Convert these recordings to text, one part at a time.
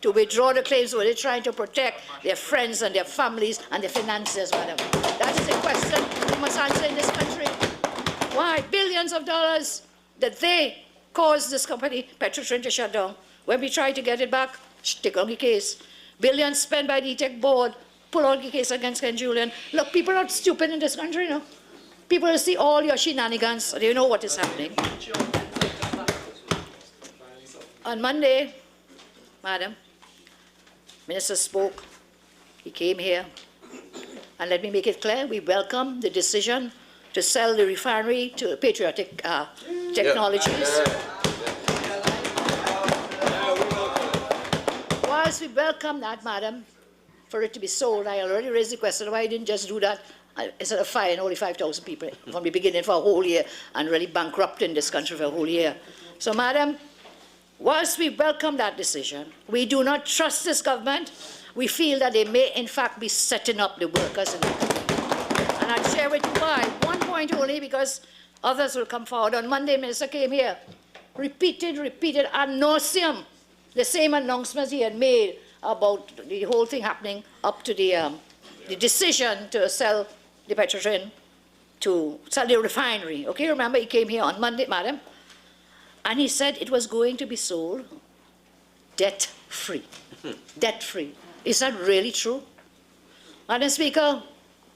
to withdraw the claims? Were they trying to protect their friends and their families and their finances, madam? That is a question we must answer in this country. Why? Billions of dollars that they caused this company, Petrotrin, to shut down. When we try to get it back, take on the case. Billions spent by the ETEC board, pull out the case against Ken Julian. Look, people are not stupid in this country, you know. People see all your shenanigans, they know what is happening. On Monday, madam, Minister spoke, he came here, and let me make it clear, we welcome the decision to sell the refinery to Patriotic Technologies. Whilst we welcome that, madam, for it to be sold, I already raised the question why I didn't just do that instead of firing only 5,000 people from the beginning for a whole year and really bankrupting this country for a whole year. So, madam, whilst we welcome that decision, we do not trust this government. We feel that they may, in fact, be setting up the workers in the country. And I'll share with you why. One point only, because others will come forward. On Monday, Minister came here, repeated ad nauseum, the same announcements he had made about the whole thing happening up to the decision to sell the Petrotrin, to sell the refinery. Okay, remember he came here on Monday, madam, and he said it was going to be sold debt-free. Debt-free. Is that really true? Madam Speaker,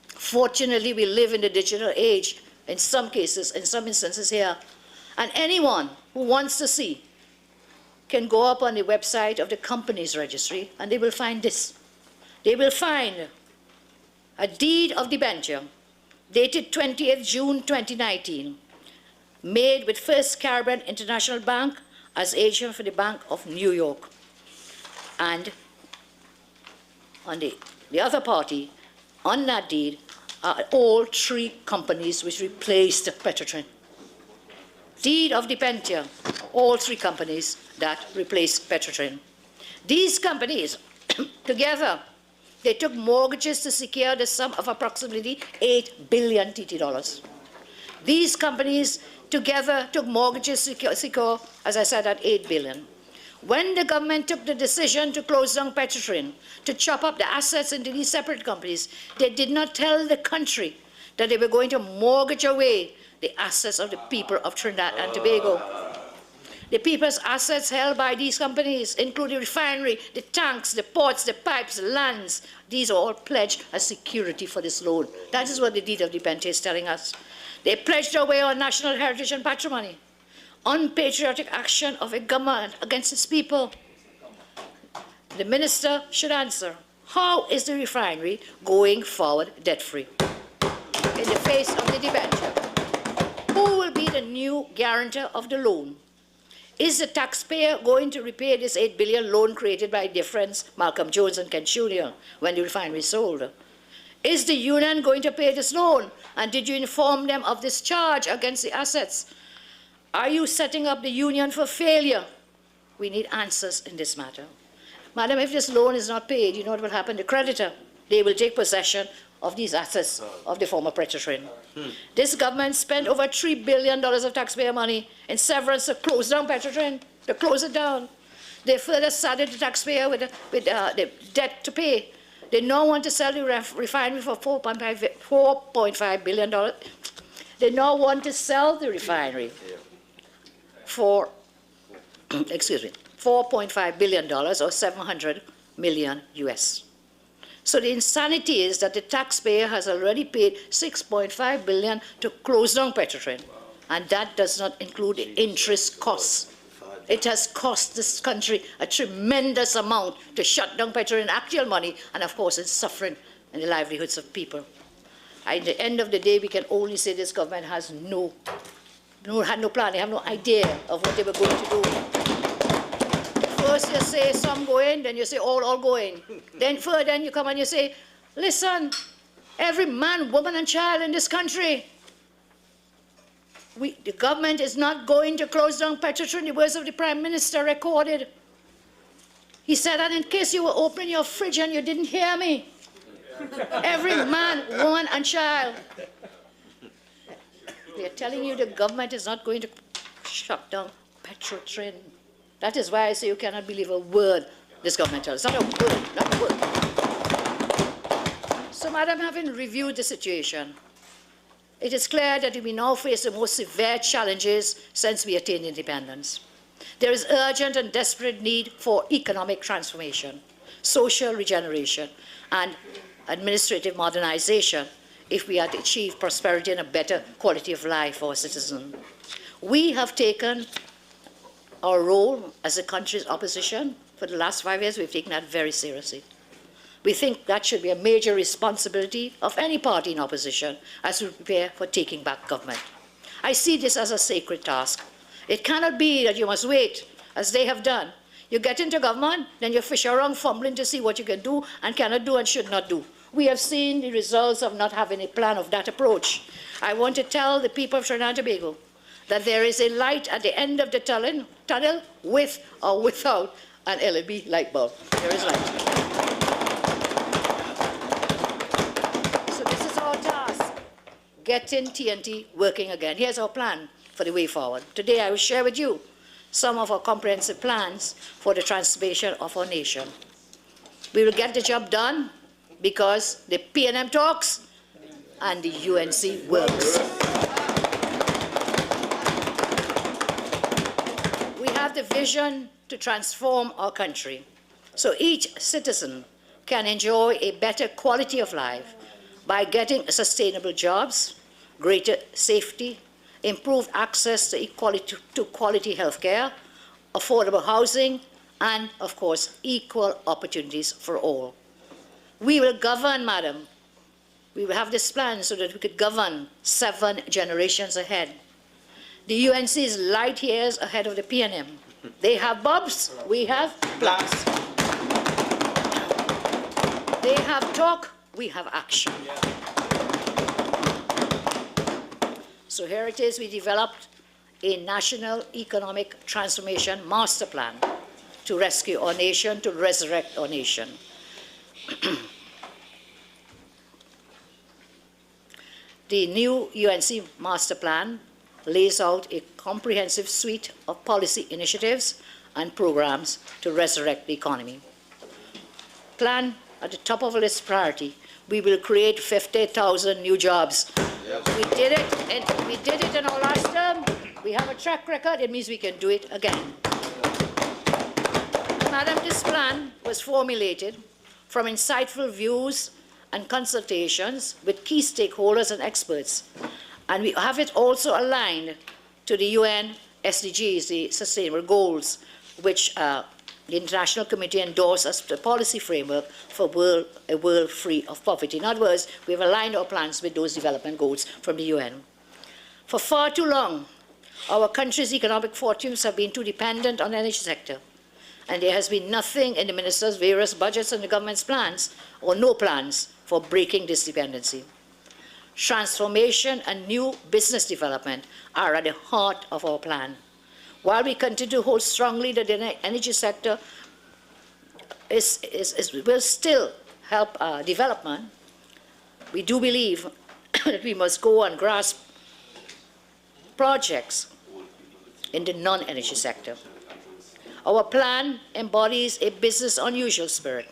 fortunately we live in the digital age in some cases, in some instances here, and anyone who wants to see can go up on the website of the company's registry and they will find this. They will find a deed of debenture dated 28th June 2019, made with First Caribbean International Bank as agent for the Bank of New York. And on the other party, on that deed, are all three companies which replaced Petrotrin. Deed of debenture, all three companies that replaced Petrotrin. These companies, together, they took mortgages to secure the sum of approximately 8 billion TT dollars. These companies together took mortgages to secure, as I said, at 8 billion. When the government took the decision to close down Petrotrin, to chop up the assets into these separate companies, they did not tell the country that they were going to mortgage away the assets of the people of Trinidad and Tobago. The people's assets held by these companies include the refinery, the tanks, the ports, the pipes, the lands. These are all pledged as security for this loan. That is what the deed of debenture is telling us. They pledged away our national heritage and patrimony, unpatriotic action of a government against its people. The minister should answer, how is the refinery going forward debt-free in the face of the debenture? Who will be the new guarantor of the loan? Is the taxpayer going to repay this 8 billion loan created by dear friends Malcolm Jones and Ken Julian when the refinery sold? Is the union going to pay this loan? And did you inform them of this charge against the assets? Are you setting up the union for failure? We need answers in this matter. Madam, if this loan is not paid, you know what will happen? The creditor, they will take possession of these assets of the former Petrotrin. This government spent over $3 billion of taxpayer money in severance to close down Petrotrin, to close it down. They further saddled the taxpayer with the debt to pay. They now want to sell the refinery for $4.5 billion. They now want to sell the refinery for, $4.5 billion or 700 million US. So the insanity is that the taxpayer has already paid $6.5 billion to close down Petrotrin, and that does not include the interest costs. It has cost this country a tremendous amount to shut down Petrotrin in actual money, and of course it's suffering in the livelihoods of people. At the end of the day, we can only say this government has had no plan, they have no idea of what they were going to do. First you say some go in, then you say all go in. Then further you come and you say, listen, every man, woman and child in this country, the government is not going to close down Petrotrin. The words of the Prime Minister recorded. He said, and in case you were opening your fridge and you didn't hear me, every man, woman and child. They are telling you the government is not going to shut down Petrotrin. That is why I say you cannot believe a word this government tells us. Not a word, not a word. So, Madam, having reviewed the situation, it is clear that we now face the most severe challenges since we attained independence. There is urgent and desperate need for economic transformation, social regeneration, and administrative modernization if we are to achieve prosperity and a better quality of life for our citizens. We have taken our role as a country's opposition. For the last 5 years, we've taken that very seriously. We think that should be a major responsibility of any party in opposition as we prepare for taking back government. I see this as a sacred task. It cannot be that you must wait, as they have done. You get into government, then you fish around fumbling to see what you can do and cannot do and should not do. We have seen the results of not having a plan of that approach. I want to tell the people of Trinidad and Tobago that there is a light at the end of the tunnel with or without an LED light bulb. There is light. So this is our task, getting TNT working again. Here's our plan for the way forward. Today I will share with you some of our comprehensive plans for the transformation of our nation. We will get the job done because the PNM talks and the UNC works. We have the vision to transform our country so each citizen can enjoy a better quality of life by getting sustainable jobs, greater safety, improved access to quality health care, affordable housing, and, of course, equal opportunities for all. We will govern, Madam. We will have this plan so that we could govern 7 generations ahead. The UNC is light years ahead of the PNM. They have bulbs, we have plugs. They have talk, we have action. So here it is, we developed a national economic transformation master plan to rescue our nation, to resurrect our nation. The new UNC master plan lays out a comprehensive suite of policy initiatives and programs to resurrect the economy. Plan at the top of the list priority, we will create 50,000 new jobs. Yes. We did it in our last term. We have a track record. It means we can do it again. Madam, this plan was formulated from insightful views and consultations with key stakeholders and experts. And we have it also aligned to the UN SDGs, the Sustainable Goals, which the International Committee endorsed as the policy framework for a world free of poverty. In other words, we have aligned our plans with those development goals from the UN. For far too long, our country's economic fortunes have been too dependent on the energy sector. And there has been nothing in the minister's various budgets and the government's plans, or no plans, for breaking this dependency. Transformation and new business development are at the heart of our plan. While we continue to hold strongly that the energy sector will still help development, we do believe that we must go and grasp projects in the non-energy sector. Our plan embodies a business unusual spirit.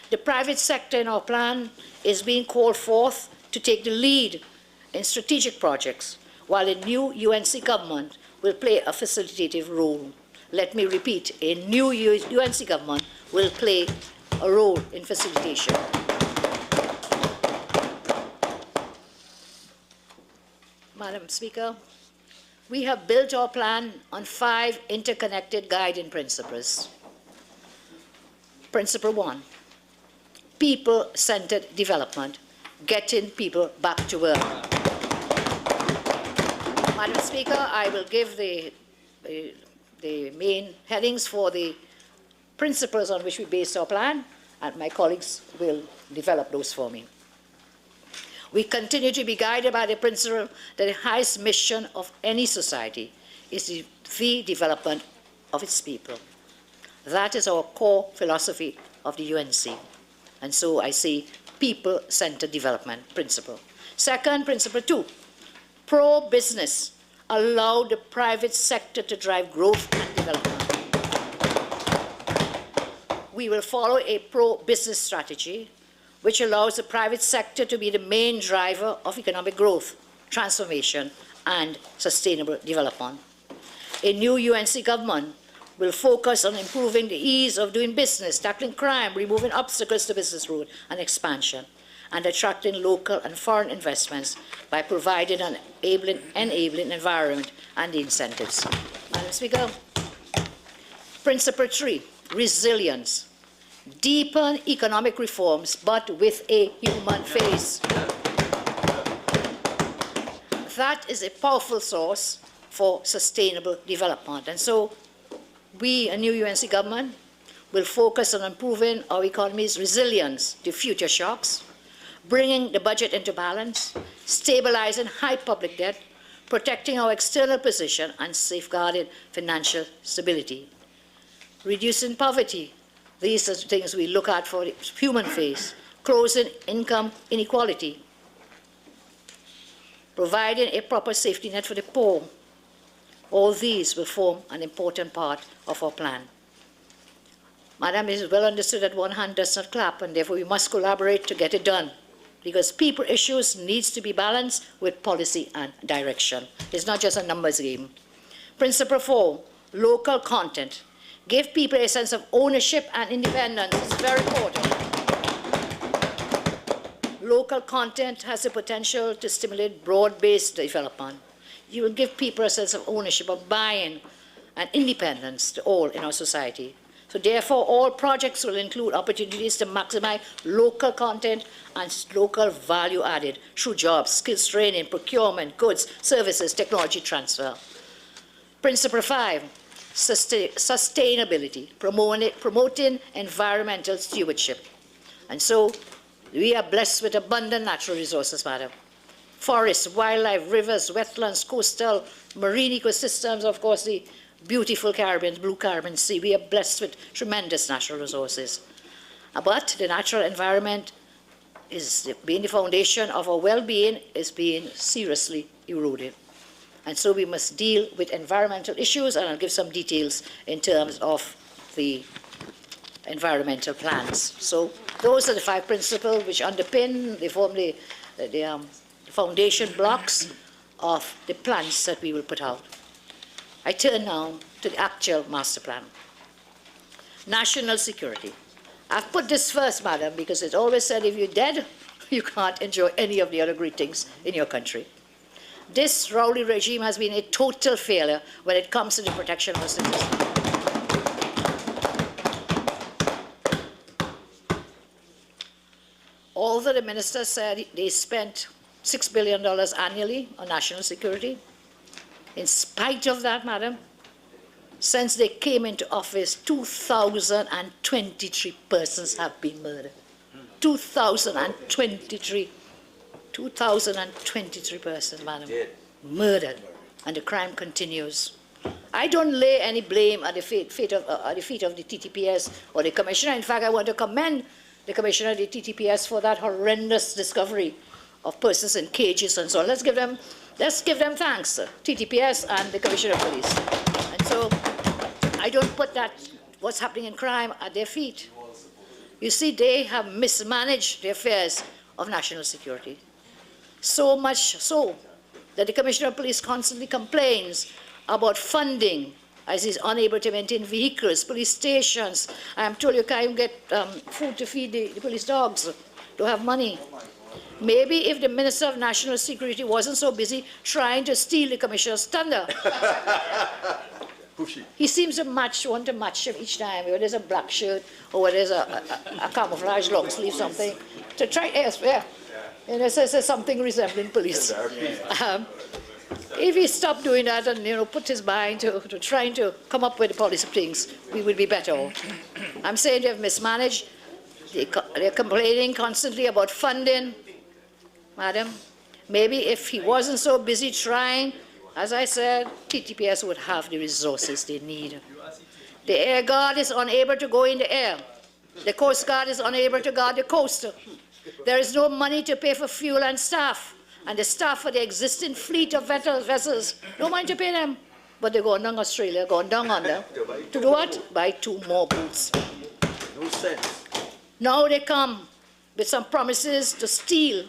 The private sector in our plan is being called forth to take the lead in strategic projects, while a new UNC government will play a facilitative role. Let me repeat, a new UNC government will play a role in facilitation. Madam Speaker, we have built our plan on 5 interconnected guiding principles. Principle 1, people-centered development, getting people back to work. Madam Speaker, I will give the main headings for the principles on which we based our plan, and my colleagues will develop those for me. We continue to be guided by the principle that the highest mission of any society is the development of its people. That is our core philosophy of the UNC. And so I say people-centered development principle. Second, principle 2, pro-business, allow the private sector to drive growth and development. we will follow a pro-business strategy which allows the private sector to be the main driver of economic growth, transformation, and sustainable development. A new UNC government will focus on improving the ease of doing business, tackling crime, removing obstacles to business growth and expansion, and attracting local and foreign investments by providing an enabling environment and the incentives. Madam Speaker, Principle 3, resilience. Deepen economic reforms, but with a human face. That is a powerful source for sustainable development. And so we, a new UNC government, will focus on improving our economy's resilience to future shocks, bringing the budget into balance, stabilizing high public debt, protecting our external position, and safeguarding financial stability. Reducing poverty. These are the things we look at for the human face. Closing income inequality. Providing a proper safety net for the poor. All these will form an important part of our plan. Madam, it is well understood that one hand does not clap, and therefore we must collaborate to get it done. Because people issues needs to be balanced with policy and direction. It's not just a numbers game. Principle 4, local content. Give people a sense of ownership and independence. It's very important. Local content has the potential to stimulate broad-based development. You will give people a sense of ownership, of buy-in, and independence to all in our society. So therefore, all projects will include opportunities to maximize local content and local value added through jobs, skills training, procurement, goods, services, technology transfer. Principle 5, sustainability, promoting environmental stewardship. And so we are blessed with abundant natural resources, madam. Forests, wildlife, rivers, wetlands, coastal, marine ecosystems, of course, the beautiful Caribbean, blue Caribbean Sea. We are blessed with tremendous natural resources. But the natural environment is being the foundation of our well-being is being seriously eroded. And so we must deal with environmental issues, and I'll give some details in terms of the environmental plans. So those are the 5 principles which underpin, they form the foundation blocks of the plans that we will put out. I turn now to the actual master plan. National security. I've put this first, madam, because it's always said if you're dead, you can't enjoy any of the other great things in your country. This rowdy regime has been a total failure when it comes to the protection of our citizens. Although the minister said they spent $6 billion annually on national security, in spite of that, madam, since they came into office, 2,023 persons have been murdered. 2,023 persons, madam, murdered, and the crime continues. I don't lay any blame at the feet of the TTPS or the commissioner. In fact, I want to commend the commissioner of the TTPS for that horrendous discovery of persons in cages and so on. Let's give them thanks, TTPS and the commissioner of police. And so I don't put that, what's happening in crime, at their feet. You see, they have mismanaged the affairs of national security. So much so that the commissioner of police constantly complains about funding, as he's unable to maintain vehicles, police stations. I am told you can't even get food to feed the police dogs, to have money. Maybe if the Minister of National Security wasn't so busy trying to steal the commissioner's thunder. He seems to want to match him each time, whether there's a black shirt or whether there's a camouflage long sleeve something, to try elsewhere. And it says something resembling police. If he stopped doing that and put his mind to trying to come up with the policy things, we would be better off. I'm saying they have mismanaged. They're complaining constantly about funding. Madam, maybe if he wasn't so busy trying, as I said, TTPS would have the resources they need. The Air Guard is unable to go in the air. The Coast Guard is unable to guard the coast. There is no money to pay for fuel and staff. And the staff for the existing fleet of vessels, no money to pay them. But they're going down Australia, going down under. To do what? Buy 2 more boats. No sense. Now they come with some promises to steal,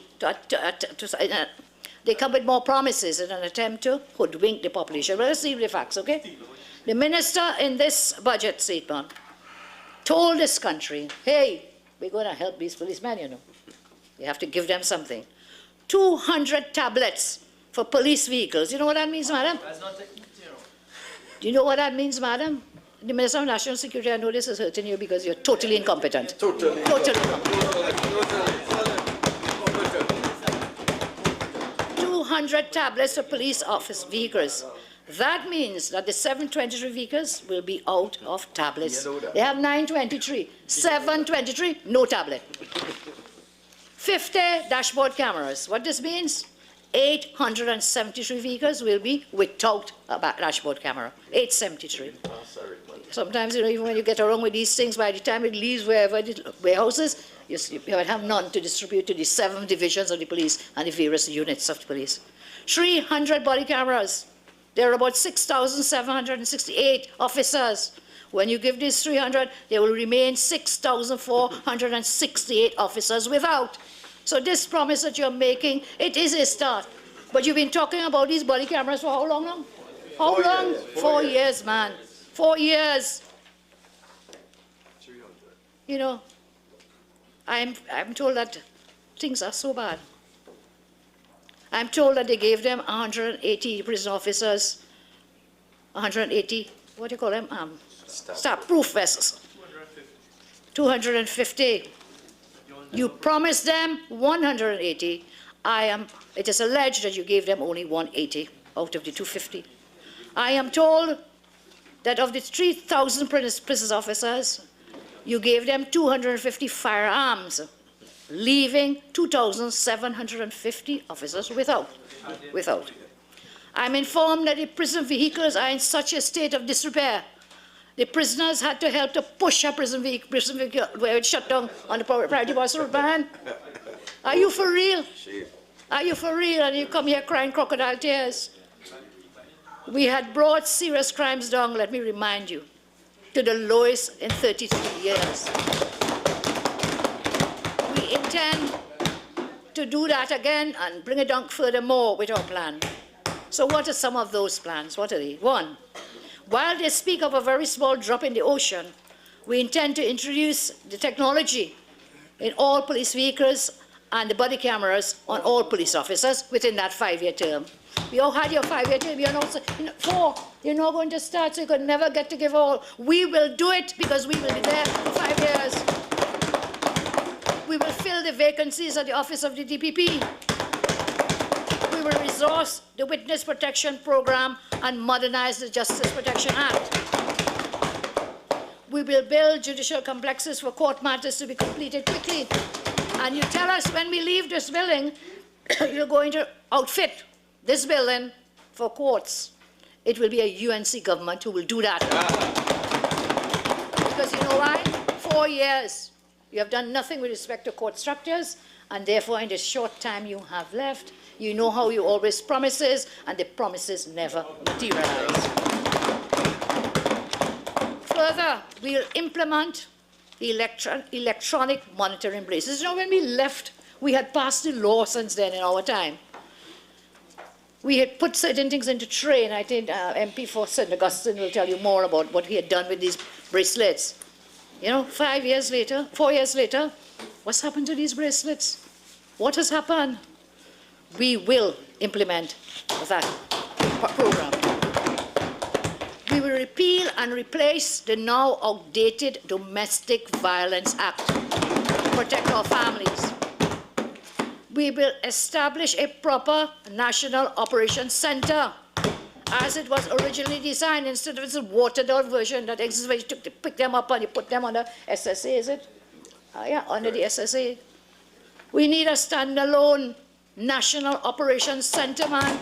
they come with more promises in an attempt to hoodwink the population. Well, let's see the facts, okay? The minister in this budget statement told this country, hey, we're going to help these policemen, you know. You have to give them something. 200 tablets for police vehicles. You know what that means, madam? Do you know what that means, madam? The Minister of National Security, I know this is hurting you because you're totally incompetent. Totally incompetent. 200 tablets for police office vehicles. That means that the 723 vehicles will be out of tablets. They have 923. 723, no tablet. 50 dashboard cameras. What this means? 873 vehicles will be without a dashboard camera. 873. Sometimes, you know, even when you get around with these things, by the time it leaves wherever the warehouses, you will have none to distribute to the 7 divisions of the police and the various units of the police. 300 body cameras. There are about 6,768 officers. When you give these 300, there will remain 6,468 officers without. So this promise that you're making, it is a start. But you've been talking about these body cameras for how long now? How long? 4 years, man. 4 years. You know, I'm told that things are so bad. I'm told that they gave them 180 prison officers, 180, what do you call them? Staff-proof vests. 250. You promised them 180. It is alleged that you gave them only 180 out of the 250. I am told that of the 3,000 prison officers, you gave them 250 firearms, leaving 2,750 officers without. I'm informed that the prison vehicles are in such a state of disrepair. The prisoners had to help to push a prison vehicle where it shut down on the priority bus route, man. Are you for real? Are you for real? And you come here crying crocodile tears. We had brought serious crimes down, let me remind you, to the lowest in 33 years. We intend to do that again and bring it down furthermore with our plan. So what are some of those plans? What are they? 1, while they speak of a very small drop in the ocean, we intend to introduce the technology in all police vehicles and the body cameras on all police officers within that 5-year term. We all had your 5-year term. You're not, 4. You're not going to start, so you could never get to give all. We will do it because we will be there for 5 years. We will fill the vacancies at the office of the DPP. We will resource the Witness Protection Program and modernize the Justice Protection Act. We will build judicial complexes for court matters to be completed quickly. And you tell us when we leave this building, you're going to outfit this building for courts. It will be a UNC government who will do that. Because you know why? 4 years. You have done nothing with respect to court structures, and therefore in the short time you have left, you know how you always promises, and the promises never materialize. Further, we'll implement the electronic monitoring braces. You know, when we left, we had passed the law since then in our time. We had put certain things into train. I think MP for St. Augustine will tell you more about what he had done with these bracelets. You know, 5 years later, 4 years later, what's happened to these bracelets? What has happened? We will implement that program. We will repeal and replace the now outdated Domestic Violence Act to protect our families. We will establish a proper National Operations Center as it was originally designed, instead of this watered-down version that exists where you pick them up and you put them on the SSA, is it? Yeah, under the SSA. We need a standalone National Operations Center, man.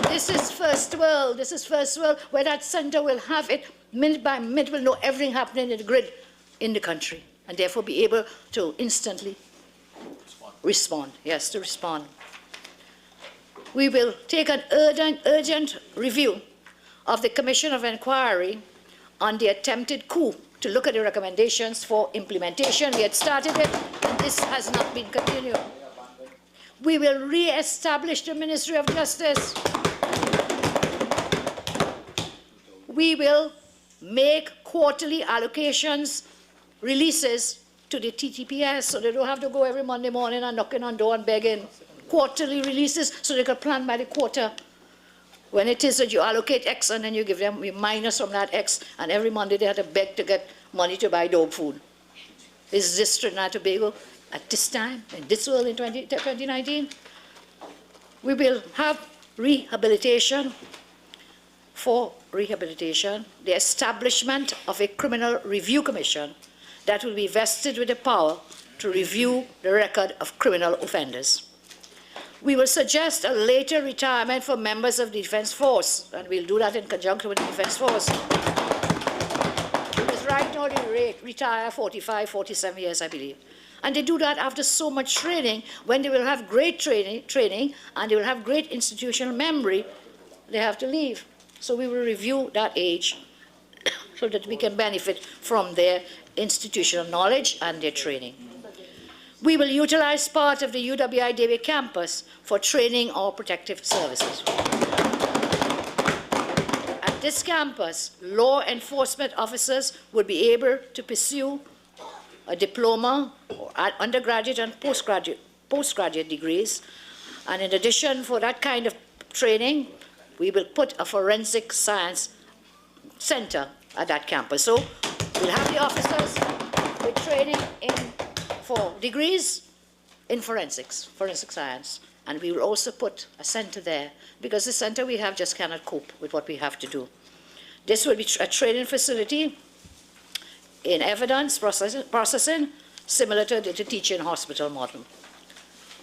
This is first world. This is first world, where that center will have it minute by minute, will know everything happening in the grid in the country, and therefore be able to instantly respond. Yes, to respond. We will take an urgent review of the Commission of Inquiry on the attempted coup to look at the recommendations for implementation. We had started it, and this has not been continued. We will re-establish the Ministry of Justice. We will make quarterly allocations, releases to the TTPS, so they don't have to go every Monday morning and knocking on door and begging. Quarterly releases, so they can plan by the quarter. When it is that you allocate X and then you give them a minus from that X, and every Monday they have to beg to get money to buy dog food. Is this Trinidad and Tobago at this time, in this world in 2019? We will have rehabilitation. For rehabilitation, the establishment of a criminal review commission that will be vested with the power to review the record of criminal offenders. We will suggest a later retirement for members of the Defence Force, and we'll do that in conjunction with the Defence Force. Because right now they retire 45, 47 years, I believe. And they do that after so much training. When they will have great training and they will have great institutional memory, they have to leave. So we will review that age so that we can benefit from their institutional knowledge and their training. We will utilize part of the UWI David campus for training or protective services. At this campus, law enforcement officers will be able to pursue a diploma or undergraduate and postgraduate degrees. And in addition, for that kind of training, we will put a forensic science center at that campus. So we'll have the officers with training for degrees in forensic science. And we will also put a center there, because the center we have just cannot cope with what we have to do. This will be a training facility in evidence processing, similar to the teaching hospital model.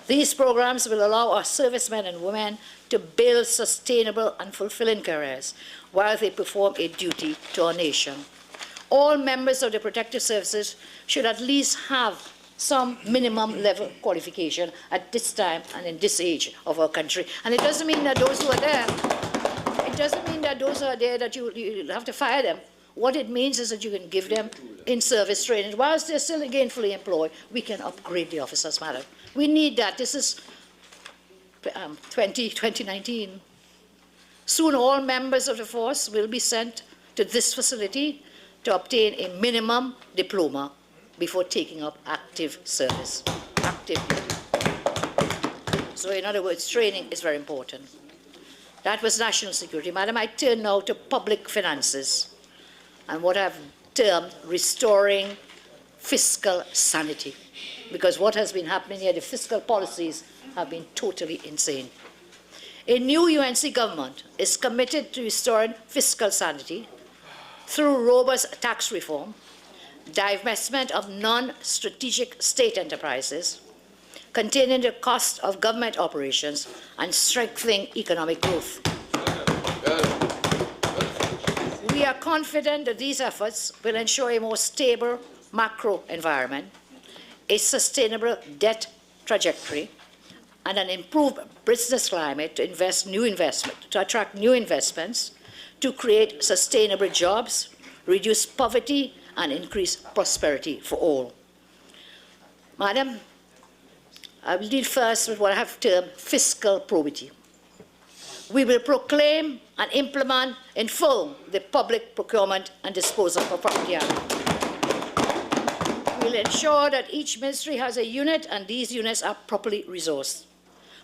These programs will allow our servicemen and women to build sustainable and fulfilling careers while they perform a duty to our nation. All members of the protective services should at least have some minimum level qualification at this time and in this age of our country. And it doesn't mean that those who are there, that you have to fire them. What it means is that you can give them in-service training. Whilst they're still gainfully employed, we can upgrade the officers, madam. We need that. This is 2019. Soon all members of the force will be sent to this facility to obtain a minimum diploma before taking up active service, active duty. So in other words, training is very important. That was national security. Madam, I turn now to public finances and what I've termed restoring fiscal sanity. Because what has been happening here, the fiscal policies have been totally insane. A new UNC government is committed to restoring fiscal sanity through robust tax reform, divestment of non-strategic state enterprises, containing the cost of government operations, and strengthening economic growth. We are confident that these efforts will ensure a more stable macro environment, a sustainable debt trajectory, and an improved business climate to attract new investments, to create sustainable jobs, reduce poverty, and increase prosperity for all. Madam, I will deal first with what I have termed fiscal probity. We will proclaim and implement in full the Public Procurement and Disposal of Property Act. We will ensure that each ministry has a unit and these units are properly resourced.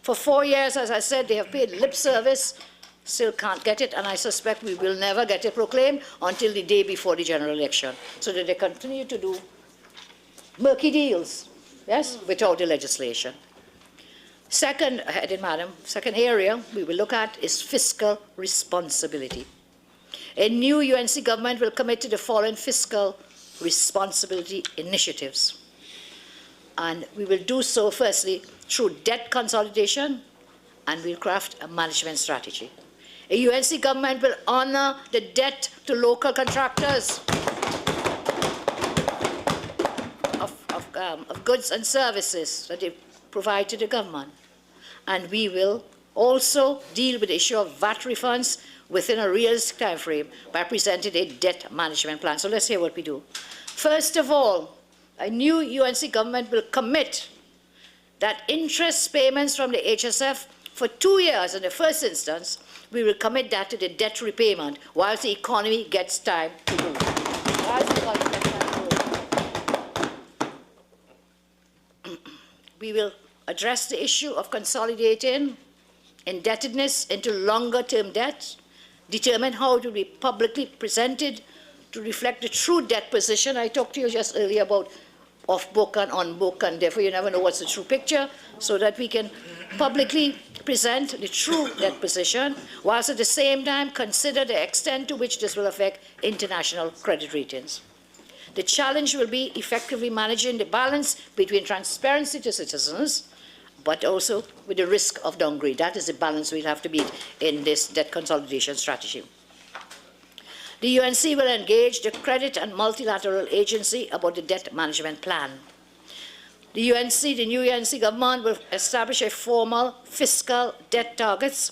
For 4 years, as I said, they have paid lip service, still can't get it, and I suspect we will never get it proclaimed until the day before the general election, so that they continue to do murky deals, yes, without the legislation. Second area we will look at is fiscal responsibility. A new UNC government will commit to the following fiscal responsibility initiatives. And we will do so, firstly, through debt consolidation, and we'll craft a management strategy. A UNC government will honor the debt to local contractors of goods and services that they provide to the government. And we will Also deal with the issue of VAT refunds within a realistic time frame by presenting a debt management plan. So let's hear what we do. First of all, a new UNC government will commit that interest payments from the HSF for 2 years in the first instance, we will commit that to the debt repayment whilst the economy gets time to move. We will address the issue of consolidating indebtedness into longer-term debt, determine how it will be publicly presented to reflect the true debt position. I talked to you just earlier about off-book and on-book, and therefore you never know what's the true picture, so that we can publicly present the true debt position, whilst at the same time consider the extent to which this will affect international credit ratings. The challenge will be effectively managing the balance between transparency to citizens, but also with the risk of downgrade. That is the balance we'll have to meet in this debt consolidation strategy. The UNC will engage the Credit and Multilateral Agency about the debt management plan. The new UNC government will establish a formal fiscal debt targets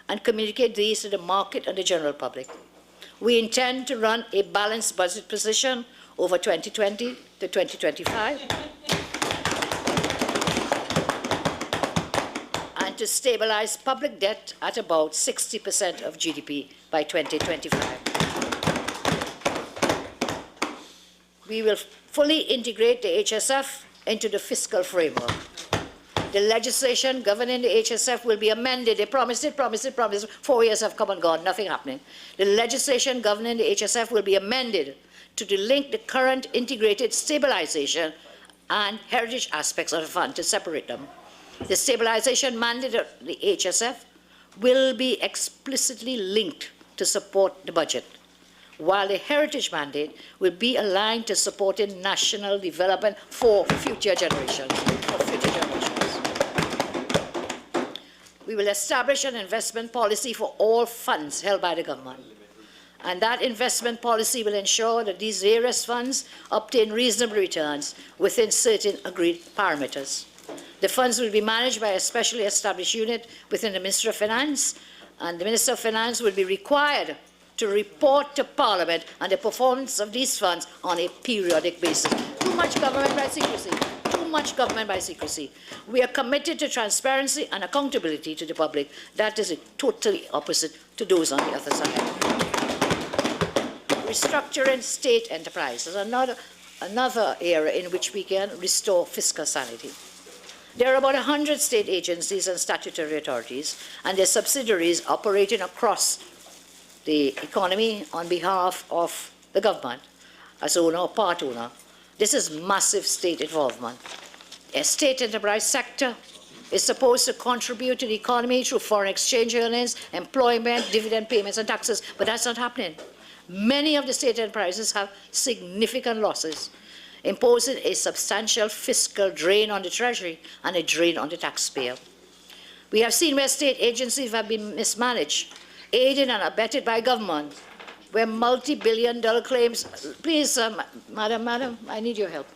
and communicate these to the market and the general public. We intend to run a balanced budget position over 2020 to 2025 and to stabilize public debt at about 60% of GDP by 2025. We will fully integrate the HSF into the fiscal framework. The legislation governing the HSF will be amended. They promised it. 4 years have come and gone, nothing happening. The legislation governing the HSF will be amended to delink the current integrated stabilization and heritage aspects of the fund, to separate them. The stabilization mandate of the HSF will be explicitly linked to support the budget, while the heritage mandate will be aligned to supporting national development for future generations. We will establish an investment policy for all funds held by the government. And that investment policy will ensure that these various funds obtain reasonable returns within certain agreed parameters. The funds will be managed by a specially established unit within the Ministry of Finance, and the Minister of Finance will be required to report to Parliament on the performance of these funds on a periodic basis. Too much government by secrecy. Too much government by secrecy. We are committed to transparency and accountability to the public. That is totally opposite to those on the other side. Restructuring state enterprise is another area in which we can restore fiscal sanity. There are about 100 state agencies and statutory authorities and their subsidiaries operating across the economy on behalf of the government as owner or part owner. This is massive state involvement. A state enterprise sector is supposed to contribute to the economy through foreign exchange earnings, employment, dividend payments, and taxes, but that's not happening. Many of the state enterprises have significant losses, imposing a substantial fiscal drain on the Treasury and a drain on the taxpayer. We have seen where state agencies have been mismanaged, aided and abetted by government, where multi-billion-dollar claims. Please, Madam, I need your help.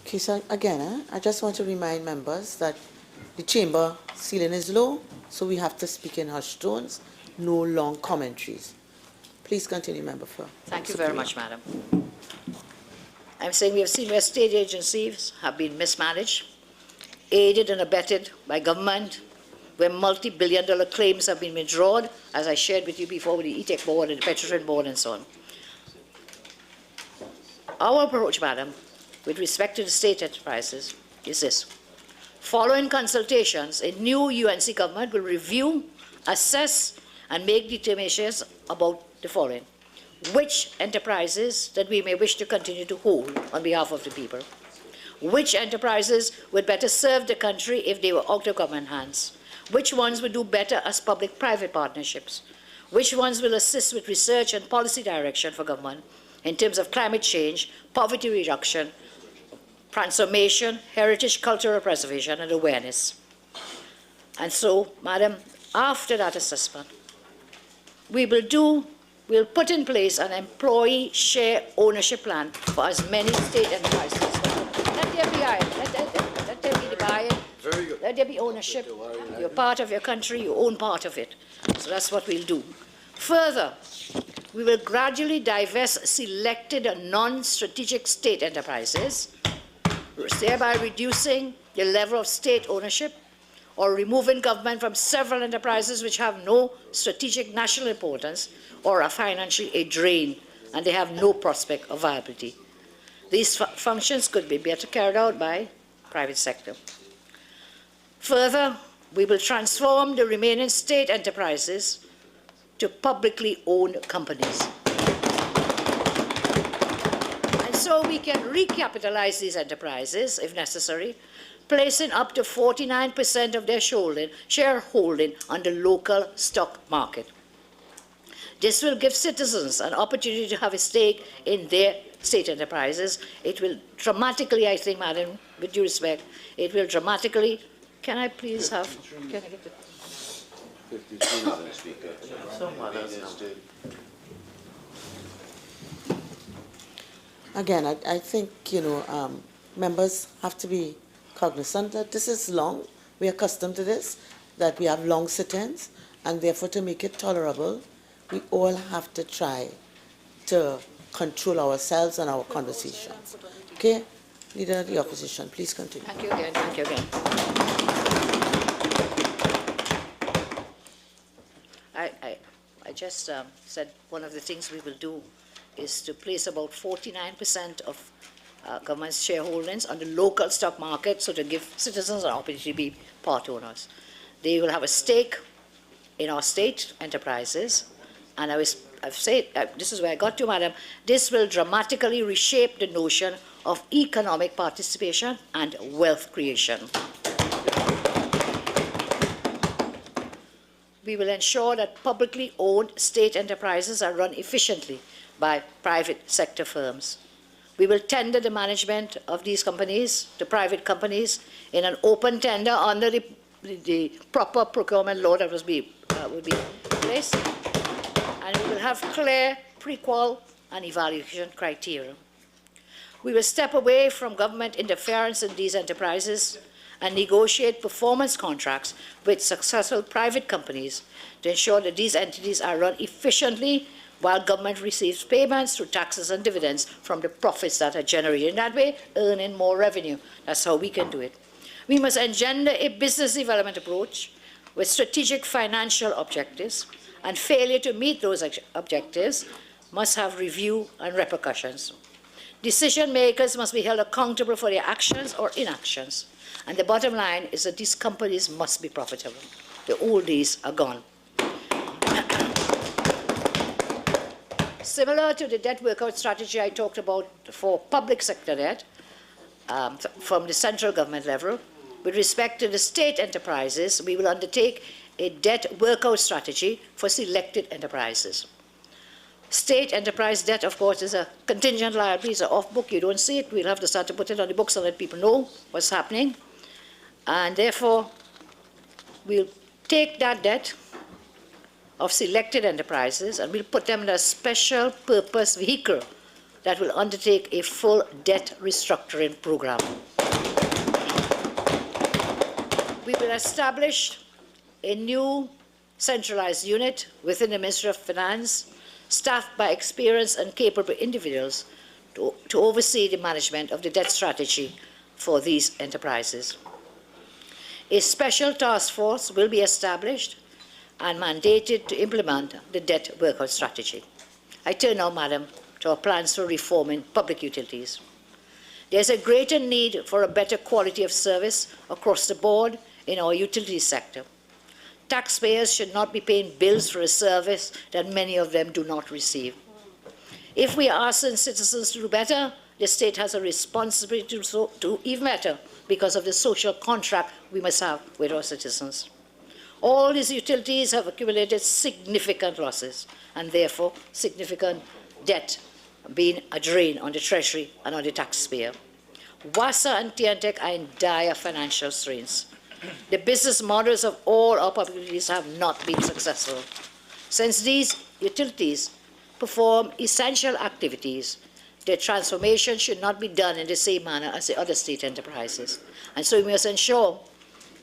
Okay, so again, I just want to remind members that the chamber ceiling is low, so we have to speak in hushed tones, no long commentaries. Please continue, Member for. Thank you very much, Madam. I'm saying we have seen where state agencies have been mismanaged, aided and abetted by government, where multi-billion-dollar claims have been withdrawn, as I shared with you before with the ETEC board and the Petrotrin board and so on. Our approach, Madam, with respect to the state enterprises is this. Following consultations, a new UNC government will review, assess, and make determinations about the following. Which enterprises that we may wish to continue to hold on behalf of the people? Which enterprises would better serve the country if they were out of government hands? Which ones would do better as public-private partnerships? Which ones will assist with research and policy direction for government in terms of climate change, poverty reduction, transformation, heritage, cultural preservation, and awareness? And so, Madam, after that assessment, we'll put in place an employee share ownership plan for as many state enterprises. Let there be buy-in. Let there be the buy-in. Very good. let there be ownership. You're part of your country, you own part of it. So that's what we'll do. Further, we will gradually divest selected non-strategic state enterprises, thereby reducing the level of state ownership or removing government from several enterprises which have no strategic national importance or are financially a drain, and they have no prospect of viability. These functions could be better carried out by private sector. Further, we will transform the remaining state enterprises to publicly owned companies. And so we can recapitalize these enterprises, if necessary, placing up to 49% of their shareholding on the local stock market. This will give citizens an opportunity to have a stake in their state enterprises. It will dramatically, I think, Madam, with due respect, it will dramatically, can I please have, can I get the 52, Madam Speaker. Again, I think, members have to be cognizant that this is long. We're accustomed to this, that we have long sit-ins, and therefore to make it tolerable, we all have to try to control ourselves and our conversations. Okay? Leader of the Opposition, please continue. Thank you again, thank you again. I just said one of the things we will do is to place about 49% of government's shareholdings on the local stock market, so to give citizens an opportunity to be part owners. They will have a stake in our state enterprises, and I've said, this is where I got to, Madam, this will dramatically reshape the notion of economic participation and wealth creation. We will ensure that publicly owned state enterprises are run efficiently by private sector firms. We will tender the management of these companies to private companies in an open tender under the proper procurement law that would be placed. And we will have clear pre-qual and evaluation criteria. We will step away from government interference in these enterprises and negotiate performance contracts with successful private companies to ensure that these entities are run efficiently while government receives payments through taxes and dividends from the profits that are generated. In that way, earning more revenue. That's how we can do it. We must engender a business development approach with strategic financial objectives, and failure to meet those objectives must have review and repercussions. Decision makers must be held accountable for their actions or inactions. And the bottom line is that these companies must be profitable. The old days are gone. Similar to the debt workout strategy I talked about for public sector debt from the central government level, with respect to the state enterprises, we will undertake a debt workout strategy for selected enterprises. State enterprise debt, of course, is a contingent liability, it's an off-book, you don't see it. We'll have to start to put it on the books and let people know what's happening. And therefore, we'll take that debt of selected enterprises and we'll put them in a special purpose vehicle that will undertake a full debt restructuring program. We will establish a new centralized unit within the Ministry of Finance, staffed by experienced and capable individuals to oversee the management of the debt strategy for these enterprises. A special task force will be established and mandated to implement the debt workout strategy. I turn now, Madam, to our plans for reforming public utilities. There's a greater need for a better quality of service across the board in our utility sector. Taxpayers should not be paying bills for a service that many of them do not receive. If we are asking citizens to do better, the state has a responsibility to do even better because of the social contract we must have with our citizens. All these utilities have accumulated significant losses and therefore significant debt being a drain on the Treasury and on the taxpayer. WASA and TNTEC are in dire financial strains. The business models of all our public utilities have not been successful. Since these utilities perform essential activities, their transformation should not be done in the same manner as the other state enterprises. And so we must ensure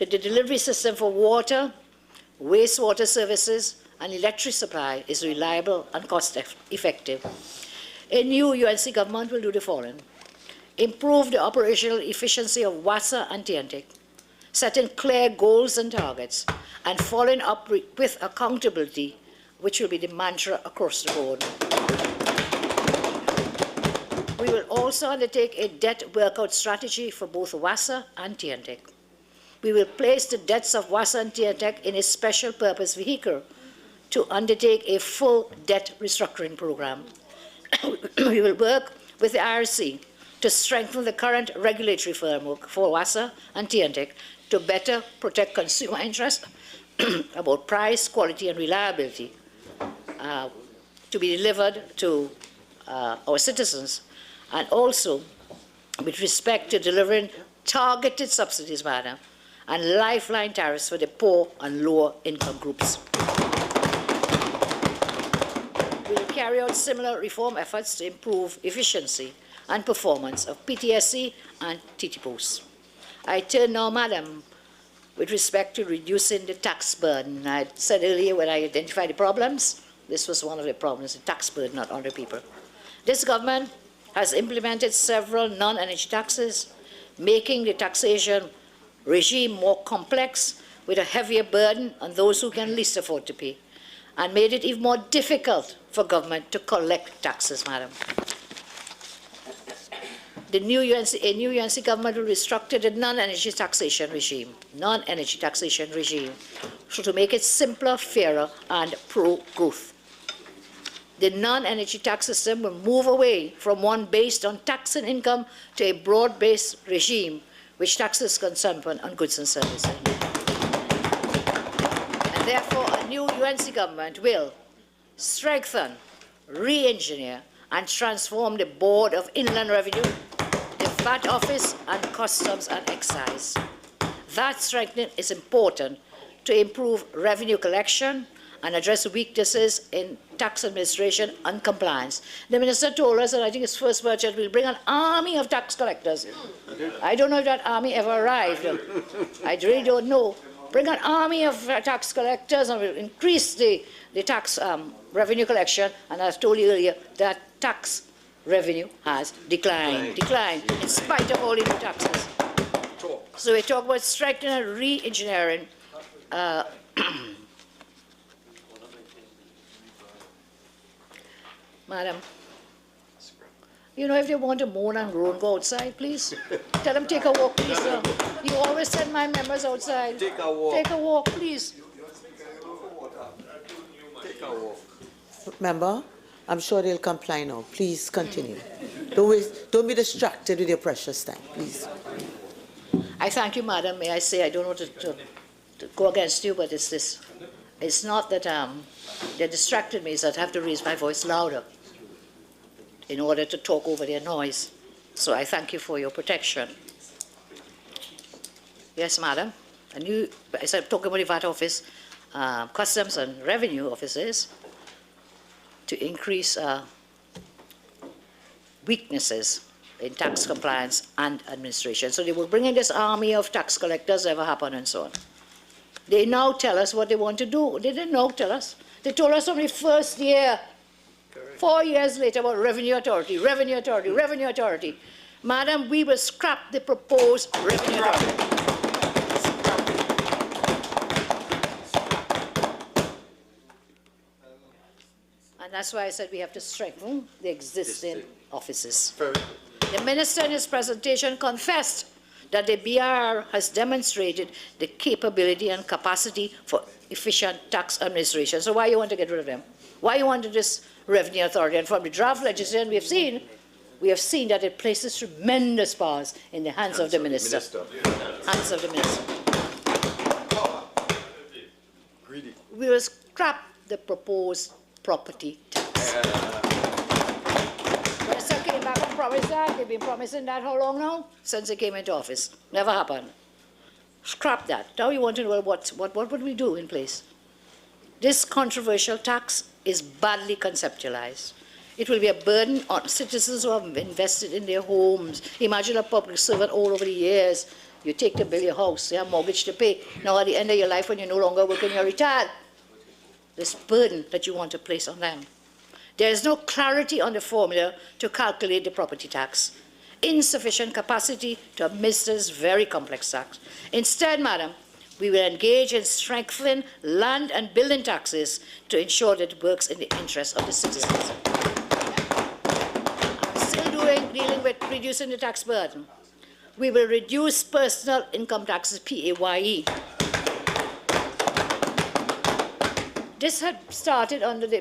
that the delivery system for water, wastewater services, and electric supply is reliable and cost-effective. A new UNC government will do the following: improve the operational efficiency of WASA and TNTIC, setting clear goals and targets, and following up with accountability, which will be the mantra across the board. We will also undertake a debt workout strategy for both WASA and TNTIC. We will place the debts of WASA and TNTIC in a special purpose vehicle to undertake a full debt restructuring program. We will work with the IRC to strengthen the current regulatory framework for WASA and TNTIC to better protect consumer interests about price, quality, and reliability to be delivered to our citizens, and also with respect to delivering targeted subsidies, madam, and lifeline tariffs for the poor and lower income groups. We will carry out similar reform efforts to improve efficiency and performance of PTSC and TTPOS. I turn now, madam, with respect to reducing the tax burden. I said earlier when I identified the problems, this was one of the problems, the tax burden on other people. This government has implemented several non-energy taxes, making the taxation regime more complex with a heavier burden on those who can least afford to pay, and made it even more difficult for government to collect taxes, madam. A new UNC government will restructure the non-energy taxation regime, so to make it simpler, fairer, and pro-growth. The non-energy tax system will move away from one based on tax and income to a broad-based regime which taxes consumption on goods and services. And therefore, a new UNC government will strengthen, re-engineer, and transform the Board of Inland Revenue, the VAT Office, and Customs and Excise. That strengthening is important to improve revenue collection and address weaknesses in tax administration and compliance. The minister told us that I think his first budget will bring an army of tax collectors. I don't know if that army ever arrived. I really don't know. Bring an army of tax collectors and will increase the tax revenue collection. And as I told you earlier, that tax revenue has declined in spite of all the new taxes. So we talk about strengthening and re-engineering Madam, you know, if they want to moan and groan, go outside, please. Tell them take a walk, please. You always send my members outside. Take a walk. Take a walk, please. Take a walk. Member, I'm sure they'll comply now. Please continue. Don't be distracted with your precious time, please. I thank you, madam. May I say, I don't want to go against you, but it's this. It's not that they distracted me, it's that I have to raise my voice louder in order to talk over their noise. So I thank you for your protection. Yes, madam. And you, as I'm talking about the VAT office, customs and revenue offices, to increase weaknesses in tax compliance and administration. So they will bring in this army of tax collectors, ever happen, and so on. They now tell us what they want to do. They didn't now tell us. They told us only first year. 4 years later about revenue authority, revenue authority, revenue authority. Madam, we will scrap the proposed revenue authority. And that's why I said we have to strengthen the existing offices. The minister in his presentation confessed that the BR has demonstrated the capability and capacity for efficient tax administration. So why you want to get rid of them? Why you want this revenue authority? And from the draft legislation we have seen that it places tremendous powers in the hands of the minister. Hands of the minister. Greedy. We will scrap the proposed property tax. The minister came back and promised that. They've been promising that how long now? Since they came into office. Never happened. Scrap that. Now you want to know what would we do in place? This controversial tax is badly conceptualized. It will be a burden on citizens who have invested in their homes. Imagine a public servant all over the years You take to build your house, you have mortgage to pay. Now at the end of your life when you're no longer working, you're retired. This burden that you want to place on them. There is no clarity on the formula to calculate the property tax. Insufficient capacity to administer this very complex tax. Instead, madam, we will engage in strengthening land and building taxes to ensure that it works in the interest of the citizens. I'm still dealing with reducing the tax burden. We will reduce personal income taxes, PAYE. This had started under the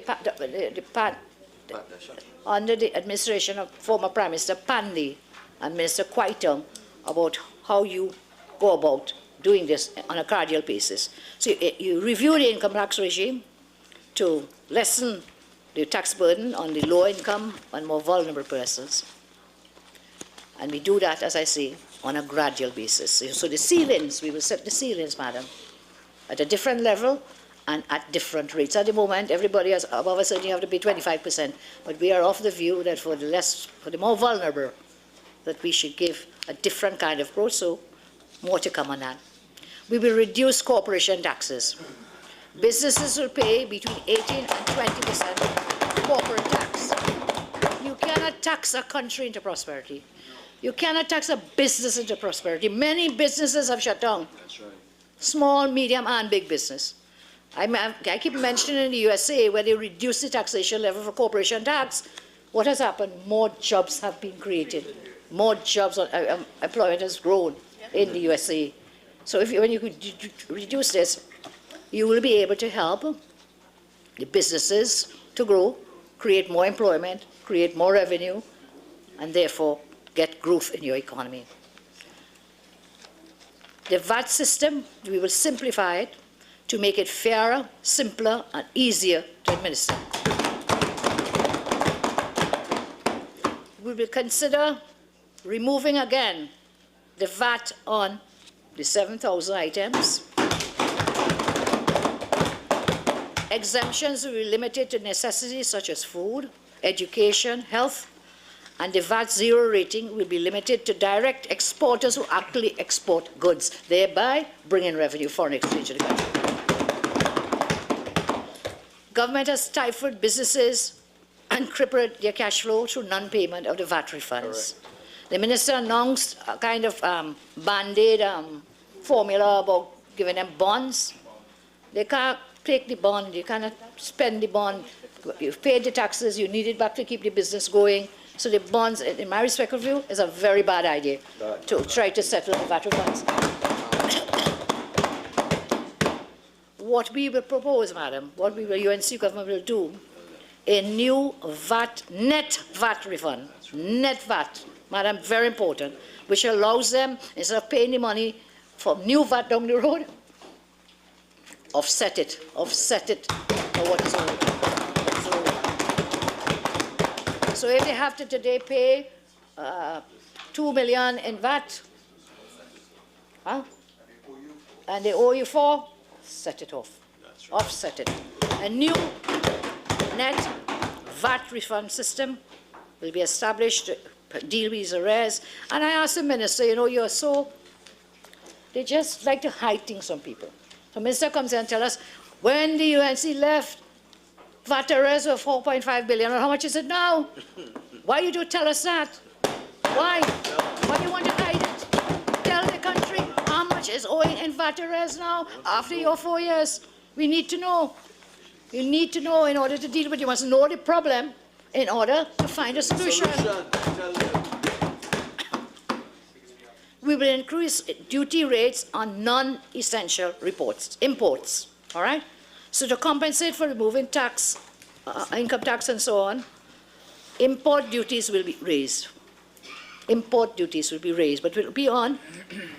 administration of former Prime Minister Pandey and Minister Quaitum about how you go about doing this on a gradual basis. So you review the income tax regime to lessen the tax burden on the low income and more vulnerable persons. And we do that, as I say, on a gradual basis. So the ceilings, we will set the ceilings, madam, at a different level and at different rates. At the moment, everybody has above a certain, you have to pay 25%, but we are of the view that for the more vulnerable, that we should give a different kind of growth, so more to come on that. We will reduce corporation taxes. Businesses will pay between 18 and 20% corporate tax. You cannot tax a country into prosperity. You cannot tax a business into prosperity. Many businesses have shut down. That's right. Small, medium, and big business. I keep mentioning in the USA where they reduce the taxation level for corporation tax. What has happened? More jobs have been created. More jobs, employment has grown in the USA. So when you could reduce this, you will be able to help the businesses to grow, create more employment, create more revenue, and therefore get growth in your economy. The VAT system, we will simplify it to make it fairer, simpler, and easier to administer. We will consider removing again the VAT on the 7,000 items. Exemptions will be limited to necessities such as food, education, health, and the VAT zero rating will be limited to direct exporters who actually export goods, thereby bringing revenue, foreign exchange to the country. Government has stifled businesses and crippled their cash flow through non-payment of the VAT refunds. Correct. The minister announced a kind of band-aid formula about giving them bonds. They can't take the bond, you cannot spend the bond. You've paid the taxes, you need it back to keep the business going. So the bonds, in my respectful view, is a very bad idea to try to settle the VAT refunds. What we will propose, madam, what we will, UNC government will do, a new VAT, net VAT refund, net VAT, madam, very important, which allows them, instead of paying the money for new VAT down the road, offset it for what is owed. So if they have to today pay 2 million in VAT, and they owe you 4, set it off, right. Offset it. A new net VAT refund system will be established to deal with these arrears. And I asked the minister, they just like to hide things from people. So the minister comes in and tells us, when the UNC left, VAT arrears were 4.5 billion, and how much is it now? Why you do tell us that? Why? Why do you want to hide it? Tell the country how much is owing in VAT arrears now after your 4 years. We need to know. You need to know in order to deal with it. You must know the problem in order to find a solution. We will increase duty rates on non-essential imports, all right? So to compensate for removing tax, income tax and so on, import duties will be raised. Import duties will be raised, but will be on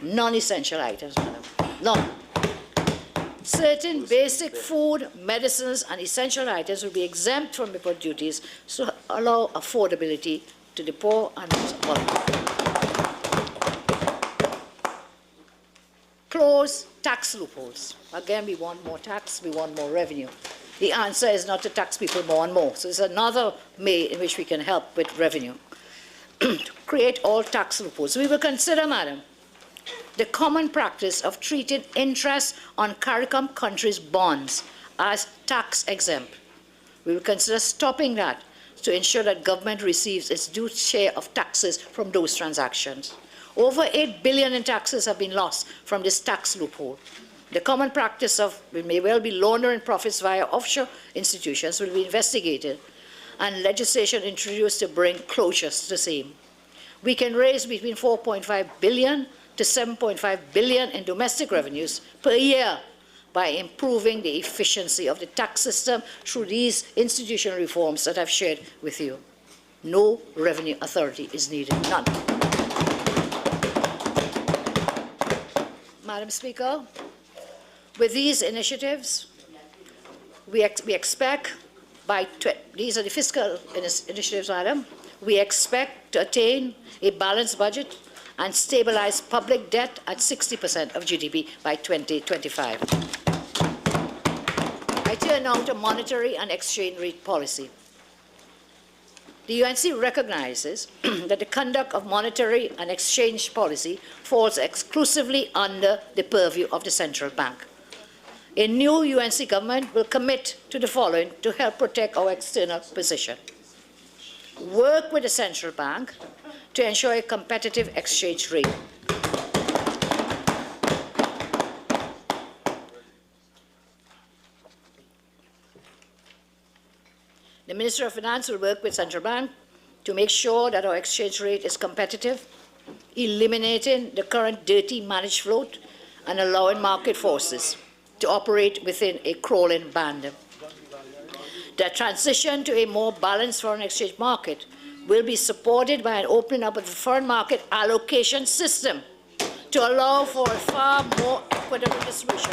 non-essential items, madam. None. Certain basic food, medicines, and essential items will be exempt from import duties to allow affordability to the poor and vulnerable. Close tax loopholes. Again, we want more tax, we want more revenue. The answer is not to tax people more and more. So it's another way in which we can help with revenue. To create all tax loopholes. We will consider, madam, the common practice of treating interest on CARICOM countries' bonds as tax exempt. We will consider stopping that to ensure that government receives its due share of taxes from those transactions. Over 8 billion in taxes have been lost from this tax loophole. The common practice of, it may well be laundering profits via offshore institutions, will be investigated and legislation introduced to bring closures to the same. We can raise between 4.5 billion to 7.5 billion in domestic revenues per year by improving the efficiency of the tax system through these institutional reforms that I've shared with you. No revenue authority is needed, none. Madam Speaker, with these initiatives, we expect these are the fiscal initiatives, Madam, we expect to attain a balanced budget and stabilize public debt at 60% of GDP by 2025. I turn now to monetary and exchange rate policy. The UNC recognizes that the conduct of monetary and exchange policy falls exclusively under the purview of the central bank. A new UNC government will commit to the following to help protect our external position. Work with the central bank to ensure a competitive exchange rate. The Minister of Finance will work with central bank to make sure that our exchange rate is competitive, eliminating the current dirty managed float and allowing market forces to operate within a crawling band. The transition to a more balanced foreign exchange market will be supported by an opening up of the foreign market allocation system to allow for a far more equitable distribution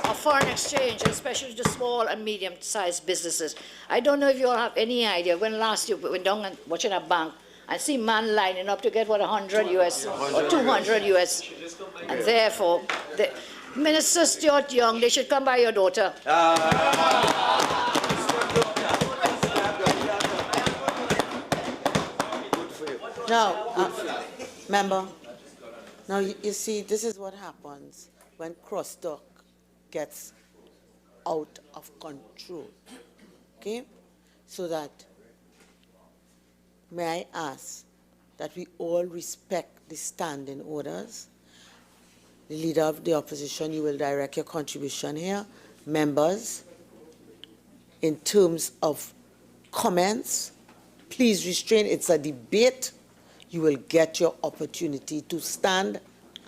of foreign exchange, especially to small and medium-sized businesses. I don't know if you all have any idea when last you went down and watching a bank and see man lining up to get what 100 US or 200 US, and therefore the Minister Stuart Young, they should come by your daughter. Now, member, now you see, this is what happens when crosstalk gets out of control, okay? So that, may I ask that we all respect the standing orders. The Leader of the Opposition, you will direct your contribution here. Members, in terms of comments, please restrain. It's a debate. You will get your opportunity to stand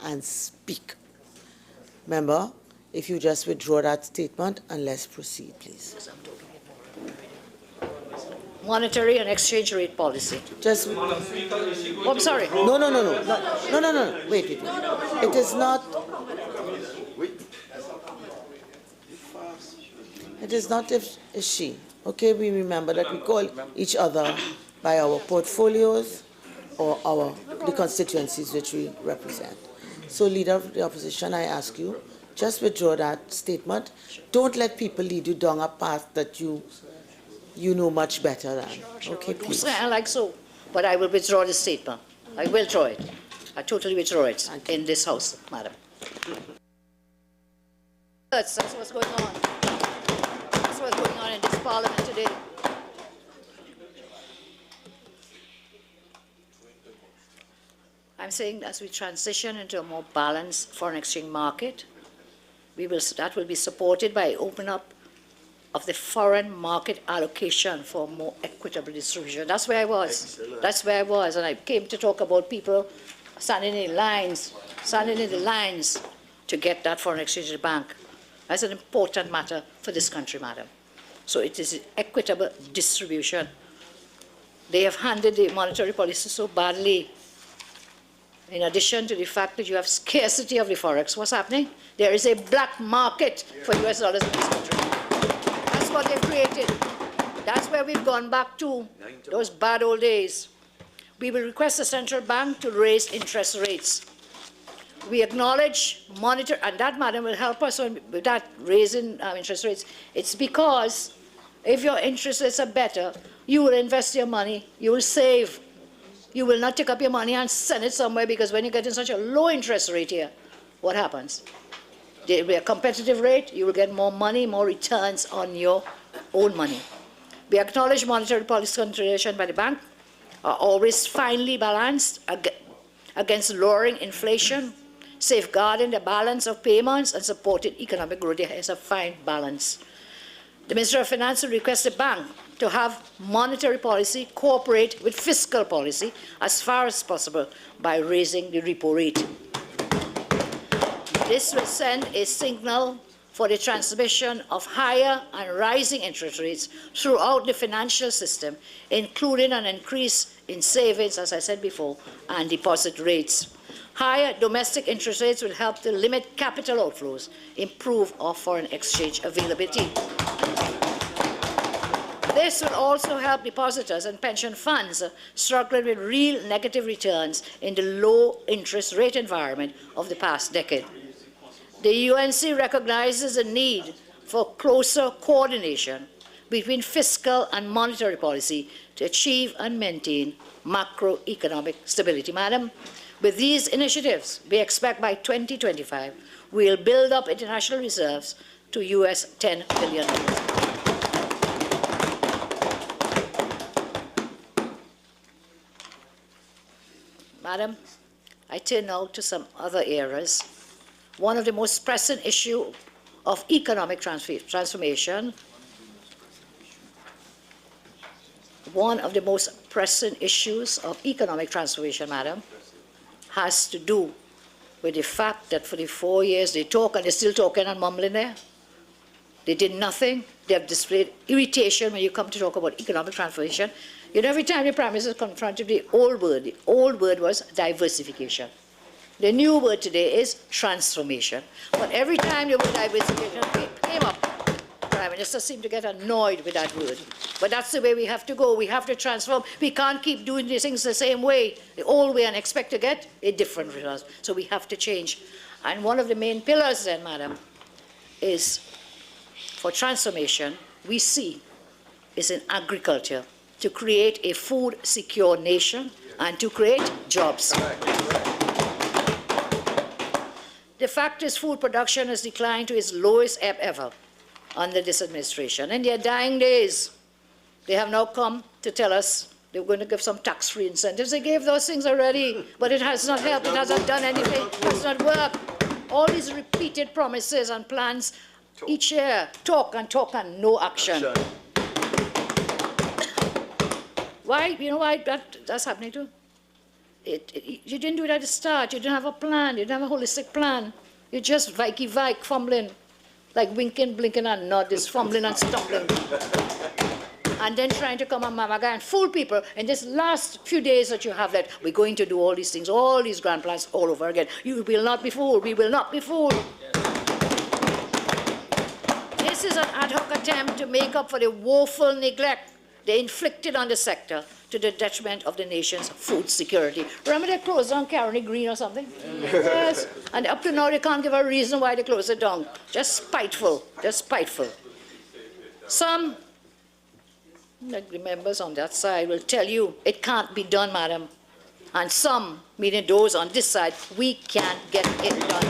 and speak. Member, if you just withdraw that statement and let's proceed, please. Monetary and exchange rate policy. Just. Oh, I'm sorry. No. Wait. It is not. It is not if she. Okay, we remember that we call each other by our portfolios or the constituencies which we represent. So, Leader of the Opposition, I ask you, just withdraw that statement. Don't let people lead you down a path that you know much better than. Sure. Okay, please. I like so, but I will withdraw the statement. I will withdraw it. I totally withdraw it in this House, Madam. That's what's going on. That's what's going on in this Parliament today. I'm saying as we transition into a more balanced foreign exchange market, that will be supported by open up of the foreign market allocation for more equitable distribution. That's where I was. Excellent. That's where I was, and I came to talk about people standing in the lines to get that foreign exchange bank. That's an important matter for this country, Madam. So it is equitable distribution. They have handled the monetary policy so badly. In addition to the fact that you have scarcity of the forex, what's happening? There is a black market for US dollars in this country. That's what they've created. That's where we've gone back to, those bad old days. We will request the central bank to raise interest rates. We acknowledge, monitor, and that, Madam, will help us with that raising interest rates. It's because if your interest rates are better, you will invest your money, you will save, You will not take up your money and send it somewhere, because when you get in such a low interest rate here, what happens? There will be a competitive rate, you will get more money, more returns on your own money. We acknowledge monetary policy consideration by the bank are always finely balanced against lowering inflation, safeguarding the balance of payments, and supporting economic growth. There is a fine balance. The Minister of Finance will request the bank to have monetary policy cooperate with fiscal policy as far as possible by raising the repo rate. This will send a signal for the transmission of higher and rising interest rates throughout the financial system, including an increase in savings, as I said before, and deposit rates. Higher domestic interest rates will help to limit capital outflows, improve our foreign exchange availability. This will also help depositors and pension funds struggling with real negative returns in the low interest rate environment of the past decade. The UNC recognizes the need for closer coordination between fiscal and monetary policy to achieve and maintain macroeconomic stability. Madam, with these initiatives, we expect by 2025, we'll build up international reserves to US $10 billion. Madam, I turn now to some other areas. One of the most pressing issues of economic transformation, madam, has to do with the fact that for the 4 years they talk and they're still talking and mumbling there. They did nothing. They have displayed irritation when you come to talk about economic transformation. You know, every time the Prime Minister is confronted with the old word was diversification. The new word today is transformation. But every time the word diversification came up, the Prime Minister seemed to get annoyed with that word. But that's the way we have to go. We have to transform. We can't keep doing these things the same way, the old way, and expect to get a different result. So we have to change. And one of the main pillars then, madam, is for transformation, we see is in agriculture, to create a food-secure nation and to create jobs. The fact is food production has declined to its lowest ebb ever under this administration. In their dying days, they have now come to tell us they were going to give some tax-free incentives. They gave those things already, but it has not helped. It hasn't done anything. It has not worked. All these repeated promises and plans each year, talk and no action. Why? You know why that's happening too? You didn't do it at the start. You didn't have a plan. You didn't have a holistic plan. You just vikey-vike, fumbling, like winking, blinking, and nod, just fumbling and stumbling. And then trying to come on Mamaga and fool people in this last few days that you have that we're going to do all these things, all these grand plans all over again. You will not be fooled. We will not be fooled. This is an ad hoc attempt to make up for the woeful neglect they inflicted on the sector to the detriment of the nation's food security. Remember they closed down Caroni Green or something? Yes. And up to now they can't give a reason why they closed it down. Just spiteful, just spiteful. Some, like the members on that side, will tell you it can't be done, madam. And some, meaning those on this side, we can't get it done.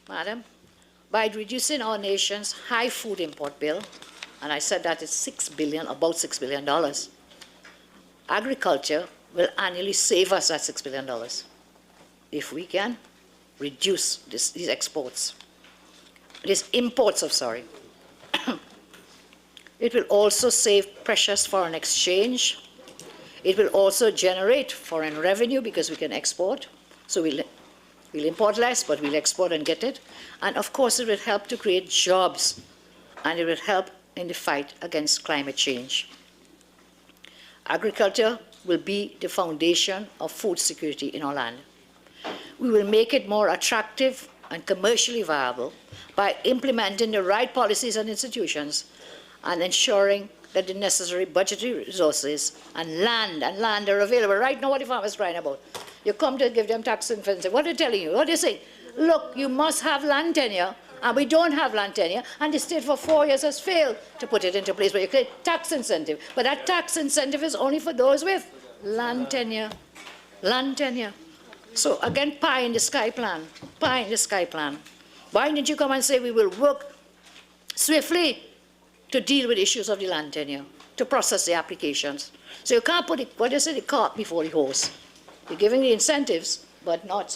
Madam, by reducing our nation's high food import bill, and I said that is $6 billion, about $6 billion, agriculture will annually save us that $6 billion if we can reduce these exports, these imports of, sorry. It will also save precious foreign exchange. It will also generate foreign revenue because we can export, so we'll import less, but we'll export and get it. And of course, it will help to create jobs, and it will help in the fight against climate change. Agriculture will be the foundation of food security in our land. We will make it more attractive and commercially viable by implementing the right policies and institutions and ensuring that the necessary budgetary resources and land are available. Right now, what the farmers are crying about? You come to give them tax incentive. What are they telling you? What are they saying? Look, you must have land tenure and we don't have land tenure, and the state for 4 years has failed to put it into place where you create tax incentive. But that tax incentive is only for those with land tenure. Land tenure. So again, pie in the sky plan. Pie in the sky plan. Why didn't you come and say we will work swiftly to deal with issues of the land tenure, to process the applications? So you can't put it, what is it, the cart before the horse. You're giving the incentives, but not,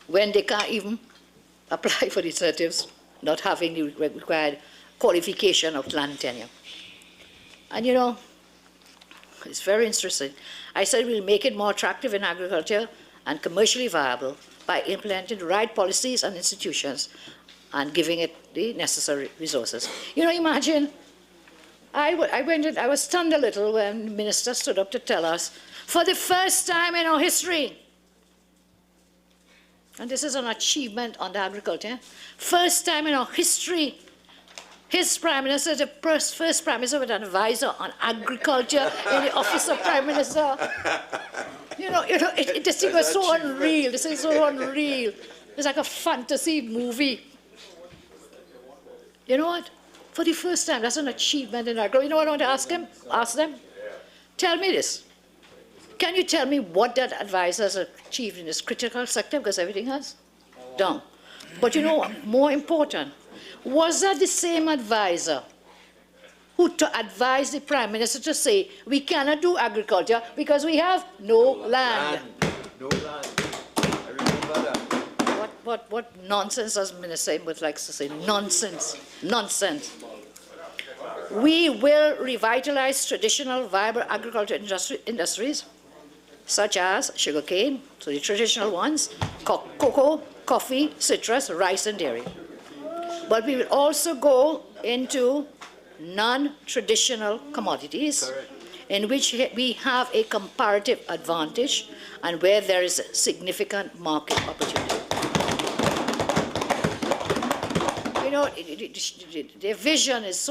when they can't even apply for the incentives, not having the required qualification of land tenure. And you know, it's very interesting. I said we'll make it more attractive in agriculture and commercially viable by implementing the right policies and institutions and giving it the necessary resources. You know, imagine, I was stunned a little when the minister stood up to tell us, for the first time in our history, and this is an achievement on the agriculture, first time in our history, his Prime Minister, the first Prime Minister with an advisor on agriculture in the office of Prime Minister. This thing was so unreal. This is so unreal. It's like a fantasy movie. You know what? For the first time, that's an achievement in agriculture. You know what I want to ask him? Ask them? Tell me this. Can you tell me what that advisor has achieved in this critical sector? Because everything has done. But you know what? More important, was that the same advisor who advised the Prime Minister to say, we cannot do agriculture because we have no land? No land. I remember that. What nonsense does Minister Imwood likes to say? Nonsense. Nonsense. We will revitalize traditional viable agriculture industries, such as sugarcane, so the traditional ones, cocoa, coffee, citrus, rice, and dairy. But we will also go into non-traditional commodities in which we have a comparative advantage and where there is significant market opportunity. You know, their vision is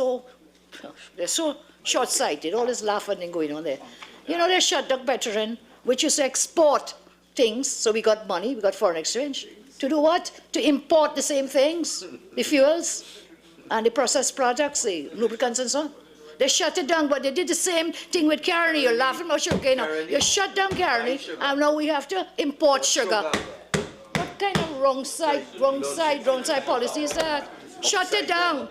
they're so short-sighted, all this laughing going on there. You know, they're shut down veteran, which is to export things, so we got money, we got foreign exchange. To do what? To import the same things, the fuels and the processed products, the lubricants and so on. They shut it down, but they did the same thing with Carney. You're laughing about sugar now. You shut down Carney, and now we have to import sugar. What kind of wrong side policy is that? Shut it down.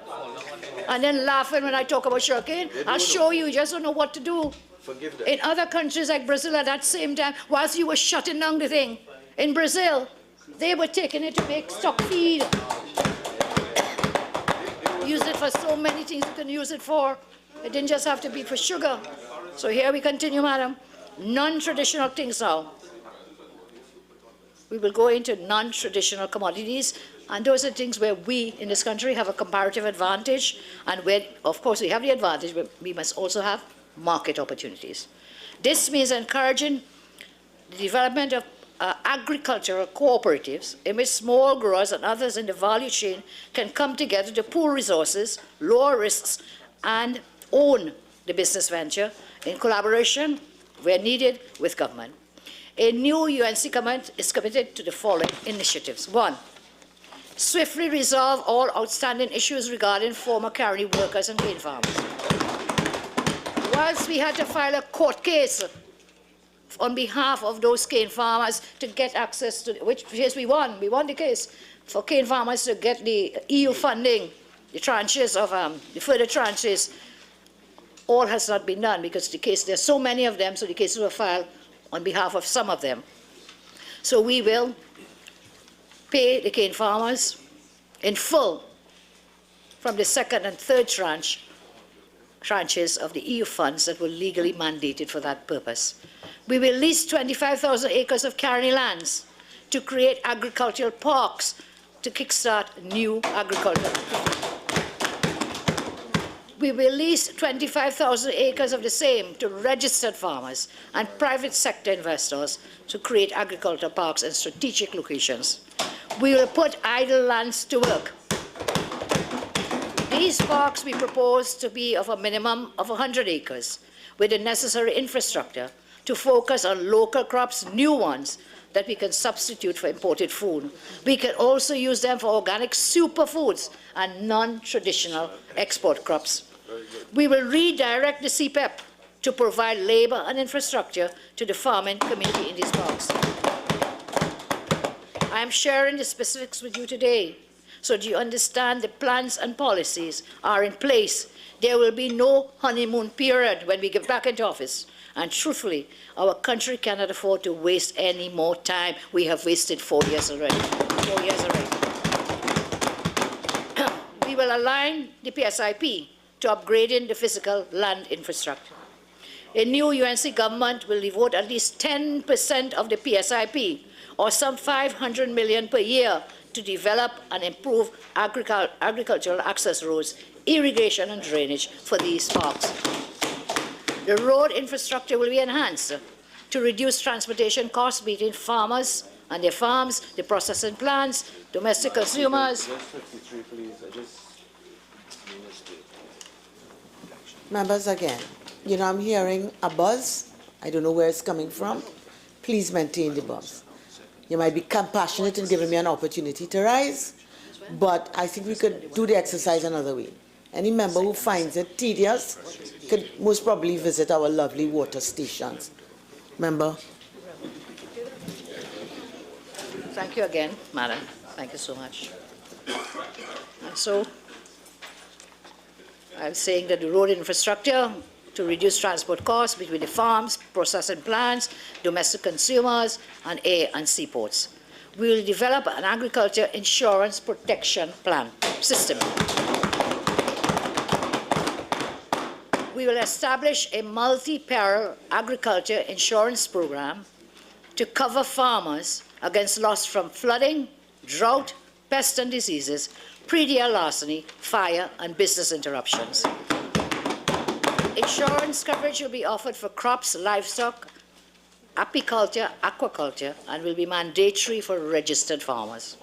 And then laughing when I talk about sugarcane. I'll show you just don't know what to do. Forgive them. In other countries like Brazil at that same time, whilst you were shutting down the thing, in Brazil, they were taking it to make stock feed. Use it for so many things you can use it for. It didn't just have to be for sugar. So here we continue, madam. Non-traditional things now. We will go into non-traditional commodities, and those are things where we in this country have a comparative advantage, and where, of course, we have the advantage, but we must also have market opportunities. This means encouraging the development of agricultural cooperatives in which small growers and others in the value chain can come together to pool resources, lower risks, and own the business venture in collaboration, where needed, with government. A new UNC government is committed to the following initiatives. 1, swiftly resolve all outstanding issues regarding former Carney workers and cane farmers. Whilst we had to file a court case on behalf of those cane farmers to get access to, which case we won the case, for cane farmers to get the EU funding, the tranches of, the further tranches, all has not been done because the case, there's so many of them, so the cases were filed on behalf of some of them. So we will pay the cane farmers in full from the second and third tranches of the EU funds that were legally mandated for that purpose. We will lease 25,000 acres of Carney lands to create agricultural parks to kickstart new agriculture. We will lease 25,000 acres of the same to registered farmers and private sector investors to create agricultural parks in strategic locations. We will put idle lands to work. These parks we propose to be of a minimum of 100 acres with the necessary infrastructure to focus on local crops, new ones, that we can substitute for imported food. We can also use them for organic superfoods and non-traditional export crops. We will redirect the CPEP to provide labor and infrastructure to the farming community in these parks. I am sharing the specifics with you today, so do you understand the plans and policies are in place. There will be no honeymoon period when we get back into office. And truthfully, our country cannot afford to waste any more time. We have wasted 4 years already. 4 years already. We will align the PSIP to upgrading the physical land infrastructure. A new UNC government will devote at least 10% of the PSIP, or some 500 million per year, to develop and improve agricultural access roads, irrigation and drainage for these parks. The road infrastructure will be enhanced to reduce transportation costs between farmers and their farms, the processing plants, domestic consumers. Members, again, you know, I'm hearing a buzz. I don't know where it's coming from. Please maintain the buzz. You might be compassionate in giving me an opportunity to rise, but I think we could do the exercise another way. Any member who finds it tedious could most probably visit our lovely water stations. Member. Thank you again, Madam. Thank you so much. And so, I'm saying that the road infrastructure to reduce transport costs between the farms, processing plants, domestic consumers, and air and seaports. We will develop an agriculture insurance protection plan system. We will establish a multi-peril agriculture insurance program to cover farmers against loss from flooding, drought, pests and diseases, pre-deal larceny, fire, and business interruptions. Insurance coverage will be offered for crops, livestock, apiculture, aquaculture, and will be mandatory for registered farmers.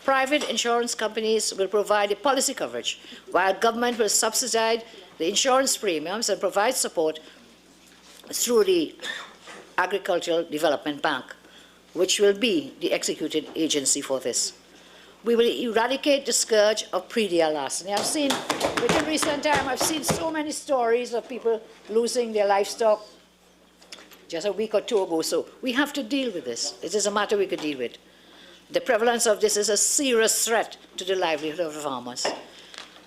Private insurance companies will provide the policy coverage, while government will subsidize the insurance premiums and provide support through the Agricultural Development Bank, which will be the executing agency for this. We will eradicate the scourge of pre-deal larceny. I've seen, within recent time, I've seen so many stories of people losing their livestock just a week or two ago. So we have to deal with this. It is a matter we could deal with. The prevalence of this is a serious threat to the livelihood of the farmers.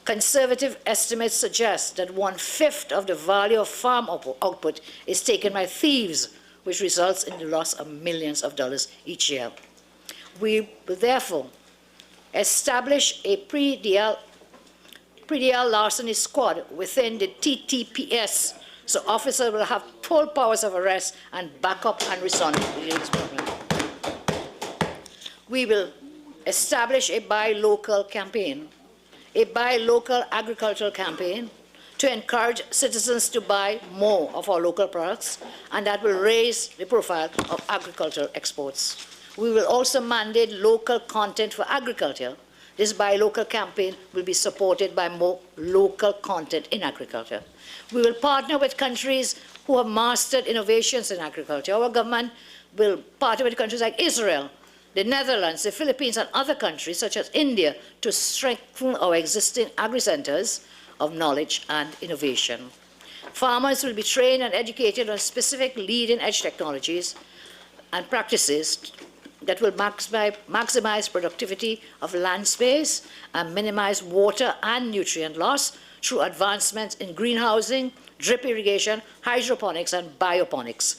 Conservative estimates suggest that 1/5 of the value of farm output is taken by thieves, which results in the loss of millions of dollars each year. We will therefore establish a pre-deal larceny squad within the TTPS, so officers will have full powers of arrest and backup and response to this problem. We will establish a buy local campaign, a buy local agricultural campaign to encourage citizens to buy more of our local products, and that will raise the profile of agricultural exports. We will also mandate local content for agriculture. This buy local campaign will be supported by more local content in agriculture. We will partner with countries who have mastered innovations in agriculture. Our government will partner with countries like Israel, the Netherlands, the Philippines, and other countries such as India to strengthen our existing agri-centers of knowledge and innovation. Farmers will be trained and educated on specific leading-edge technologies and practices that will maximize productivity of land space and minimize water and nutrient loss through advancements in greenhousing, drip irrigation, hydroponics, and bioponics.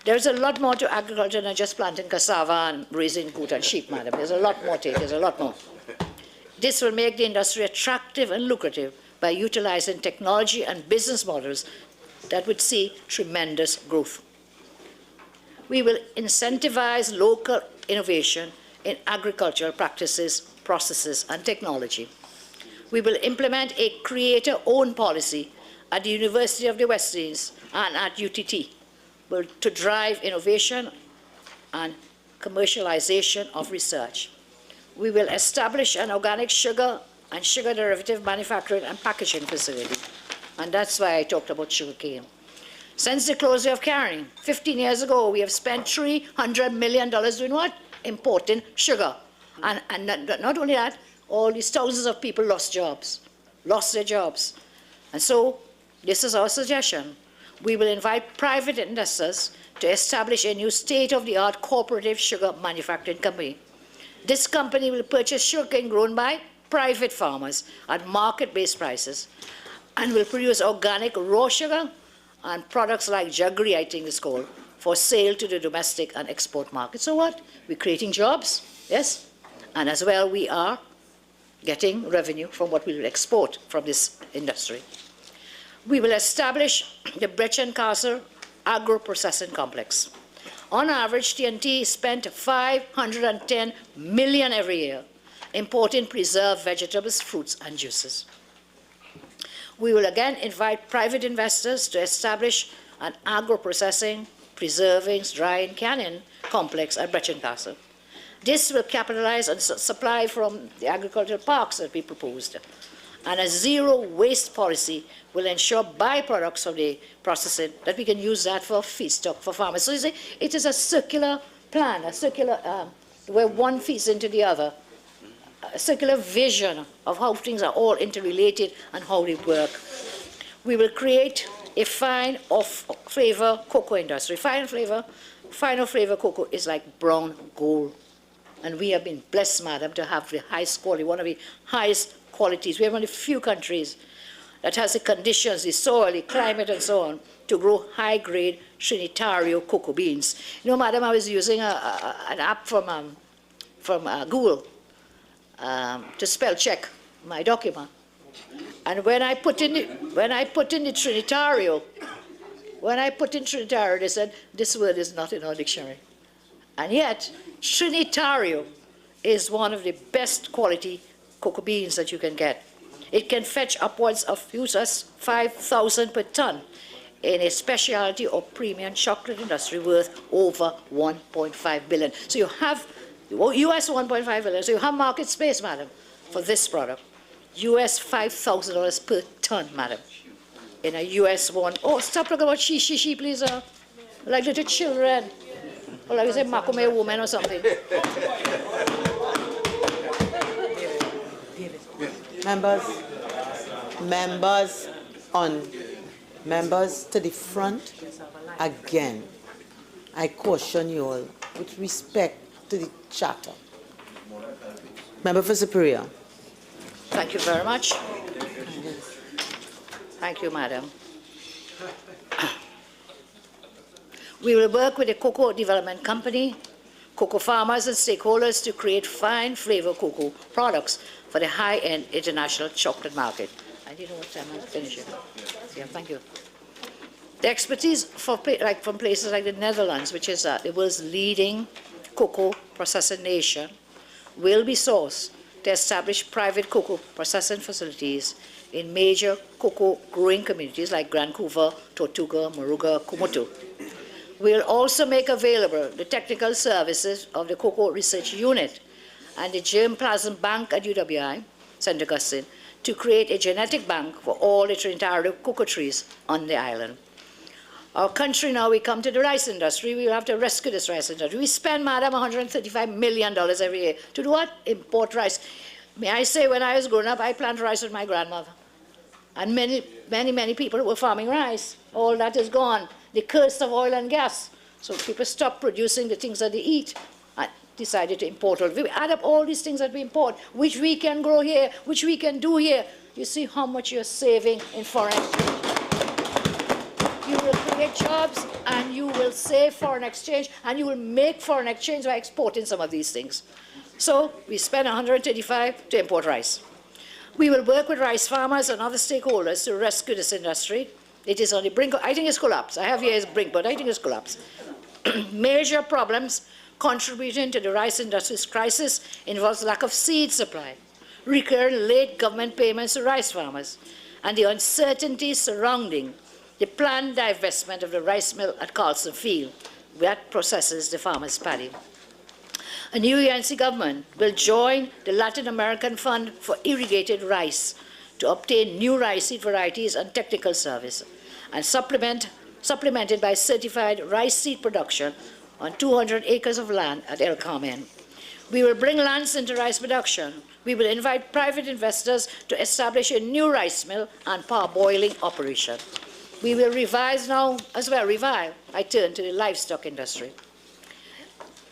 There's a lot more to agriculture than just planting cassava and raising goat and sheep, madam. There's a lot more to it. There's a lot more. This will make the industry attractive and lucrative by utilizing technology and business models that would see tremendous growth. We will incentivize local innovation in agricultural practices, processes, and technology. We will implement a creator-owned policy at the University of the West Indies and at UTT to drive innovation and commercialization of research. We will establish an organic sugar and sugar derivative manufacturing and packaging facility. And that's why I talked about sugarcane. Since the closure of Carring, 15 years ago, we have spent $300 million doing what? Importing sugar. And not only that, all these thousands of people lost their jobs. And so, this is our suggestion. We will invite private investors to establish a new state-of-the-art cooperative sugar manufacturing company. This company will purchase sugarcane grown by private farmers at market-based prices and will produce organic raw sugar and products like jaggery, I think it's called, for sale to the domestic and export market. So what? We're creating jobs, yes? And as well, we are getting revenue from what we will export from this industry. We will establish the Brecon Castle Agro-Processing Complex. On average, TNT spent $510 million every year importing preserved vegetables, fruits, and juices. We will again invite private investors to establish an agro-processing, preserving, drying, canning complex at Brecon Castle. This will capitalize on supply from the agricultural parks that we proposed. And a zero waste policy will ensure byproducts of the processing, that we can use that for feedstock for farmers. So you see, it is a circular plan, a circular, where one feeds into the other, a circular vision of how things are all interrelated and how they work. We will create a fine flavor cocoa industry. Final flavor cocoa is like brown gold. And we have been blessed, madam, to have the highest quality, one of the highest qualities. We have one of the few countries that has the conditions, the soil, the climate, and so on, to grow high-grade Trinitario cocoa beans. You know, madam, I was using an app from Google to spell check my document. And when I put in the Trinitario, they said, this word is not in our dictionary. And yet, Trinitario is one of the best quality cocoa beans that you can get. It can fetch upwards of US $5,000 per ton in a specialty or premium chocolate industry worth over $1.5 billion. So you have US $1.5 billion. So you have market space, madam, for this product. US $5,000 per ton, madam. In a US one. Oh, stop talking about she, please. Like little children. Or like you say, Makome woman or something. Members to the front, again, I caution you all with respect to the charter. Member for Superior. Thank you very much. Thank you, madam. We will work with the Cocoa Development Company, cocoa farmers and stakeholders to create fine flavor cocoa products for the high-end international chocolate market. I didn't know what time I'm finishing. Yeah, thank you. The expertise from places like the Netherlands, which is the world's leading cocoa processing nation, will be sourced to establish private cocoa processing facilities in major cocoa growing communities like Vancouver, Tortuga, Moruga, Kumotu. We'll also make available the technical services of the Cocoa Research Unit and the Germplasm Bank at UWI, St. Augustine, to create a genetic bank for all the Trinitario cocoa trees on the island. Our country now, we come to the rice industry, we will have to rescue this rice industry. We spend, madam, $135 million every year to do what? Import rice. May I say, when I was growing up, I planted rice with my grandmother. And many people were farming rice. All that is gone. The curse of oil and gas. So people stopped producing the things that they eat and decided to import all. We add up all these things that we import, which we can grow here, which we can do here. You see how much you're saving in foreign exchange. You will create jobs and you will save foreign exchange and you will make foreign exchange by exporting some of these things. So we spend $135 to import rice. We will work with rice farmers and other stakeholders to rescue this industry. It is on the brink of, I think it's collapse. I have here is brink, but I think it's collapse. Major problems contributing to the rice industry's crisis involves lack of seed supply, recurrent late government payments to rice farmers, and the uncertainty surrounding the planned divestment of the rice mill at Carlson Field that processes the farmers' paddy. A new UNC government will join the Latin American Fund for Irrigated Rice to obtain new rice seed varieties and technical service, and supplement supplemented by certified rice seed production on 200 acres of land at El Carmen. We will bring lands into rice production. We will invite private investors to establish a new rice mill and parboiling operation. We will revise now, as well, I turn to the livestock industry.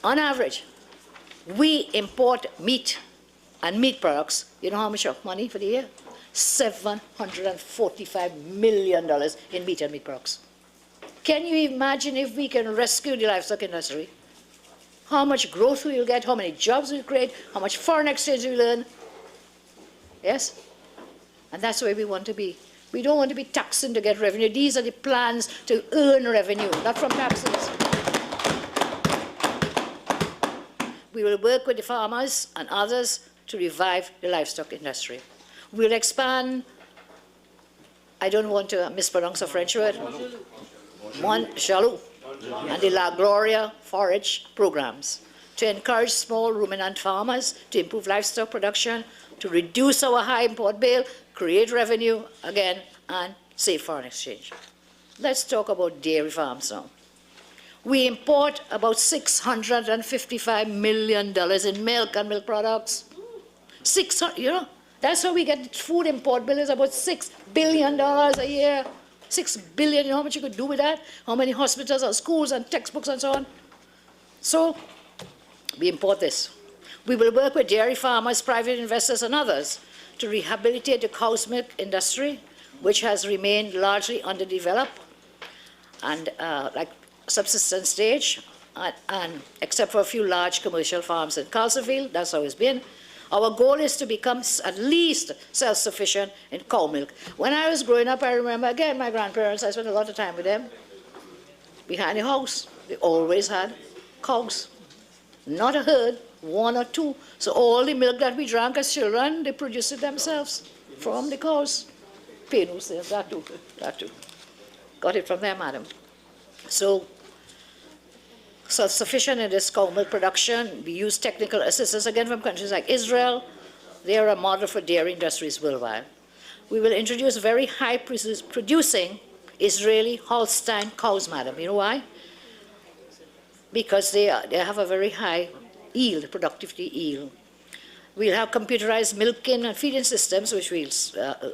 On average, we import meat and meat products. You know how much of money for the year? $745 million in meat and meat products. Can you imagine if we can rescue the livestock industry? How much growth we will get, how many jobs we will create, how much foreign exchange we will earn. Yes? And that's where we want to be. We don't want to be taxing to get revenue. These are the plans to earn revenue, not from taxes. We will work with the farmers and others to revive the livestock industry. We will expand, I don't want to mispronounce a French word, Montjaloux, and the La Gloria forage programs to encourage small ruminant farmers to improve livestock production, to reduce our high import bill, create revenue again, and save foreign exchange. Let's talk about dairy farms now. We import about $655 million in milk and milk products. That's how we get food import bill is about $6 billion a year. $6 billion, you know how much you could do with that? How many hospitals and schools and textbooks and so on? So we import this. We will work with dairy farmers, private investors and others to rehabilitate the cow's milk industry, which has remained largely underdeveloped and like subsistence stage, and except for a few large commercial farms in Castleville, that's how it's been. Our goal is to become at least self-sufficient in cow milk. When I was growing up, I remember, again, my grandparents, I spent a lot of time with them. Behind the house, they always had cows. Not a herd, one or two. So all the milk that we drank as children, they produced it themselves from the cows. Penus, that too. Got it from them, madam. So, self-sufficient in this cow milk production. We use technical assistance, again, from countries like Israel. They are a model for dairy industries worldwide. We will introduce very high-producing Israeli Holstein cows, madam. You know why? Because they have a very high yield, productivity yield. We'll have computerized milking and feeding systems, which we'll,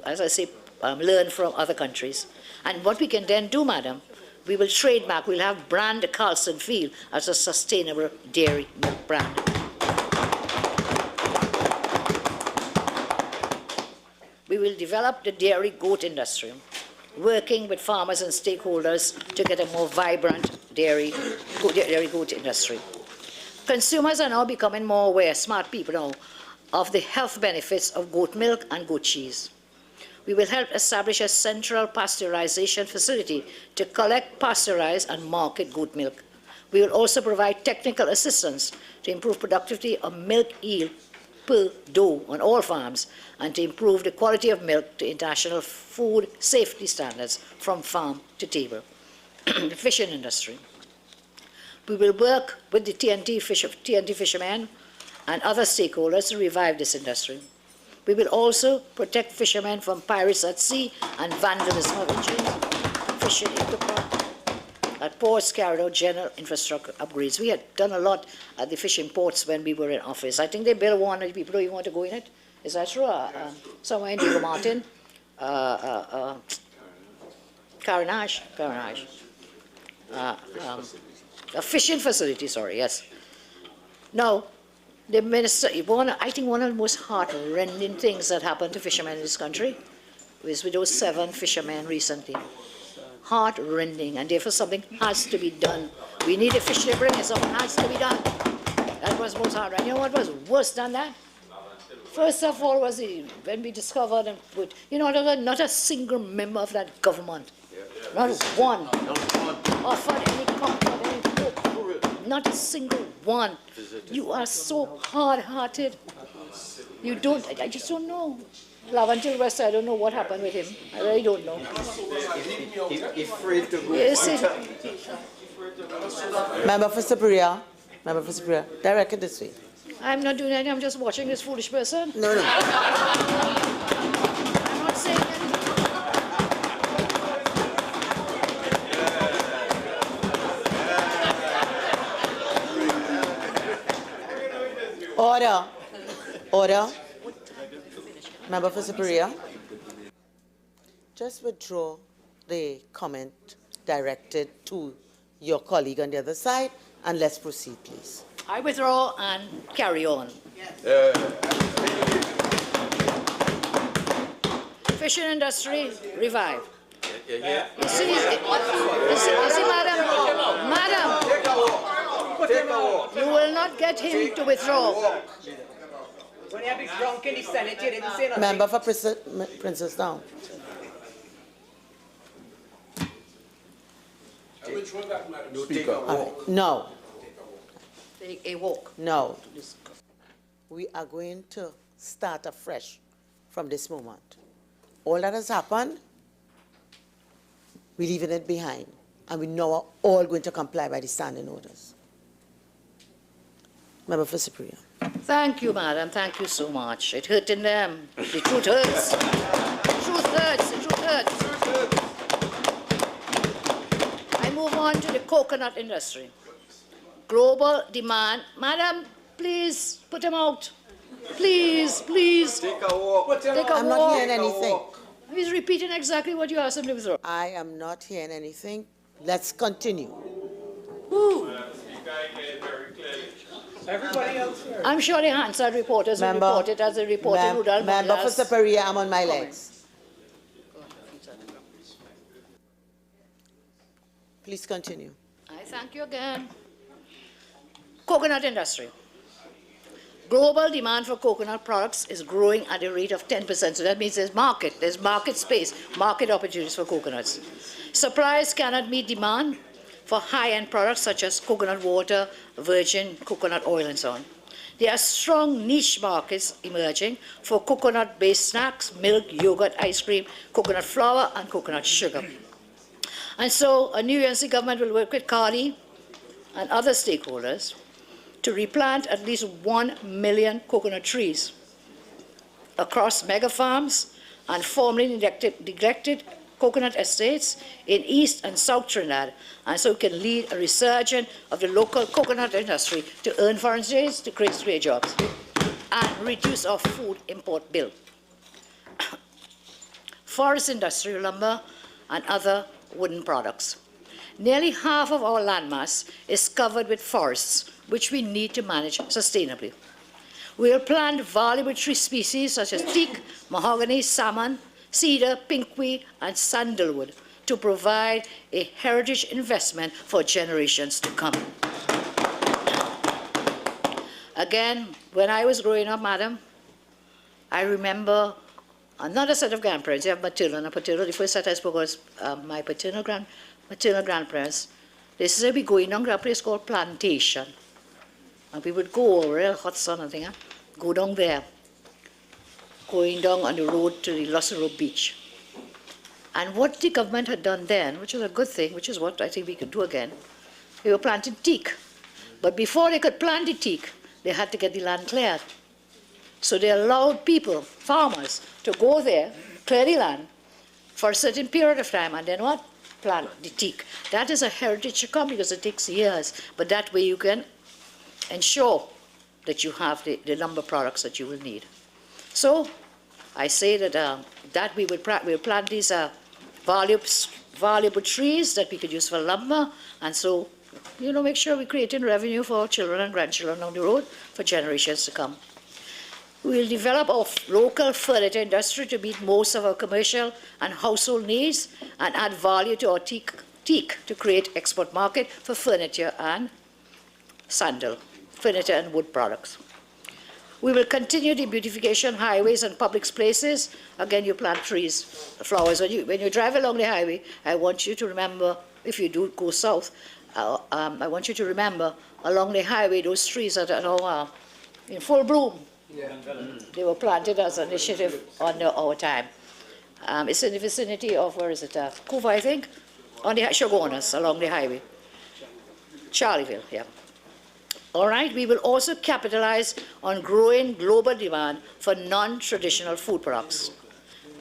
as I say, learn from other countries. And what we can then do, madam, we will trademark, we'll have brand Carlson Field as a sustainable dairy milk brand. We will develop the dairy goat industry, working with farmers and stakeholders to get a more vibrant dairy goat industry. Consumers are now becoming more aware, smart people now, of the health benefits of goat milk and goat cheese. We will help establish a central pasteurization facility to collect, pasteurize, and market goat milk. We will also provide technical assistance to improve productivity of milk yield per doe on all farms and to improve the quality of milk to international food safety standards from farm to table. The fishing industry. We will work with the TNT fishermen and other stakeholders to revive this industry. We will also protect fishermen from pirates at sea and vandalism of fishing equipment. At ports, carried out general infrastructure upgrades. We had done a lot at the fishing ports when we were in office. I think they built one, and people don't even want to go in it. Is that true? Somewhere in Diego Martin. Carenage. A fishing facility, sorry, yes. Now, the minister, I think one of the most heart-rending things that happened to fishermen in this country was with those 7 fishermen recently. Heart-rending, and therefore something has to be done. We need a fish to bring it, something has to be done. That was most heart-rending. You know what was worse than that? First of all was when we discovered and put, you know, there was not a single member of that government, not one, offered any comfort, any hope, not a single one. You are so hard-hearted. You don't, I just don't know. Lavantil West, I don't know what happened with him. I really don't know. He's afraid to go. Yes, Member for Superior. Direct it this way. I'm not doing anything, I'm just watching this foolish person. No. I'm not saying anything. Order. Member for Superior. Just withdraw the comment directed to your colleague on the other side, and let's proceed, please. I withdraw and carry on. Fishing industry, revive. You see, madam, Take a walk. you will not get him to withdraw. When you have been drunk in the Senate, you didn't say nothing. Member for Princess Down. Take a walk. No, Take a walk. no. We are going to start afresh from this moment. All that has happened, we're leaving it behind. And we now are all going to comply by the standing orders. Member for Superior. Thank you, madam. Thank you so much. It hurt in them. The truth hurts. The truth hurts. The truth hurts. I move on to the coconut industry. Global demand. Madam, please put him out. Please, please. Take a walk. Take a I'm not walk. hearing anything. He's repeating exactly what you asked him to withdraw. I am not hearing anything. Let's continue. Everybody else here. I'm sure the Hansard reporters will Member- report it as they reported Rudolph Member for Mundla's Superior, I'm on my legs. Please continue. I thank you again. Coconut industry. Global demand for coconut products is growing at a rate of 10%. So that means there's market space, market opportunities for coconuts. Suppliers cannot meet demand for high-end products such as coconut water, virgin coconut oil, and so on. There are strong niche markets emerging for coconut-based snacks, milk, yogurt, ice cream, coconut flour, and coconut sugar. And so a new UNC government will work with CARDI and other stakeholders to replant at least 1 million coconut trees across mega farms and formerly neglected coconut estates in East and South Trinidad, and so it can lead a resurgence of the local coconut industry to earn foreign trades, to create jobs, and reduce our food import bill. Forest industry, lumber, and other wooden products. Nearly half of our landmass is covered with forests, which we need to manage sustainably. We will plant valuable tree species such as teak, mahogany, salmon, cedar, pinkweed, and sandalwood to provide a heritage investment for generations to come. Again, when I was growing up, madam, I remember another set of grandparents. You have maternal and paternal. The first set I spoke was my maternal grandparents. They said we going down to a place called Plantation. And we would go over real hot sun and thing, go down there, going down on the road to the Lossero Beach. And what the government had done then, which was a good thing, which is what I think we could do again, they were planting teak. But before they could plant the teak, they had to get the land cleared. So they allowed people, farmers, to go there, clear the land for a certain period of time, and then what? Plant the teak. That is a heritage to come because it takes years, but that way you can ensure that you have the lumber products that you will need. So I say that we will plant these valuable trees that we could use for lumber, and so, you know, make sure we're creating revenue for our children and grandchildren down the road for generations to come. We will develop our local furniture industry to meet most of our commercial and household needs and add value to our teak to create export market for furniture and furniture and wood products. We will continue the beautification highways and public places. Again, you plant trees, flowers. When you drive along the highway, I want you to remember, if you do go south, I want you to remember along the highway those trees that are now in full bloom. Yeah. They were planted as an initiative under our time. It's in the vicinity of, where is it, Kuva, I think, on the Shogunas, along the highway. Charleville, yeah. All right, we will also capitalize on growing global demand for non-traditional food products.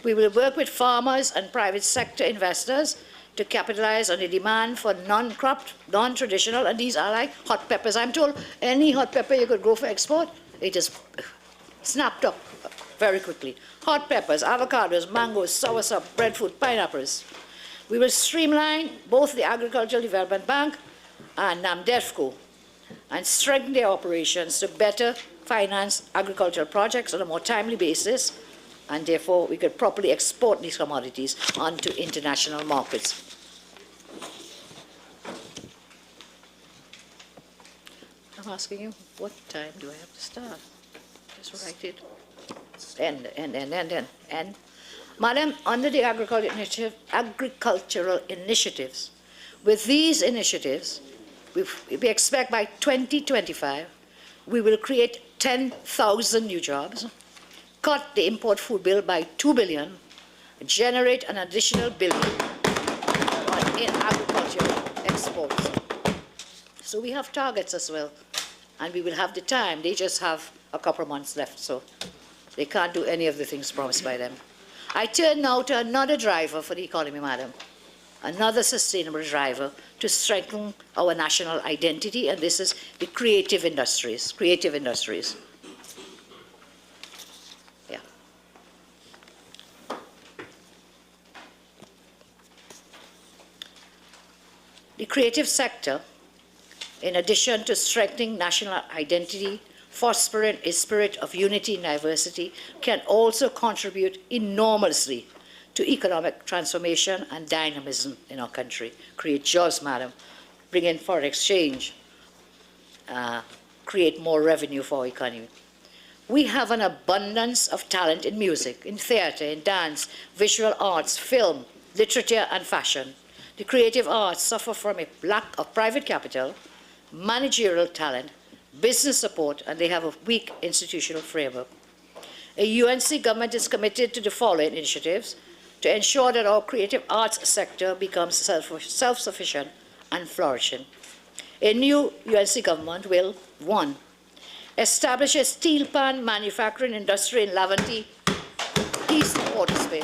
We will work with farmers and private sector investors to capitalize on the demand for non-cropped, non-traditional, and these are like hot peppers. I'm told any hot pepper you could grow for export, it is snapped up very quickly. Hot peppers, avocados, mangoes, soursop, breadfruit, pineapples. We will streamline both the Agricultural Development Bank and NAMDEFCO and strengthen their operations to better finance agricultural projects on a more timely basis, and therefore we could properly export these commodities onto international markets. I'm asking you, what time do I have to start? Just write it. End. Madam, under the agricultural initiatives, with these initiatives, we expect by 2025, we will create 10,000 new jobs, cut the import food bill by $2 billion, generate an additional $1 billion in agricultural exports. So we have targets as well, and we will have the time. They just have a couple of months left, so they can't do any of the things promised by them. I turn now to another driver for the economy, madam, another sustainable driver to strengthen our national identity, and this is the creative industries. Creative industries. Yeah. The creative sector, in addition to strengthening national identity, fostering a spirit of unity and diversity, can also contribute enormously to economic transformation and dynamism in our country. Create jobs, madam, bring in foreign exchange, create more revenue for our economy. We have an abundance of talent in music, in theater, in dance, visual arts, film, literature, and fashion. The creative arts suffer from a lack of private capital, managerial talent, business support, and they have a weak institutional framework. A UNC government is committed to the following initiatives to ensure that our creative arts sector becomes self-sufficient and flourishing. A new UNC government will, 1, establish a steel pan manufacturing industry in Laventille, East Port of Spain.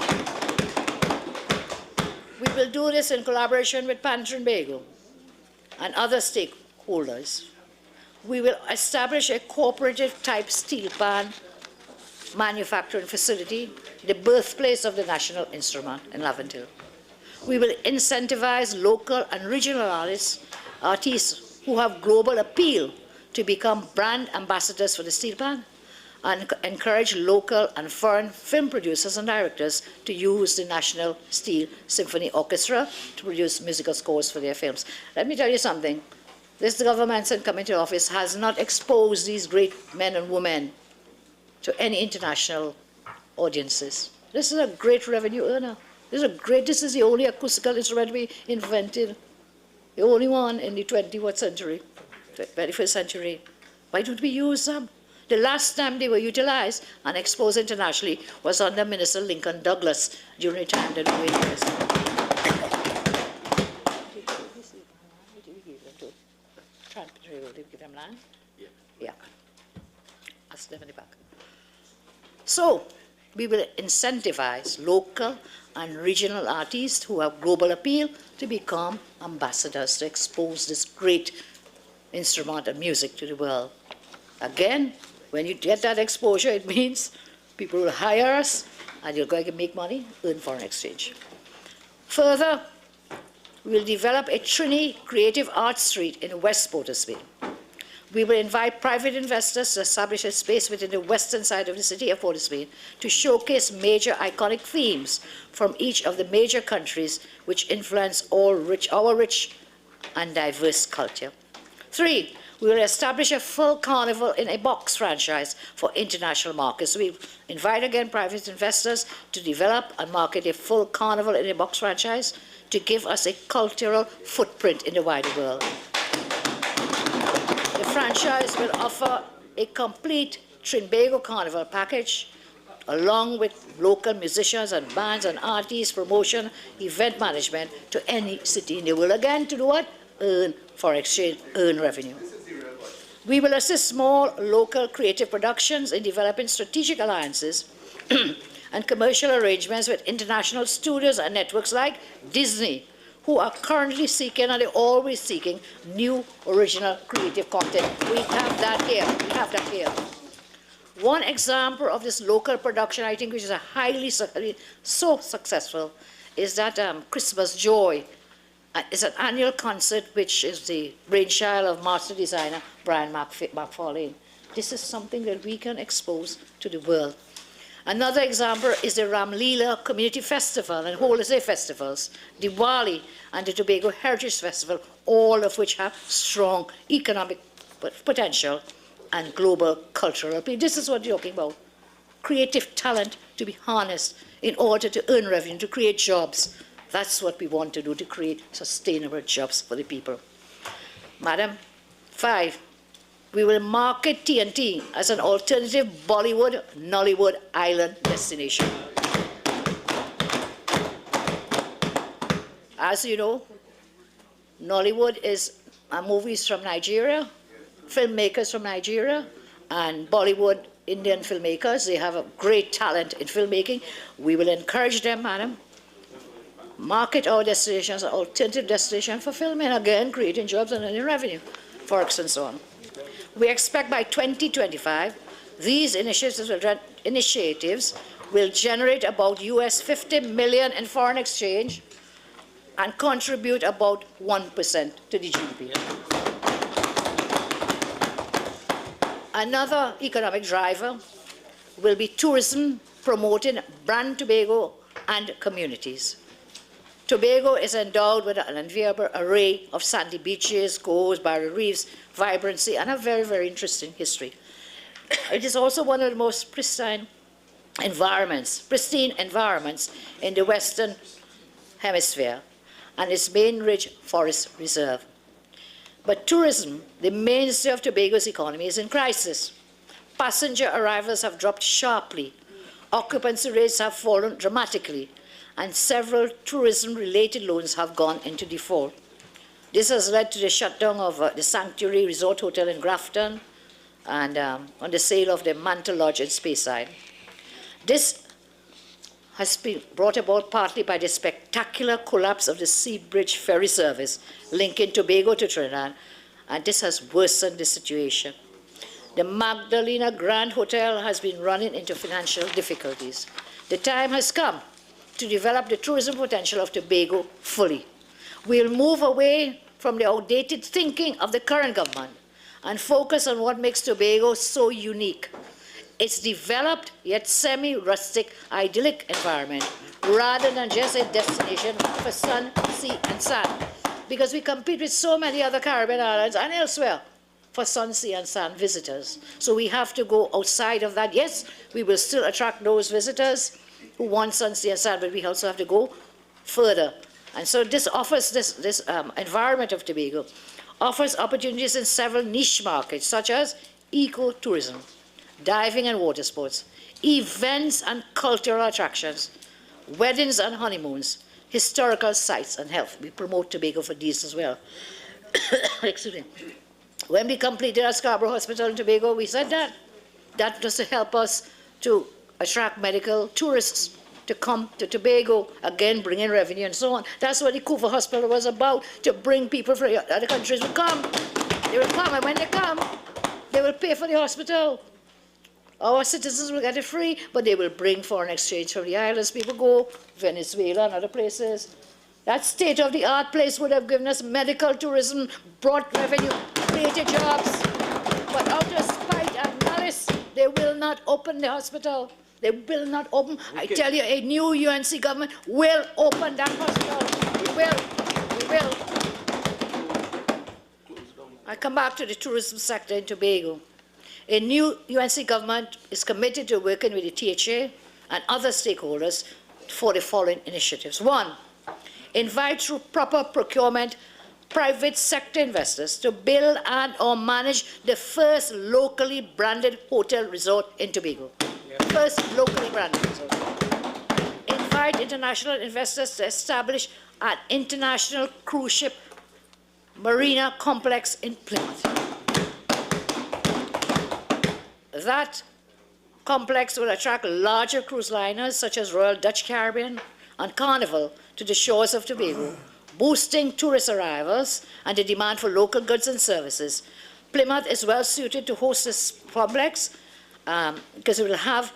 We will do this in collaboration with Pan Trinbago and other stakeholders. We will establish a cooperative-type steel pan manufacturing facility, the birthplace of the National Instrument in Laventille. We will incentivize local and regional artists who have global appeal to become brand ambassadors for the steel pan, and encourage local and foreign film producers and directors to use the National Steel Symphony Orchestra to produce musical scores for their films. Let me tell you something. This government, since coming to office, has not exposed these great men and women to any international audiences. This is a great revenue earner. This is the only acoustical instrument we invented, the only one in the 21st century, 21st century. Why don't we use them? The last time they were utilized and exposed internationally was under Minister Lincoln Douglas during the time that we were president. Did we give them land? Yeah. Ask them in the back. So, we will incentivize local and regional artists who have global appeal to become ambassadors, to expose this great instrument and music to the world. Again, when you get that exposure, it means people will hire us and you're going to make money, earn foreign exchange. Further, we will develop a Trini Creative Arts Street in West Port of Spain. We will invite private investors to establish a space within the western side of the city of Port of Spain to showcase major iconic themes from each of the major countries which influence our rich and diverse culture. 3, we will establish a full carnival in a box franchise for international markets. We invite again private investors to develop and market a full carnival in a box franchise to give us a cultural footprint in the wider world. The franchise will offer a complete Trinbago Carnival package along with local musicians and bands and artists, promotion, event management to any city in the world. Again, to do what? Earn foreign exchange, earn revenue. We will assist small local creative productions in developing strategic alliances and commercial arrangements with international studios and networks like Disney, who are currently seeking, and they're always seeking, new original creative content. We have that here. We have that here. One example of this local production, I think, which is a so successful, is that Christmas Joy. It's an annual concert which is the brainchild of master designer Brian McFarlane. This is something that we can expose to the world. Another example is the Ramleela Community Festival and holiday festivals, Diwali and the Tobago Heritage Festival, all of which have strong economic potential and global cultural appeal. This is what you're talking about. Creative talent to be harnessed in order to earn revenue, to create jobs. That's what we want to do, to create sustainable jobs for the people. Madam, 5, we will market TNT as an alternative Bollywood, Nollywood island destination. As you know, Nollywood is movies from Nigeria, filmmakers from Nigeria, and Bollywood Indian filmmakers. They have a great talent in filmmaking. We will encourage them, madam. Market our destination as an alternative destination for filming, again, creating jobs and earning revenue, forex and so on. We expect by 2025, these initiatives will generate about US 50 million in foreign exchange and contribute about 1% to the GDP. Another economic driver will be tourism promoting brand Tobago and communities. Tobago is endowed with an enviable array of sandy beaches, coves, barrier reefs, vibrancy, and a very, very interesting history. It is also one of the most pristine environments in the Western Hemisphere, and its main Ridge Forest Reserve. But tourism, the mainstay of Tobago's economy, is in crisis. Passenger arrivals have dropped sharply, occupancy rates have fallen dramatically, and several tourism-related loans have gone into default. This has led to the shutdown of the Sanctuary Resort Hotel in Grafton and on the sale of the Mantle Lodge in Speyside. This has been brought about partly by the spectacular collapse of the Sea Bridge ferry service linking Tobago to Trinidad, and this has worsened the situation. The Magdalena Grand Hotel has been running into financial difficulties. The time has come to develop the tourism potential of Tobago fully. We'll move away from the outdated thinking of the current government and focus on what makes Tobago so unique. It's developed yet semi-rustic, idyllic environment rather than just a destination for sun, sea, and sand. Because we compete with so many other Caribbean islands and elsewhere for sun, sea, and sand visitors. So we have to go outside of that. Yes, we will still attract those visitors who want sun, sea, and sand, but we also have to go further. And so this offers, this environment of Tobago offers opportunities in several niche markets, such as ecotourism, diving and water sports, events and cultural attractions, weddings and honeymoons, historical sites and health. We promote Tobago for these as well. Excuse me. When we completed our Scarborough Hospital in Tobago, we said that. That was to help us to attract medical tourists to come to Tobago, again, bring in revenue and so on. That's what the Couva Hospital was about, to bring people from other countries to come. They will come, and when they come, they will pay for the hospital. Our citizens will get it free, but they will bring foreign exchange from the islands. People go, Venezuela and other places. That state-of-the-art place would have given us medical tourism, brought revenue, created jobs. But out of spite and malice, they will not open the hospital. They will not open. I tell you, a new UNC government will open that hospital. We will. I come back to the tourism sector in Tobago. A new UNC government is committed to working with the THA and other stakeholders for the following initiatives. 1, invite through proper procurement private sector investors to build and or manage the first locally branded hotel resort in Tobago. First locally branded resort. Invite international investors to establish an international cruise ship marina complex in Plymouth. That complex will attract larger cruise liners such as Royal Dutch Caribbean and Carnival to the shores of Tobago, boosting tourist arrivals and the demand for local goods and services. Plymouth is well suited to host this complex because we will have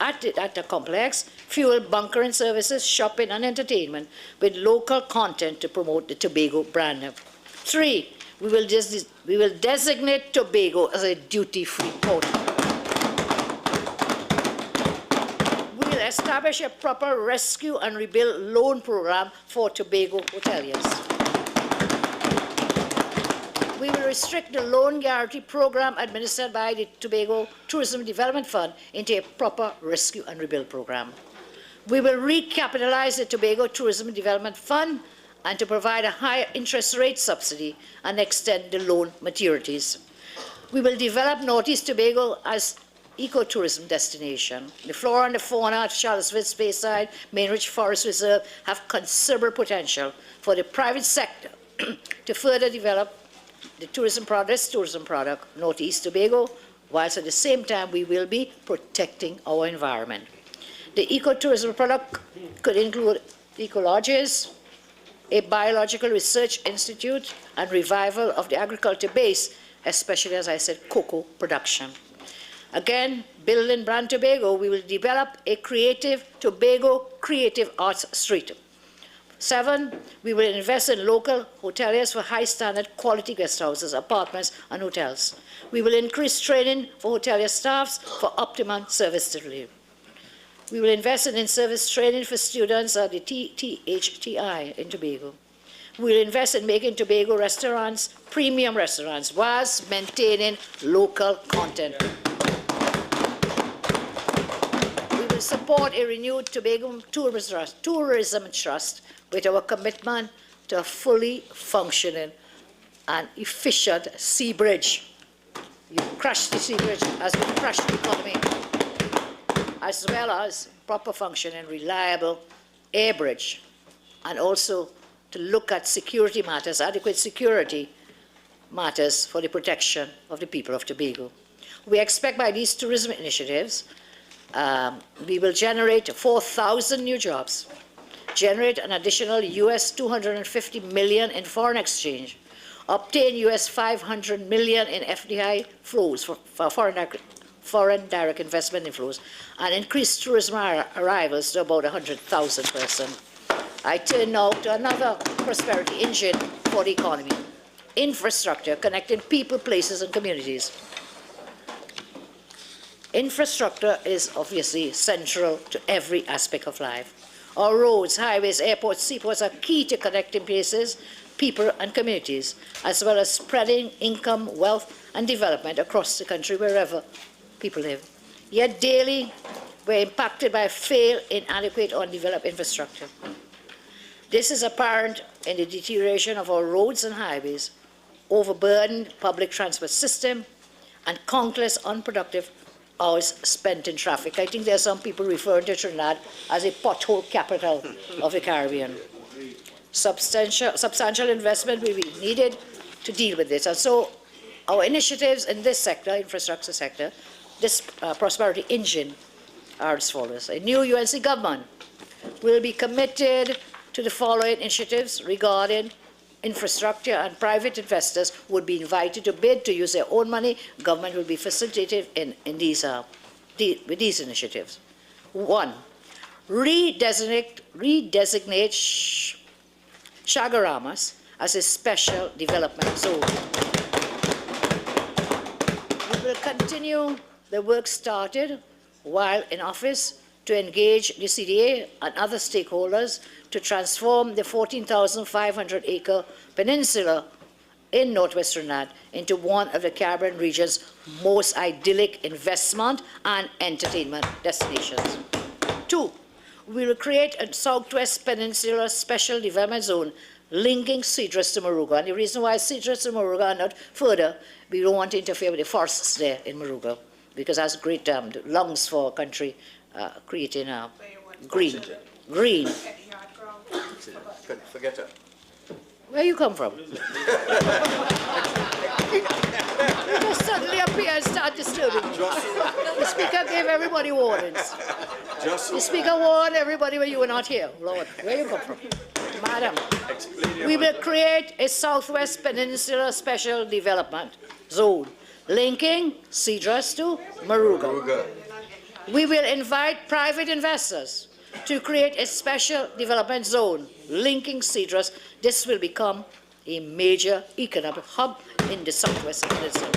at the complex fuel bunkering services, shopping and entertainment with local content to promote the Tobago brand. 3, we will designate Tobago as a duty-free port. We will establish a proper rescue and rebuild loan program for Tobago hoteliers. We will restrict the loan guarantee program administered by the Tobago Tourism Development Fund into a proper rescue and rebuild program. We will recapitalize the Tobago Tourism Development Fund and to provide a higher interest rate subsidy and extend the loan maturities. We will develop Northeast Tobago as ecotourism destination. The flora and the fauna at Charlottesville Speyside, Mainridge Forest Reserve have considerable potential for the private sector to further develop the tourism product, Northeast Tobago, whilst at the same time we will be protecting our environment. The ecotourism product could include eco-lodges, a biological research institute, and revival of the agriculture base, especially, as I said, cocoa production. Again, building Brand Tobago, we will develop a creative Tobago Creative Arts Street. 7, we will invest in local hoteliers for high standard quality guest houses, apartments and hotels. We will increase training for hotelier staffs for optimum service delivery. We will invest in in-service training for students at the THTI in Tobago. We will invest in making Tobago restaurants premium restaurants whilst maintaining local content. We will support a renewed Tobago Tourism Trust with our commitment to a fully functioning and efficient sea bridge. You crash the sea bridge as we crash the economy, as well as proper functioning, reliable air bridge, and also to look at security matters, adequate security matters for the protection of the people of Tobago. We expect by these tourism initiatives, we will generate 4,000 new jobs, generate an additional US $250 million in foreign exchange, obtain US $500 million in FDI flows for foreign direct investment inflows, and increase tourism arrivals to about 100,000 persons. I turn now to another prosperity engine for the economy: infrastructure connecting people, places, and communities. Infrastructure is obviously central to every aspect of life. Our roads, highways, airports, seaports are key to connecting places, people, and communities, as well as spreading income, wealth, and development across the country wherever people live. Yet daily, we're impacted by a failed, inadequate, or undeveloped infrastructure. This is apparent in the deterioration of our roads and highways, overburdened public transport system, and countless unproductive hours spent in traffic. I think there are some people referring to Trinidad as a pothole capital of the Caribbean. Substantial investment will be needed to deal with this. And so our initiatives in this sector, infrastructure sector, this prosperity engine are as follows. A new UNC government will be committed to the following initiatives regarding infrastructure, and private investors would be invited to bid to use their own money. Government will be facilitated with these initiatives. 1, redesignate Chagaramas as a special development zone. We will continue the work started while in office to engage the CDA and other stakeholders to transform the 14,500-acre peninsula in northwest Trinidad into one of the Caribbean region's most idyllic investment and entertainment destinations. 2, we will create a Southwest Peninsula Special Development Zone linking Cedros to Moruga. And the reason why Cedros to Moruga and not further, we don't want to interfere with the forests there in Moruga, because that's great lungs for a country, creating green. Forget her. Where you come from? You just suddenly appear and start disturbing me. The speaker gave everybody warnings. The speaker warned everybody when you were not here. Lord, where you come from? Madam, we will create a Southwest Peninsula Special Development Zone linking Cedros to Maruga. We will invite private investors to create a special development zone linking Cedros. This will become a major economic hub in the southwest peninsula.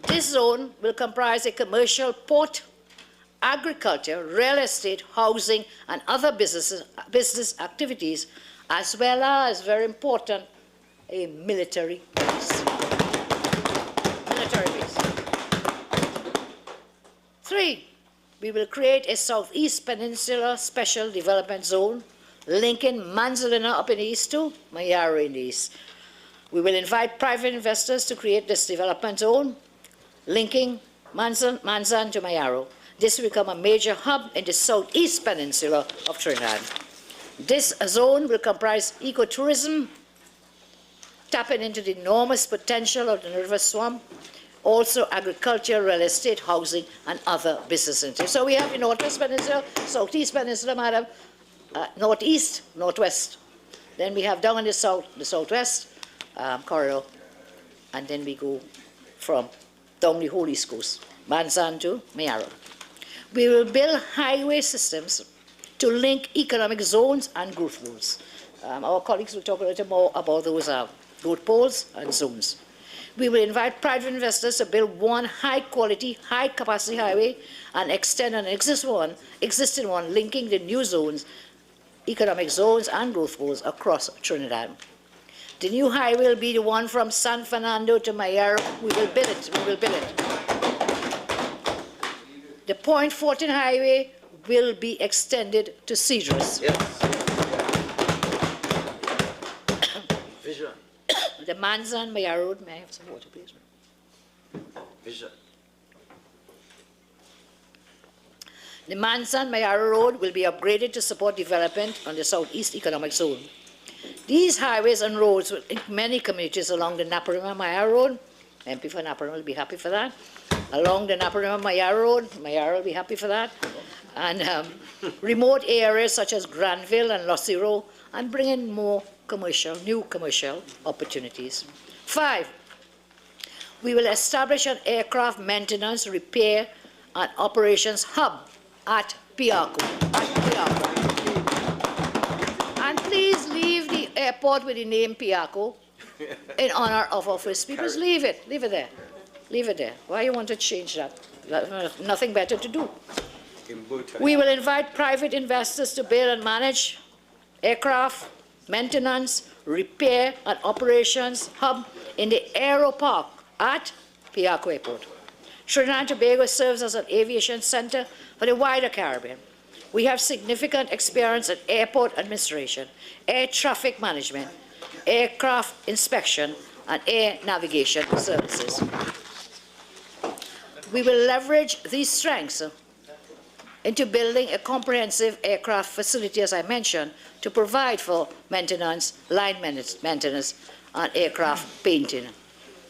This zone will comprise a commercial port, agriculture, real estate, housing, and other business activities, as well as, very important, a military base. Military base. 3, we will create a Southeast Peninsula Special Development Zone linking Manzanillo up in the east to Mayaro in the east. We will invite private investors to create this development zone linking Manzan to Mayaro. This will become a major hub in the Southeast Peninsula of Trinidad. This zone will comprise ecotourism, tapping into the enormous potential of the river swamp, also agriculture, real estate, housing, and other business interests. So we have the Northwest Peninsula, Southeast Peninsula, madam, Northeast, Northwest. Then we have down in the south, the Southwest corridor, and then we go from down the whole East Coast, Manzan to Mayaro. We will build highway systems to link economic zones and growth zones. Our colleagues will talk a little more about those growth poles and zones. We will invite private investors to build one high-quality, high-capacity highway and extend an existing one linking the new zones, economic zones and growth poles across Trinidad. The new highway will be the one from San Fernando to Mayaro. We will build it. We will build it. The Point 14 highway will be extended to Cedros. Yes. Vision. The Manzan Mayaro Road, may I have some water, please? Vision. The Manzan Mayaro Road will be upgraded to support development on the Southeast Economic Zone. These highways and roads will link many communities along the Naparima Mayaro Road. MP for Naparima will be happy for that. Along the Naparima Mayaro Road, Mayaro will be happy for that. And remote areas such as Granville and Losiro, and bring in more new commercial opportunities. 5, we will establish an aircraft maintenance, repair, and operations hub at Piarco. And please leave the airport with the name Piarco in honor of our first speakers. Leave it there. Leave it there. Why you want to change that? Nothing better to do. We will invite private investors to build and manage aircraft, maintenance, repair, and operations hub in the Aero Park at Piarco Airport. Trinidad and Tobago serves as an aviation center for the wider Caribbean. We have significant experience in airport administration, air traffic management, aircraft inspection, and air navigation services. We will leverage these strengths into building a comprehensive aircraft facility, as I mentioned, to provide for maintenance, line maintenance, and aircraft painting.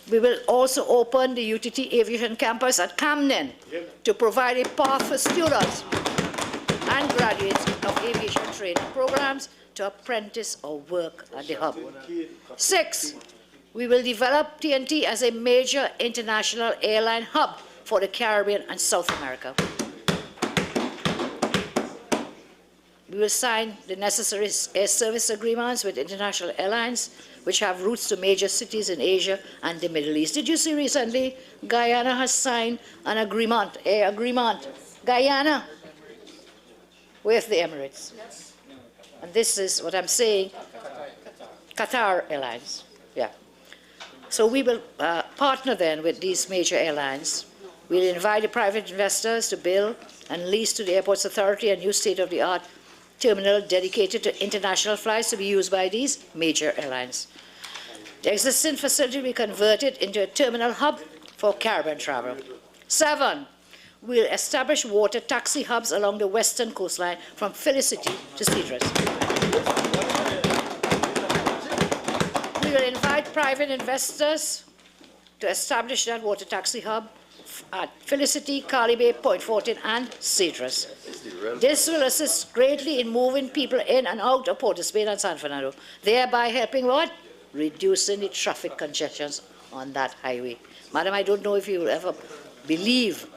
We will also open the UTT Aviation Campus at Camden to provide a path for students and graduates of aviation training programs to apprentice or work at the hub. 6, we will develop TNT as a major international airline hub for the Caribbean and South America. We will sign the necessary air service agreements with international airlines which have routes to major cities in Asia and the Middle East. Did you see recently Guyana has signed an agreement, air agreement? Guyana with the Emirates. And this is what I'm saying, Qatar Airlines. Yeah. So we will partner then with these major airlines. We'll invite the private investors to build and lease to the Airports Authority a new state-of-the-art terminal dedicated to international flights to be used by these major airlines. The existing facility will be converted into a terminal hub for Caribbean travel. 7, we'll establish water taxi hubs along the western coastline from Felicity to Cedros. We will invite private investors to establish that water taxi hub at Felicity, Calibre, Point 14, and Cedros. This will assist greatly in moving people in and out of Port of Spain and San Fernando, thereby helping what? Reducing the traffic congestions on that highway. Madam, I don't know if you will ever believe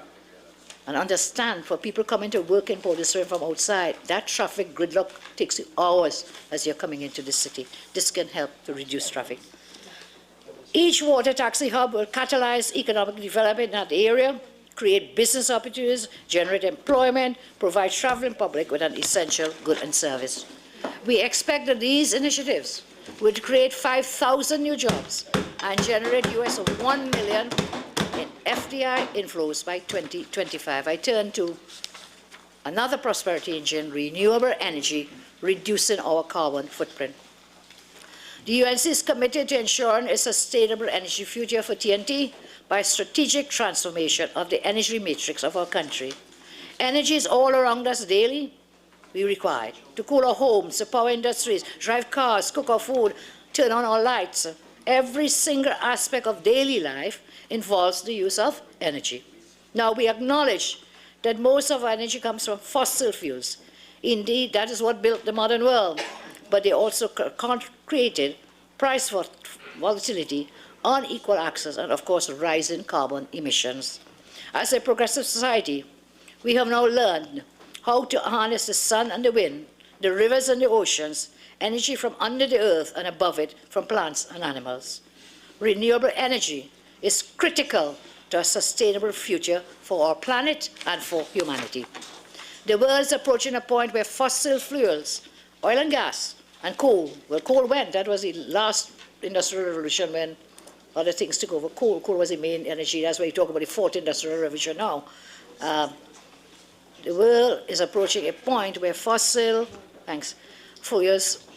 and understand, for people coming to work in Port Elizabeth from outside, that traffic gridlock takes you hours as you're coming into the city. This can help to reduce traffic. Each water taxi hub will catalyze economic development in that area, create business opportunities, generate employment, provide traveling public with an essential good and service. We expect that these initiatives would create 5,000 new jobs and generate US of $1 million in FDI inflows by 2025. I turn to another prosperity engine, renewable energy, reducing our carbon footprint. The UNC is committed to ensuring a sustainable energy future for TNT by strategic transformation of the energy matrix of our country. Energy is all around us daily. We require it to cool our homes, to power industries, drive cars, cook our food, turn on our lights. Every single aspect of daily life involves the use of energy. Now, we acknowledge that most of our energy comes from fossil fuels. Indeed, that is what built the modern world. But they also created price volatility, unequal access, and of course, rising carbon emissions. As a progressive society, we have now learned how to harness the sun and the wind, the rivers and the oceans, energy from under the earth and above it from plants and animals. Renewable energy is critical to a sustainable future for our planet and for humanity. The world is approaching a point where fossil fuels, oil and gas, and coal, well, coal went, that was the last industrial revolution when other things took over. Coal was the main energy, that's why you talk about the fourth industrial revolution now. The world is approaching a point where fossil fuels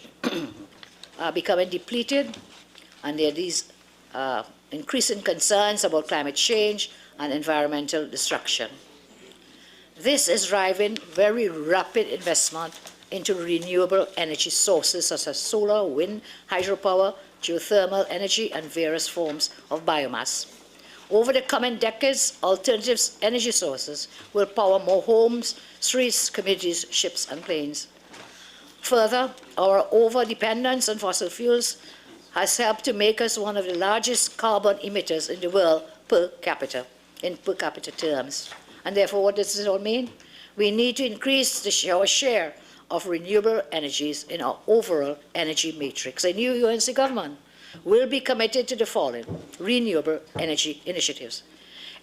are becoming depleted, and there are these increasing concerns about climate change and environmental destruction. This is driving very rapid investment into renewable energy sources such as solar, wind, hydropower, geothermal energy, and various forms of biomass. Over the coming decades, alternative energy sources will power more homes, streets, communities, ships, and planes. Further, our over-dependence on fossil fuels has helped to make us one of the largest carbon emitters in the world per capita, in per capita terms. And therefore, what does this all mean? We need to increase our share of renewable energies in our overall energy matrix. A new UNC government will be committed to the following renewable energy initiatives.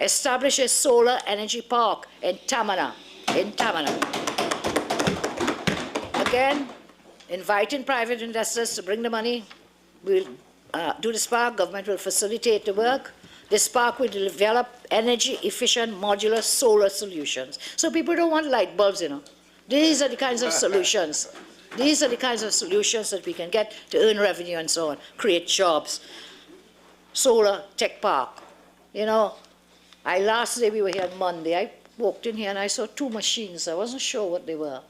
Establish a solar energy park in Tamana. Again, inviting private investors to bring the money. We'll do this park, government will facilitate the work. This park will develop energy-efficient modular solar solutions. So people don't want light bulbs, you know. These are the kinds of solutions. These are the kinds of solutions that we can get to earn revenue and so on, create jobs. Solar tech park. You know, last day we were here on Monday, I walked in here and I saw two machines. I wasn't sure what they were.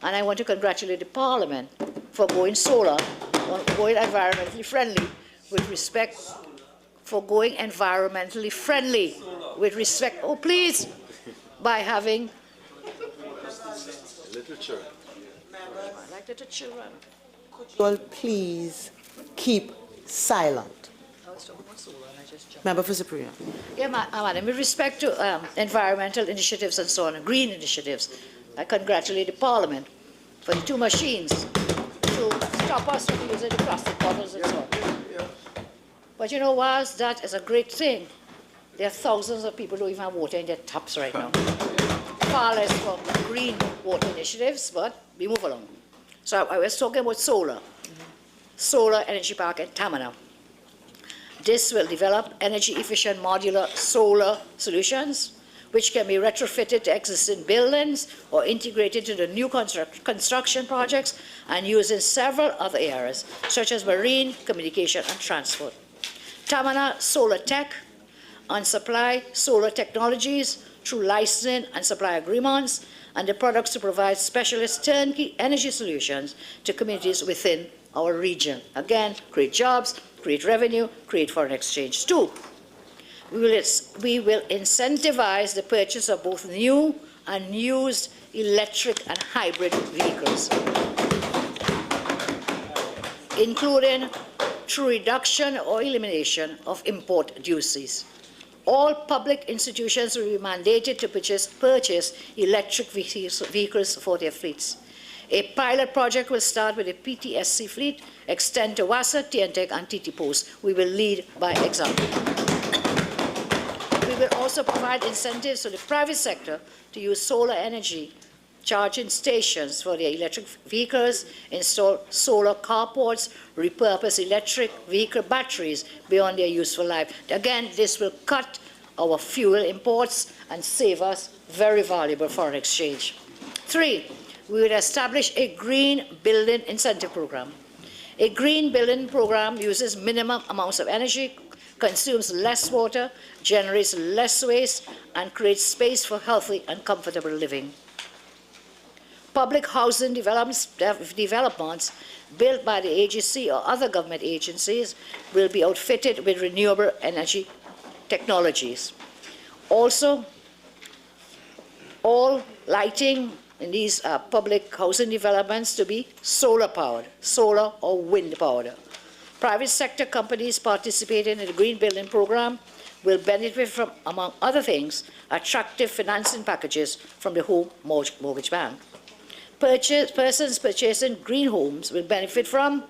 And I want to congratulate the Parliament for going solar, or going environmentally friendly with respect, for going environmentally friendly with respect, oh please, by having Little children. like little children. Could you all please keep silent? I was talking about solar and I just jumped. Member for Supreme. Yeah, madam, with respect to environmental initiatives and so on, and green initiatives, I congratulate the Parliament for the two machines to stop us from using the plastic bottles and so on. But you know what? That is a great thing. There are thousands of people who don't even have water in their taps right now. Far less for green water initiatives, but we move along. So I was talking about solar. Solar energy park in Tamana. This will develop energy-efficient modular solar solutions which can be retrofitted to existing buildings or integrated to the new construction projects and used in several other areas, such as marine, communication, and transport. Tamana Solar Tech and supply solar technologies through licensing and supply agreements and the products to provide specialist turnkey energy solutions to communities within our region. Again, create jobs, create revenue, create foreign exchange. Two, we will incentivize the purchase of both new and used electric and hybrid vehicles, including through reduction or elimination of import duties. All public institutions will be mandated to purchase electric vehicles for their fleets. A pilot project will start with a PTSC fleet, extend to WASA, TNTEC, and TT Post. We will lead by example. We will also provide incentives for the private sector to use solar energy charging stations for their electric vehicles, install solar carports, repurpose electric vehicle batteries beyond their useful life. Again, this will cut our fuel imports and save us very valuable foreign exchange. 3, we will establish a green building incentive program. A green building program uses minimum amounts of energy, consumes less water, generates less waste, and creates space for healthy and comfortable living. Public housing developments built by the agency or other government agencies will be outfitted with renewable energy technologies. Also, all lighting in these public housing developments to be solar powered, solar or wind powered. Private sector companies participating in the Green Building Program will benefit from, among other things, attractive financing packages from the Home Mortgage Bank. Persons purchasing green homes will benefit from,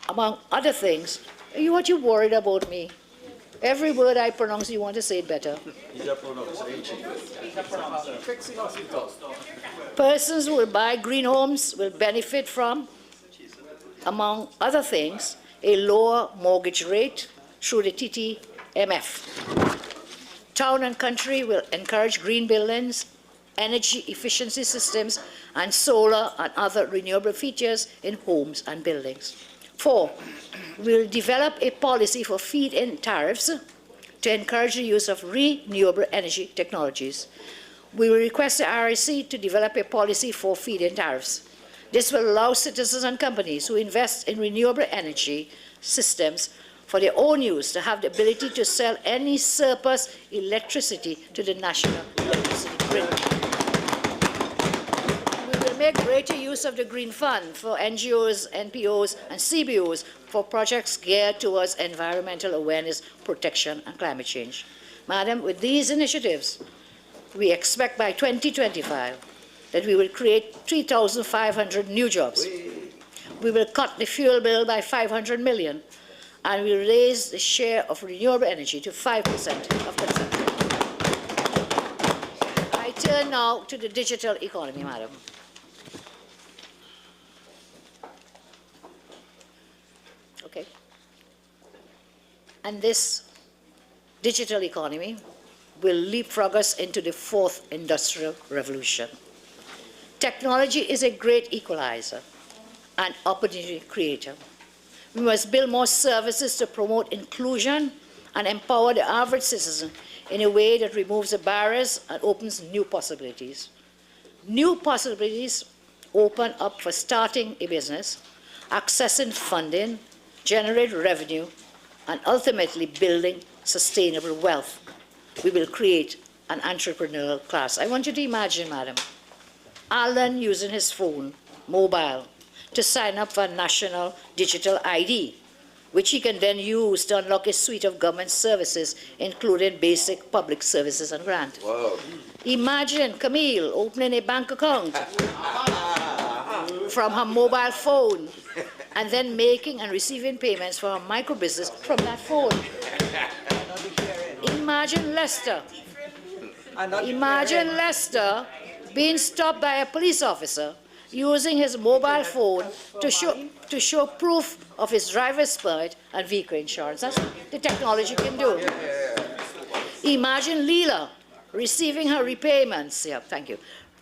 among other things, what you worried about me? Every word I pronounce, you want to say it better. Persons who will buy green homes will benefit from, among other things, a lower mortgage rate through the TTMF. Town and country will encourage green buildings, energy efficiency systems, and solar and other renewable features in homes and buildings. 4, we will develop a policy for feed-in tariffs to encourage the use of renewable energy technologies. We will request the RIC to develop a policy for feed-in tariffs. This will allow citizens and companies who invest in renewable energy systems for their own use to have the ability to sell any surplus electricity to the national electricity grid. We will make greater use of the Green Fund for NGOs, NPOs, and CBOs for projects geared towards environmental awareness, protection, and climate change. Madam, with these initiatives, we expect by 2025 that we will create 3,500 new jobs. We will cut the fuel bill by 500 million, and we will raise the share of renewable energy to 5% of consumption. I turn now to the digital economy, madam. Okay. And this digital economy will leapfrog us into the 4th industrial revolution. Technology is a great equalizer and opportunity creator. We must build more services to promote inclusion and empower the average citizen in a way that removes the barriers and opens new possibilities. New possibilities open up for starting a business, accessing funding, generate revenue, and ultimately building sustainable wealth. We will create an entrepreneurial class. I want you to imagine, madam, Alan using his phone, mobile, to sign up for a national digital ID, which he can then use to unlock a suite of government services, including basic public services and grant. Wow. Imagine Camille opening a bank account from her mobile phone and then making and receiving payments for her micro business from that phone. Imagine Lester. Imagine Lester being stopped by a police officer using his mobile phone to show proof of his driver's permit and vehicle insurance. That's what the technology can do. Imagine Leela receiving her repayments,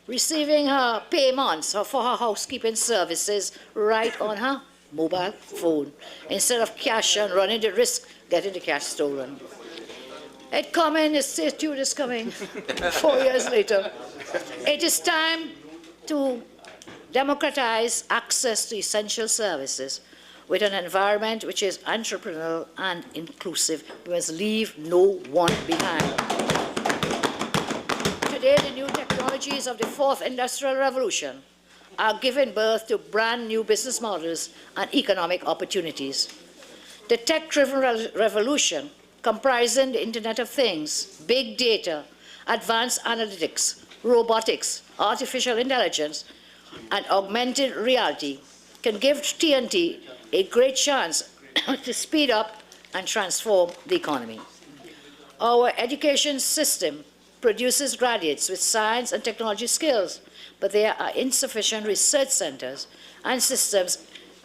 receiving her payments for her housekeeping services right on her mobile phone, instead of cash and running the risk getting the cash stolen. It coming, the statute is coming 4 years later. It is time to democratize access to essential services with an environment which is entrepreneurial and inclusive. We must leave no one behind. Today, the new technologies of the 4th industrial revolution are giving birth to brand new business models and economic opportunities. The tech-driven revolution, comprising the Internet of Things, big data, advanced analytics, robotics, artificial intelligence, and augmented reality, can give TNT a great chance to speed up and transform the economy. Our education system produces graduates with science and technology skills, but there are insufficient research centers and systems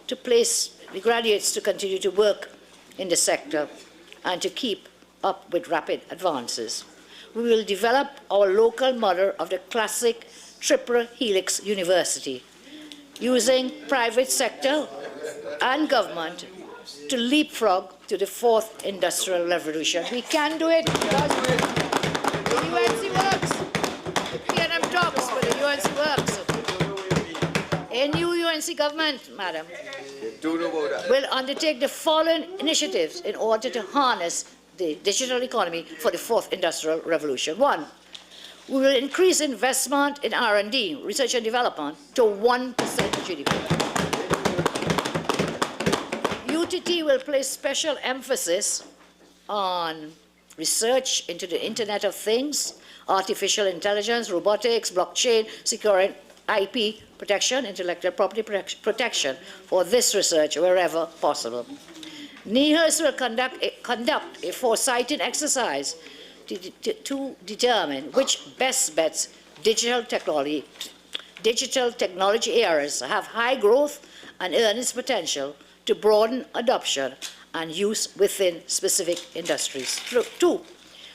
to place the graduates to continue to work in the sector and to keep up with rapid advances. We will develop our local model of the classic triple helix university, using private sector and government to leapfrog to the fourth industrial revolution. We can do it because the UNC works. The PNM talks, but the UNC works. A new UNC government, madam, will undertake the following initiatives in order to harness the digital economy for the fourth industrial revolution. One, we will increase investment in R&D, research and development, to 1% of GDP. UTT will place special emphasis on research into the Internet of Things, artificial intelligence, robotics, blockchain, securing IP protection, intellectual property protection for this research wherever possible. NIHRS will conduct a foresighting exercise to determine which best bets digital technology areas have high growth and earnings potential to broaden adoption and use within specific industries. Two,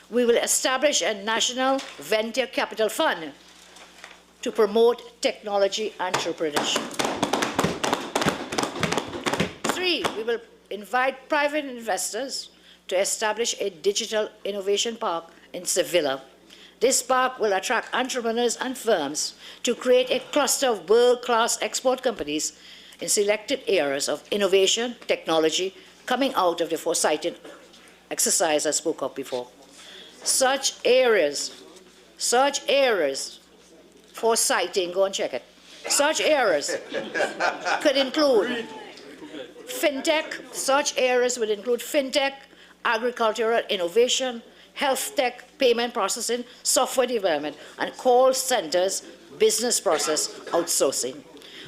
we will establish a national venture capital fund to promote technology entrepreneurship. Three, we will invite private investors to establish a digital innovation park in Sevilla. This park will attract entrepreneurs and firms to create a cluster of world-class export companies in selected areas of innovation, technology, coming out of the foresighted exercise I spoke of before. Such areas, foresighting, go and check it. Such areas could include fintech. Such areas would include fintech, agricultural innovation, health tech, payment processing, software development, and call centers, business process outsourcing.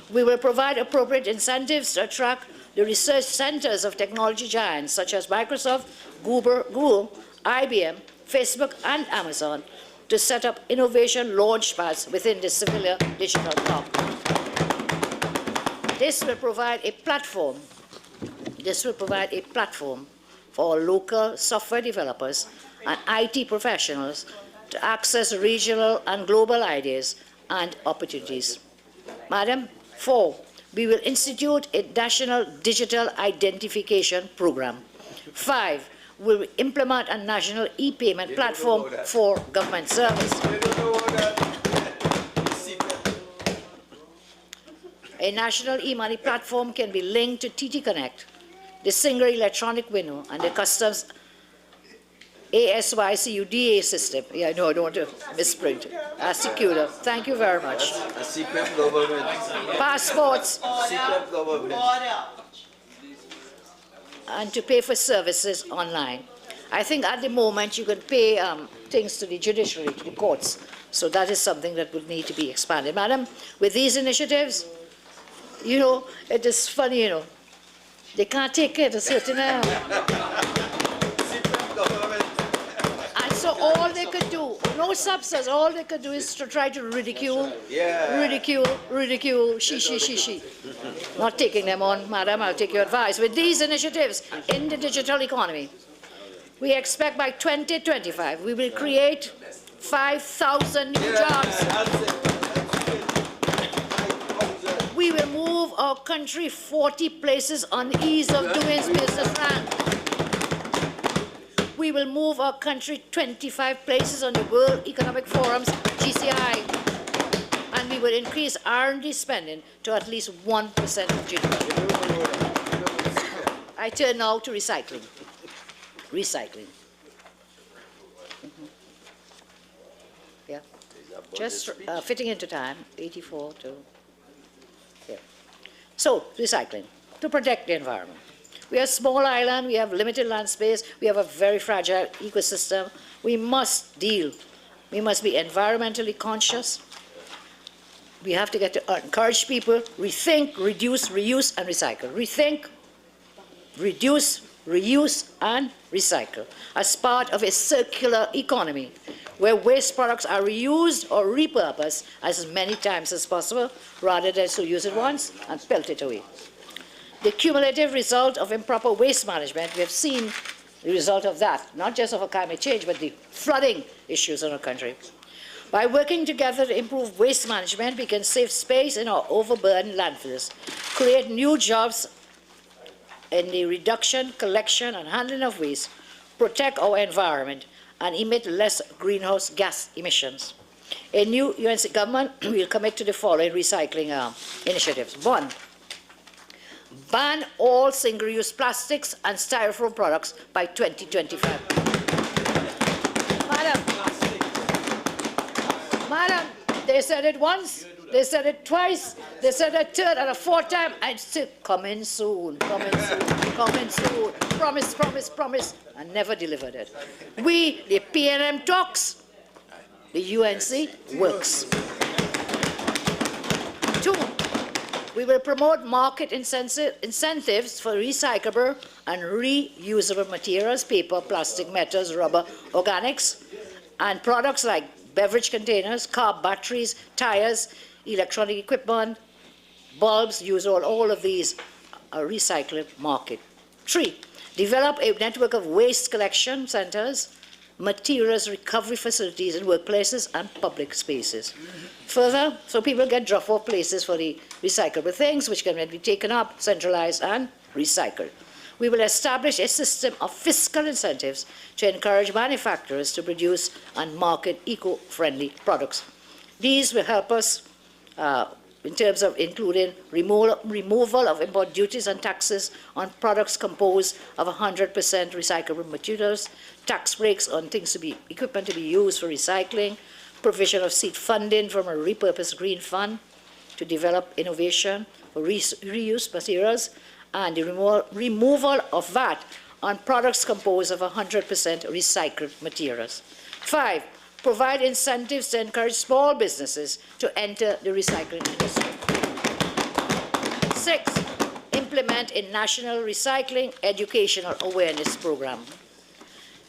We will provide appropriate incentives to attract the research centers of technology giants such as Microsoft, Google, IBM, Facebook, and Amazon to set up innovation launch pads within the Sevilla Digital Park. This will provide a platform for local software developers and IT professionals to access regional and global ideas and opportunities. Madam, 4, we will institute a national digital identification program. 5, we will implement a national e-payment platform for government service. A national e-money platform can be linked to TT Connect, the single electronic window, and the customs ASYCUDA system. Yeah, I know, I don't want to misprint. Secular. Thank you very much. A secret government. Passports. Secret government. And to pay for services online. I think at the moment you can pay things to the judiciary, to the courts. So that is something that would need to be expanded. Madam, with these initiatives, you know, it is funny, you know, they can't take it a certain And so all they could do, no substance, all they could do is to try to ridicule, she. Not taking them on, madam, I'll take your advice. With these initiatives in the digital economy, we expect by 2025 we will create 5,000 new jobs. We will move our country 40 places on the ease of doing business rank. We will move our country 25 places on the World Economic Forum's GCI. And we will increase R&D spending to at least 1% of GDP. I turn now to recycling. Yeah. Just fitting into time, 84 to... So, recycling, to protect the environment. We are a small island, we have limited land space, we have a very fragile ecosystem. We must be environmentally conscious. We have to get to encourage people, rethink, reduce, reuse, and recycle. Rethink, reduce, reuse, and recycle as part of a circular economy where waste products are reused or repurposed as many times as possible rather than to use it once and pelt it away. The cumulative result of improper waste management, we have seen the result of that, not just of climate change, but the flooding issues in our country. By working together to improve waste management, we can save space in our overburdened landfills, create new jobs in the reduction, collection, and handling of waste, protect our environment, and emit less greenhouse gas emissions. A new UNC government will commit to the following recycling initiatives. 1, ban all single-use plastics and styrofoam products by 2025. Madam, they said it once, they said it twice, they said it a third and a fourth time, and still coming soon, coming soon, coming soon, promise, promise, promise, and never delivered it. We, the PNM talks, the UNC works. 2, we will promote market incentives for recyclable and reusable materials, paper, plastic, metals, rubber, organics, and products like beverage containers, car batteries, tires, electronic equipment, bulbs, use all of these recycling market. 3, develop a network of waste collection centers, materials recovery facilities in workplaces and public spaces. Further, so people get drop-off places for the recyclable things which can then be taken up, centralized and recycled. We will establish a system of fiscal incentives to encourage manufacturers to produce and market eco-friendly products. These will help us in terms of including removal of import duties and taxes on products composed of 100% recyclable materials, tax breaks on equipment to be used for recycling, provision of seed funding from a repurposed green fund to develop innovation for reuse materials, and the removal of VAT on products composed of 100% recycled materials. 5, provide incentives to encourage small businesses to enter the recycling industry. 6, implement a national recycling educational awareness program.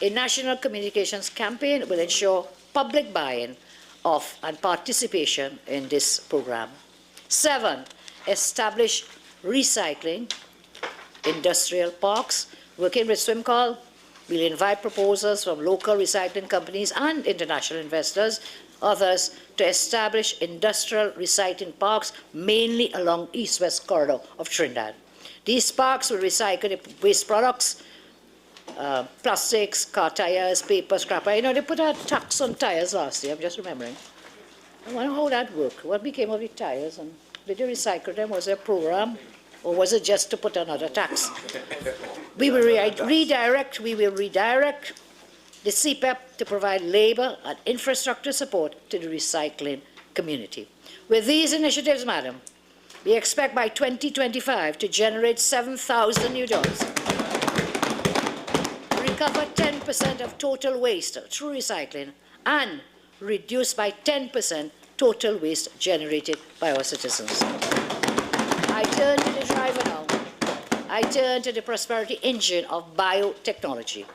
A national communications campaign will ensure public buy-in of and participation in this program. 7, establish recycling industrial parks. Working with SwimCall, we'll invite proposals from local recycling companies and international investors, others, to establish industrial recycling parks, mainly along east-west corridor of Trinidad. These parks will recycle the waste products, plastics, car tires, paper, scrap. You know, they put a tax on tires last year, I'm just remembering. I wonder how that worked. What became of the tires? And did they recycle them? Was there a program? Or was it just to put another tax? We will redirect the CPEP to provide labor and infrastructure support to the recycling community. With these initiatives, madam, we expect by 2025 to generate 7,000 new jobs, recover 10% of total waste through recycling, and reduce by 10% total waste generated by our citizens. I turn to the driver now. I turn to the prosperity engine of biotechnology.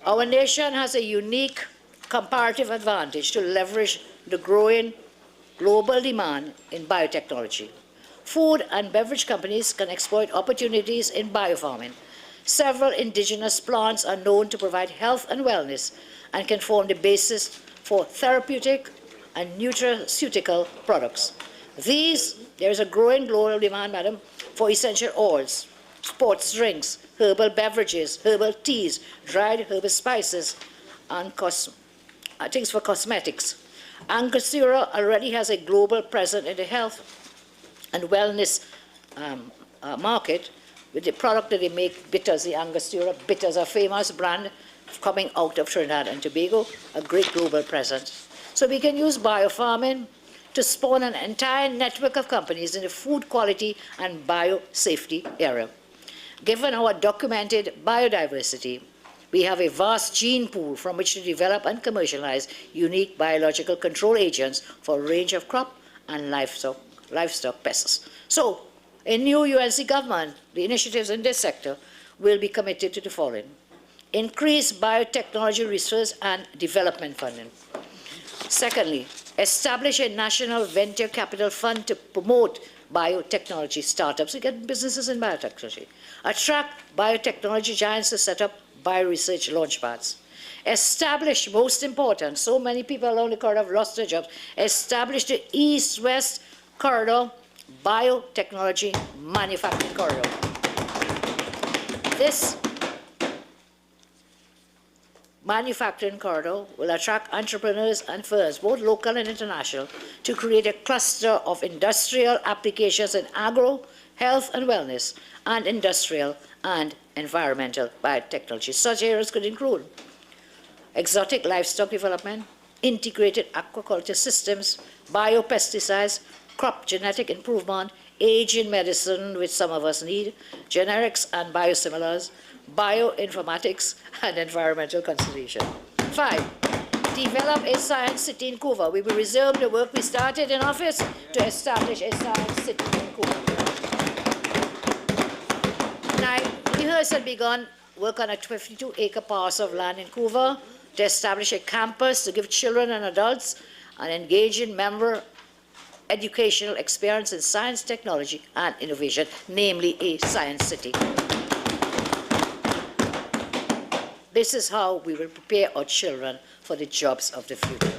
Our nation has a unique comparative advantage to leverage the growing global demand in biotechnology. Food and beverage companies can exploit opportunities in biofarming. Several indigenous plants are known to provide health and wellness and can form the basis for therapeutic and nutraceutical products. There is a growing global demand, madam, for essential oils, sports drinks, herbal beverages, herbal teas, dried herbal spices, and things for cosmetics. Angostura already has a global presence in the health and wellness market with the product that they make, bitters. The Angostura bitters, a famous brand coming out of Trinidad and Tobago, a great global presence. So we can use biofarming to spawn an entire network of companies in the food quality and biosafety area. Given our documented biodiversity, we have a vast gene pool from which to develop and commercialize unique biological control agents for a range of crop and livestock pests. So, a new UNC government, the initiatives in this sector will be committed to the following: increase biotechnology research and development funding. Secondly, establish a national venture capital fund to promote biotechnology startups to get businesses in biotechnology. Attract biotechnology giants to set up bioresearch launchpads. Establish, most important, so many people along the corridor have lost their jobs, establish the East-West Corridor Biotechnology Manufacturing Corridor. This manufacturing corridor will attract entrepreneurs and firms, both local and international, to create a cluster of industrial applications in agro, health and wellness, and industrial and environmental biotechnology. Such areas could include exotic livestock development, integrated aquaculture systems, biopesticides, crop genetic improvement, aging medicine, which some of us need, generics and biosimilars, bioinformatics, and environmental conservation. 5, develop a science city in Couva. We will resume the work we started in office to establish a science city in Couva. 9, Lyndhurst had begun work on a 52-acre parcel of land in Couva to establish a campus to give children and adults an engaging member educational experience in science, technology, and innovation, namely a science city. This is how we will prepare our children for the jobs of the future.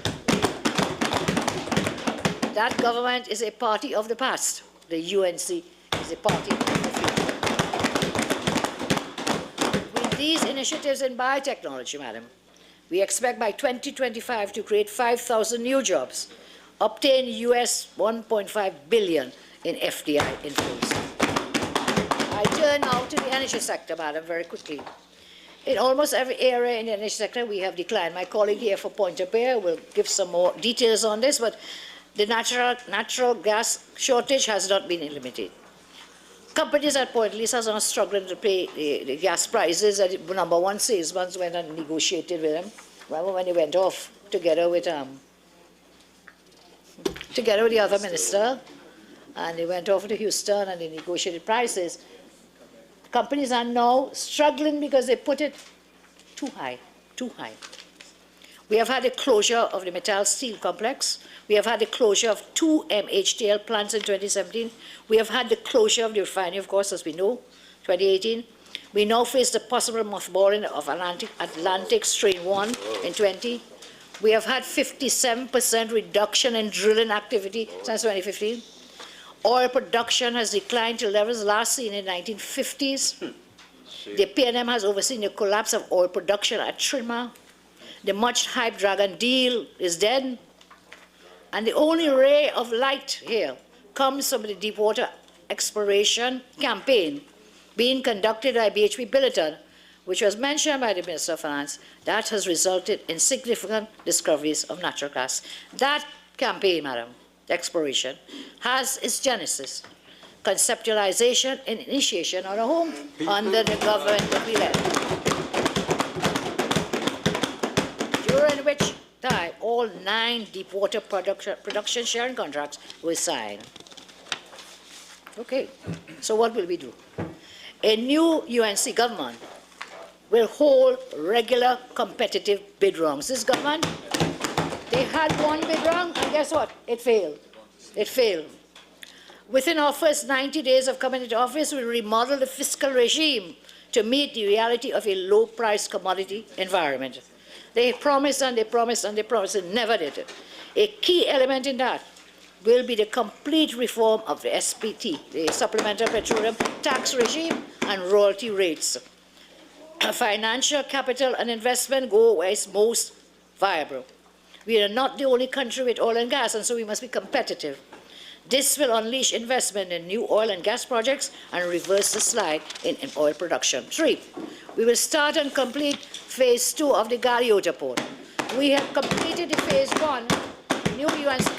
That government is a party of the past. The UNC is a party of the future. With these initiatives in biotechnology, madam, we expect by 2025 to create 5,000 new jobs, obtain US $1.5 billion in FDI inflows. I turn now to the energy sector, madam, very quickly. In almost every area in the energy sector, we have declined. My colleague here for Pointe-à-Pierre will give some more details on this, but the natural gas shortage has not been eliminated. Companies at Point Lisa are struggling to pay the gas prices. Number one salesman went and negotiated with them. Remember when he went off together with the other minister, and they went over to Houston and they negotiated prices. Companies are now struggling because they put it too high, too high. We have had a closure of the Mittal Steel Complex. We have had the closure of 2 MHTL plants in 2017. We have had the closure of the refinery, of course, as we know, 2018. We now face the possible mothballing of Atlantic Strain 1 in 20. We have had 57% reduction in drilling activity since 2015. Oil production has declined to levels last seen in the 1950s. The PNM has overseen the collapse of oil production at Trinma. The much-hyped Dragon deal is dead. And the only ray of light here comes from the deepwater exploration campaign being conducted by BHP Billiton, which was mentioned by the Minister of Finance, that has resulted in significant discoveries of natural gas. That campaign, madam, exploration, has its genesis, conceptualization and initiation on a home under the government that we led. During which time, all 9 deepwater production sharing contracts were signed. Okay, so what will we do? A new UNC government will hold regular competitive bid rounds. This government, they had one bid round, and guess what? It failed. It failed. Within our first 90 days of coming into office, we remodel the fiscal regime to meet the reality of a low-price commodity environment. They promised and they promised and they promised and never did it. A key element in that will be the complete reform of the SPT, the Supplemental Petroleum Tax Regime, and royalty rates. Financial capital and investment go where it's most viable. We are not the only country with oil and gas, and so we must be competitive. This will unleash investment in new oil and gas projects and reverse the slide in oil production. 3, we will start and complete phase 2 of the Galeota port. We have completed the phase 1, new UNC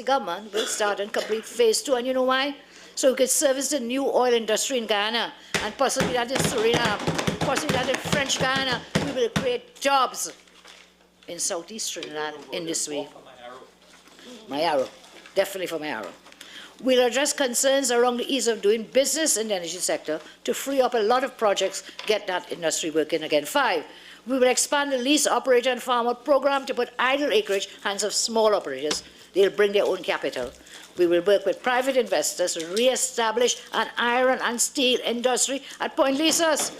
government will start and complete phase 2, and you know why? So we could service the new oil industry in Ghana, and possibly that in Suriname, possibly that in French Guyana. We will create jobs in Southeast Trinidad in this way. My arrow, definitely for my arrow. We'll address concerns around the ease of doing business in the energy sector to free up a lot of projects, get that industry working again. 5, we will expand the lease operator and farmer program to put idle acreage in hands of small operators. They'll bring their own capital. We will work with private investors to re-establish an iron and steel industry at Point Lisas.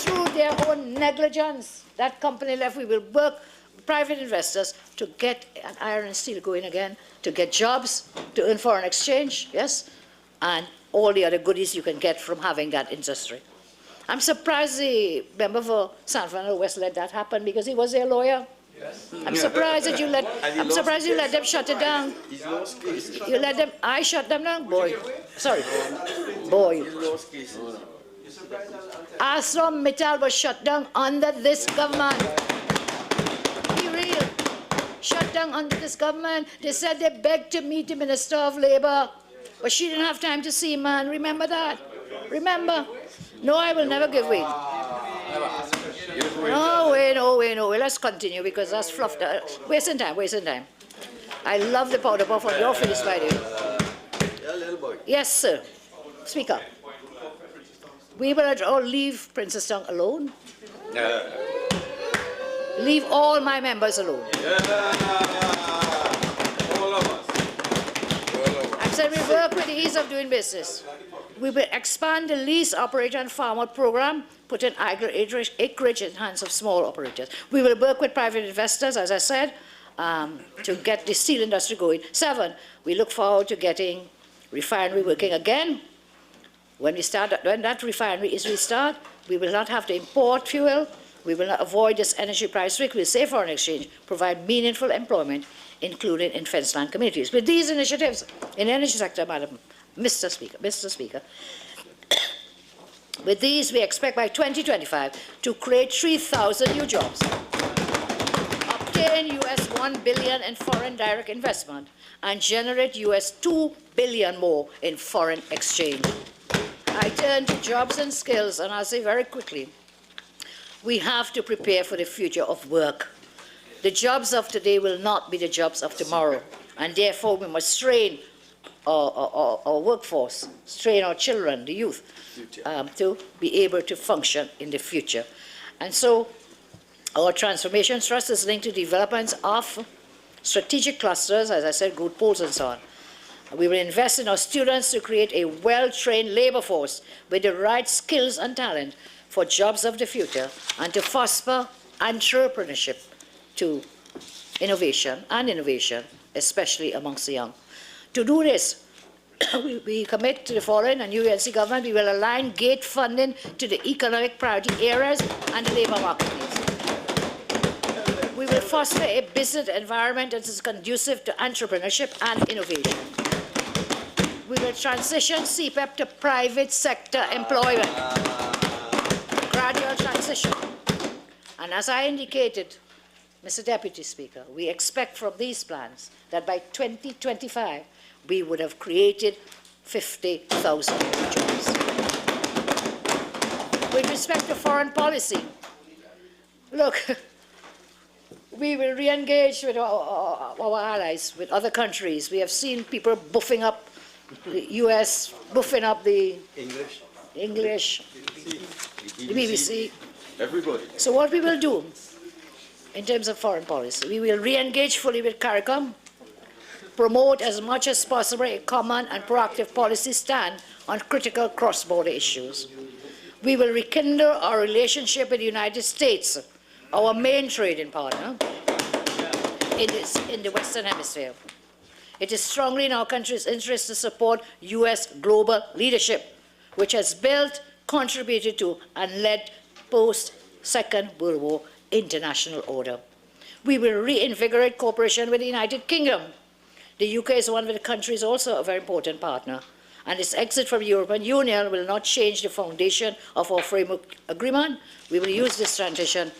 Through their own negligence, that company left, we will work with private investors to get an iron and steel going again, to get jobs, to earn foreign exchange, yes, and all the other goodies you can get from having that industry. I'm surprised the member for San Fernando West let that happen because he was their lawyer. Yes. I'm surprised that you let. I'm surprised you let them shut it down. He's lost cases. You let them. I shut them down, boy. Sorry, boy. He's lost cases. ArcelorMittal was shut down under this government. Be real. Shut down under this government. They said they begged to meet the Minister of Labour, but she didn't have time to see him, man. Remember that? Remember? No, I will never give way. No way, no way, no way. Let's continue because that's fluff. Wasting time, wasting time. I love the powder puff on your face, by the way. Yeah, little boy. Yes, sir. Speaker. We will all leave Princess Town alone. Leave all my members alone. All of us. I said we work with the ease of doing business. We will expand the lease operator and farmer program, put in idle acreage in hands of small operators. We will work with private investors, as I said, to get the steel industry going. 7, we look forward to getting refinery working again. When that refinery is restarted, we will not have to import fuel. We will not avoid this energy price risk. We'll save foreign exchange, provide meaningful employment, including in fence-land communities. With these initiatives in the energy sector, Mr. Speaker, with these, we expect by 2025 to create 3,000 new jobs, obtain US $1 billion in foreign direct investment, and generate US $2 billion more in foreign exchange. I turn to jobs and skills, and I'll say very quickly, we have to prepare for the future of work. The jobs of today will not be the jobs of tomorrow, and therefore we must train our workforce, train our children, the youth, to be able to function in the future. And so our transformation trust is linked to developments of strategic clusters, as I said, good polls and so on. We will invest in our students to create a well-trained labor force with the right skills and talent for jobs of the future and to foster entrepreneurship to innovation, especially amongst the young. To do this, we commit to the following, and UNC government, we will align GATE funding to the economic priority areas and the labor market needs. We will foster a business environment that is conducive to entrepreneurship and innovation. We will transition CPEP to private sector employment. Gradual transition. And as I indicated, Mr. Deputy Speaker, we expect from these plans that by 2025, we would have created 50,000 jobs. With respect to foreign policy, look, we will re-engage with our allies, with other countries. We have seen people buffing up the US, buffing up the English, the BBC. Everybody. So what we will do in terms of foreign policy, we will re-engage fully with CARICOM, promote as much as possible a common and proactive policy stand on critical cross-border issues. We will rekindle our relationship with the United States, our main trading partner in the Western Hemisphere. It is strongly in our country's interest to support US global leadership, which has built, contributed to, and led post-Second World War international order. We will reinvigorate cooperation with the United Kingdom. The UK is one of the countries also a very important partner, and its exit from the European Union will not change the foundation of our framework agreement. We will use this transition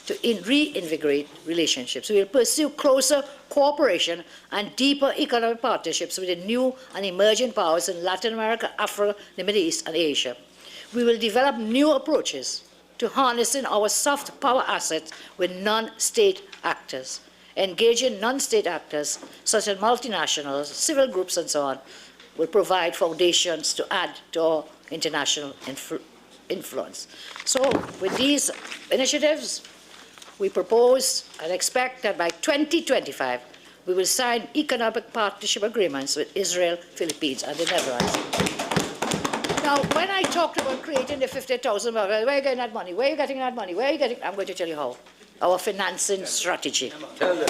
to reinvigorate relationships. We will pursue closer cooperation and deeper economic partnerships with the new and emerging powers in Latin America, Africa, the Middle East, and Asia. We will develop new approaches to harnessing our soft power assets with non-state actors, engaging non-state actors such as multinationals, civil groups, and so on, will provide foundations to add to our international influence. So with these initiatives, we propose and expect that by 2025, we will sign economic partnership agreements with Israel, Philippines, and the Netherlands. Now, when I talked about creating the 50,000, where are you getting that money? Where are you getting that money? Where are you getting? I'm going to tell you how. Our financing strategy. Tell them.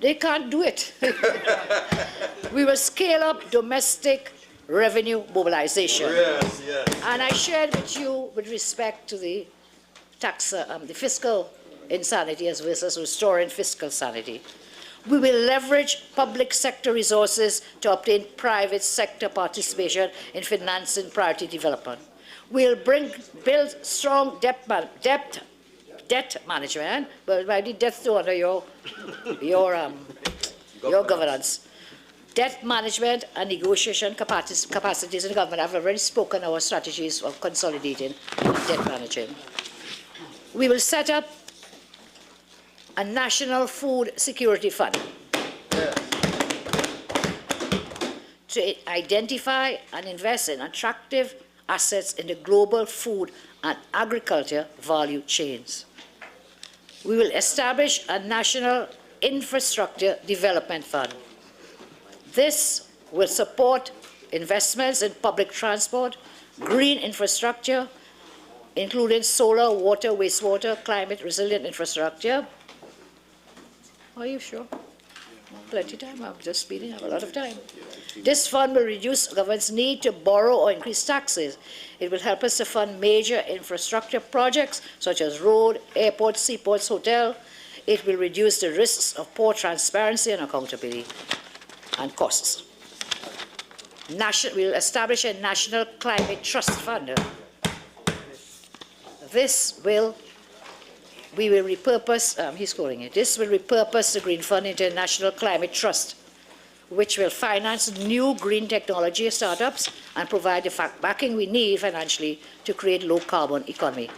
They can't do it. We will scale up domestic revenue mobilization. Yes, yes. And I shared with you with respect to the the fiscal insanity as versus restoring fiscal sanity. We will leverage public sector resources to obtain private sector participation in financing priority development. We'll build strong debt management, but I did debt too under your governance. Debt management and negotiation capacities in the government. I've already spoken our strategies of consolidating debt management. We will set up a national food security fund to identify and invest in attractive assets in the global food and agriculture value chains. We will establish a national infrastructure development fund. This will support investments in public transport, green infrastructure, including solar, water, wastewater, climate resilient infrastructure. Are you sure? Plenty of time. I'm just speeding up a lot of time. This fund will reduce government's need to borrow or increase taxes. It will help us to fund major infrastructure projects such as road, airports, seaports, hotel. It will reduce the risks of poor transparency and accountability and costs. We will establish a national climate trust fund. We will repurpose, he's calling it, this will repurpose the Green Fund into a national climate trust, which will finance new green technology startups and provide the backing we need financially to create low carbon economy.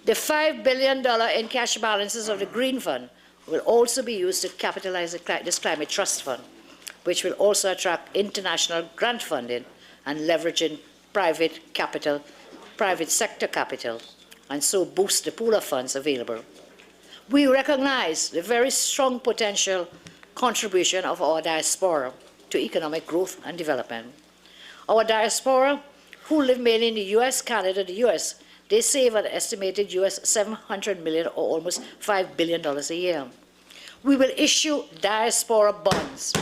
The $5 billion in cash balances of the Green Fund will also be used to capitalize this climate trust fund, which will also attract international grant funding and leveraging private sector capital, and so boost the pool of funds available. We recognize the very strong potential contribution of our diaspora to economic growth and development. Our diaspora, who live mainly in the US, Canada, the US, they save an estimated US $700 million or almost $5 billion a year. We will issue diaspora bonds.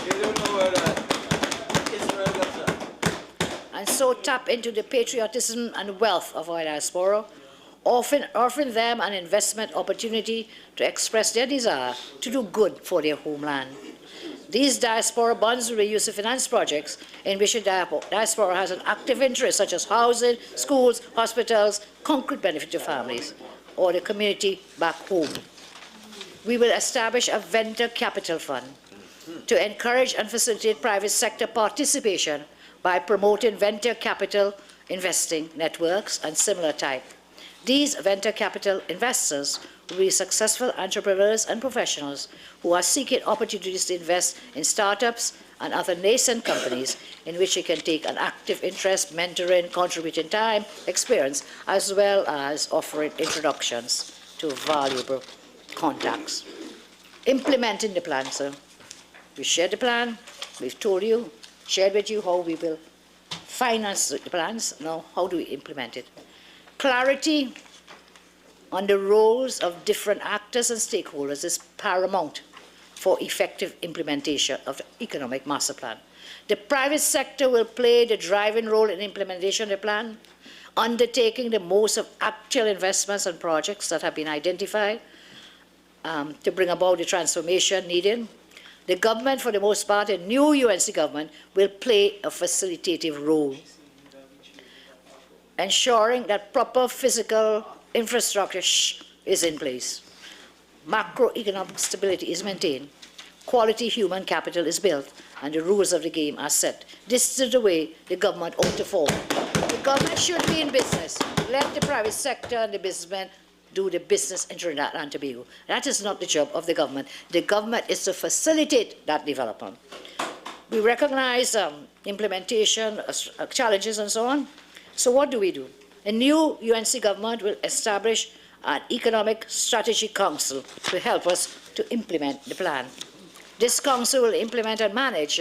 You don't know where that Israel got that. And so tap into the patriotism and wealth of our diaspora, offering them an investment opportunity to express their desire to do good for their homeland. These diaspora bonds will be used to finance projects in which the diaspora has an active interest, such as housing, schools, hospitals, concrete benefit to families, or the community back home. We will establish a venture capital fund to encourage and facilitate private sector participation by promoting venture capital investing networks and similar type. These venture capital investors will be successful entrepreneurs and professionals who are seeking opportunities to invest in startups and other nascent companies in which they can take an active interest, mentoring, contributing time, experience, as well as offering introductions to valuable contacts. Implementing the plan, sir. We shared the plan, we've told you, shared with you how we will finance the plans. Now, how do we implement it? Clarity on the roles of different actors and stakeholders is paramount for effective implementation of the economic master plan. The private sector will play the driving role in implementation of the plan, undertaking the most of actual investments and projects that have been identified to bring about the transformation needed. The government, for the most part, a new UNC government, will play a facilitative role. ensuring that proper physical infrastructure is in place, macroeconomic stability is maintained, quality human capital is built, and the rules of the game are set. This is the way the government ought to form. The government should be in business. Let the private sector and the businessmen do the business in Trinidad and Tobago. That is not the job of the government. The government is to facilitate that development. We recognize implementation challenges and so on. So what do we do? A new UNC government will establish an Economic Strategy Council to help us to implement the plan. This council will implement and manage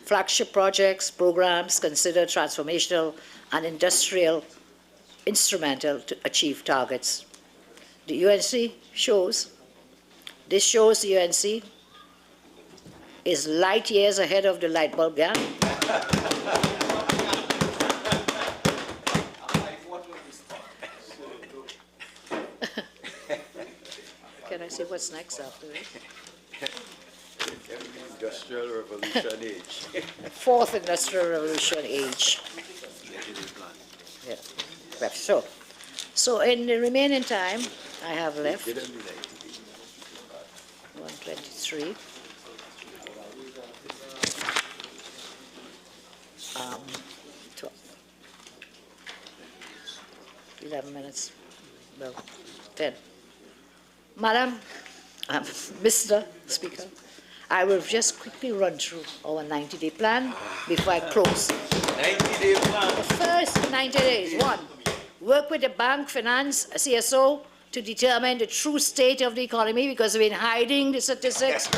flagship projects, programs considered transformational and industrial, instrumental to achieve targets. The UNC shows, this shows the UNC is light years ahead of the light bulb gang. Can I see what's next after this? Industrial Revolution age. Fourth Industrial Revolution age. Yeah. So in the remaining time I have left, 123. 11 minutes, well, 10. Madam, Mr. Speaker, I will just quickly run through our 90-day plan before I close. 90-day plan. The first 90 days, 1, work with the bank, finance, CSO to determine the true state of the economy because we've been hiding the statistics.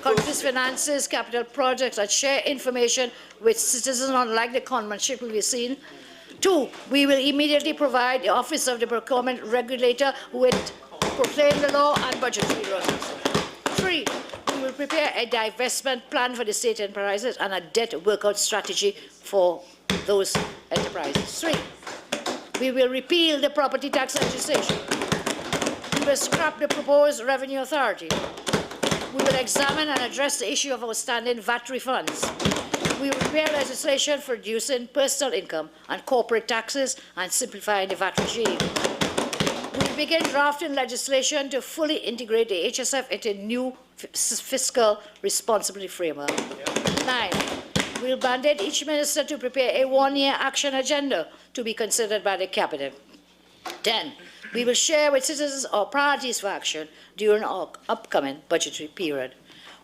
Country's finances, capital projects, and share information with citizens, unlike the conmanship we've seen. 2, we will immediately provide the Office of the Procurement Regulator with proclaim the law and budgetary rules. 3, we will prepare a divestment plan for the state enterprises and a debt workout strategy for those enterprises. 3, we will repeal the property tax legislation. We will scrap the proposed revenue authority. We will examine and address the issue of outstanding VAT refunds. We will prepare legislation for reducing personal income and corporate taxes and simplifying the VAT regime. We will begin drafting legislation to fully integrate the HSF into a new fiscal responsibility framework. 9, we will mandate each minister to prepare a one-year action agenda to be considered by the Cabinet. 10, we will share with citizens our priorities for action during our upcoming budgetary period.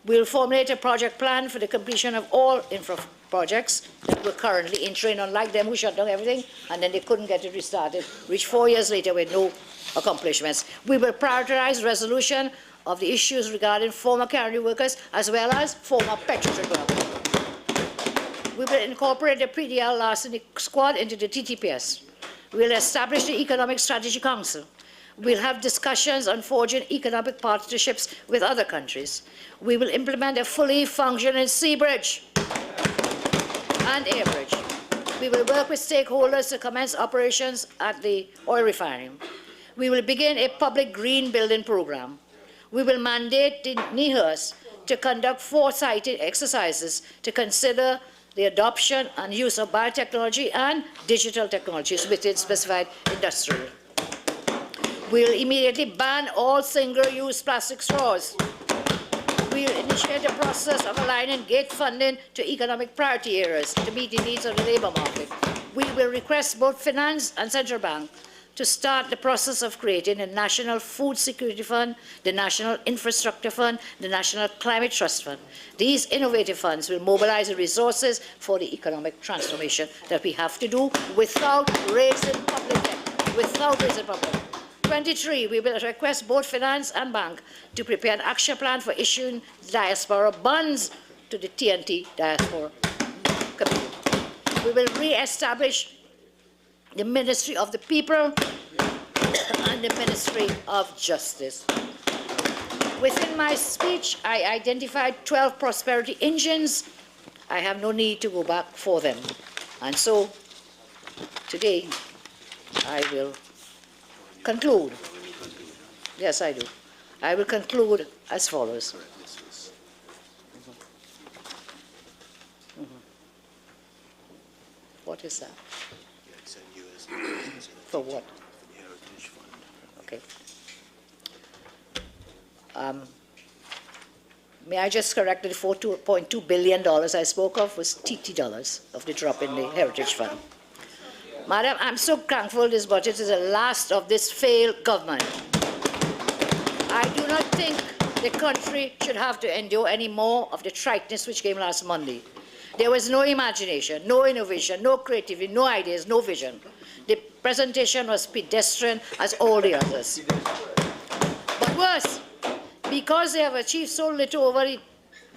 We will formulate a project plan for the completion of all infra projects that we're currently in train, unlike them who shut down everything and then they couldn't get it restarted, reach 4 years later with no accomplishments. We will prioritize resolution of the issues regarding former carrier workers as well as former petroleum workers. We will incorporate the PDL larceny squad into the TTPS. We will establish the Economic Strategy Council. We'll have discussions on forging economic partnerships with other countries. We will implement a fully functioning sea bridge and air bridge. We will work with stakeholders to commence operations at the oil refinery. We will begin a public green building program. We will mandate the NIHRS to conduct foresighted exercises to consider the adoption and use of biotechnology and digital technologies within specified industry. We will immediately ban all single-use plastic straws. We will initiate a process of aligning gate funding to economic priority areas to meet the needs of the labour market. We will request both finance and central bank to start the process of creating a National Food Security Fund, the National Infrastructure Fund, the National Climate Trust Fund. These innovative funds will mobilize the resources for the economic transformation that we have to do without raising public debt, without raising public debt. 23, we will request both finance and bank to prepare an action plan for issuing diaspora bonds to the TNT diaspora community. We will re-establish the Ministry of the People and the Ministry of Justice. Within my speech, I identified 12 prosperity engines. I have no need to go back for them. And so, today, I will conclude. Yes, I do. I will conclude as follows. What is that? For what? Okay. May I just correct that the $4.2 billion I spoke of was TT dollars of the drop in the Heritage Fund. Madam, I'm so thankful this budget is the last of this failed government. I do not think the country should have to endure any more of the triteness which came last Monday. There was no imagination, no innovation, no creativity, no ideas, no vision. The presentation was pedestrian as all the others. But worse, because they have achieved so little over the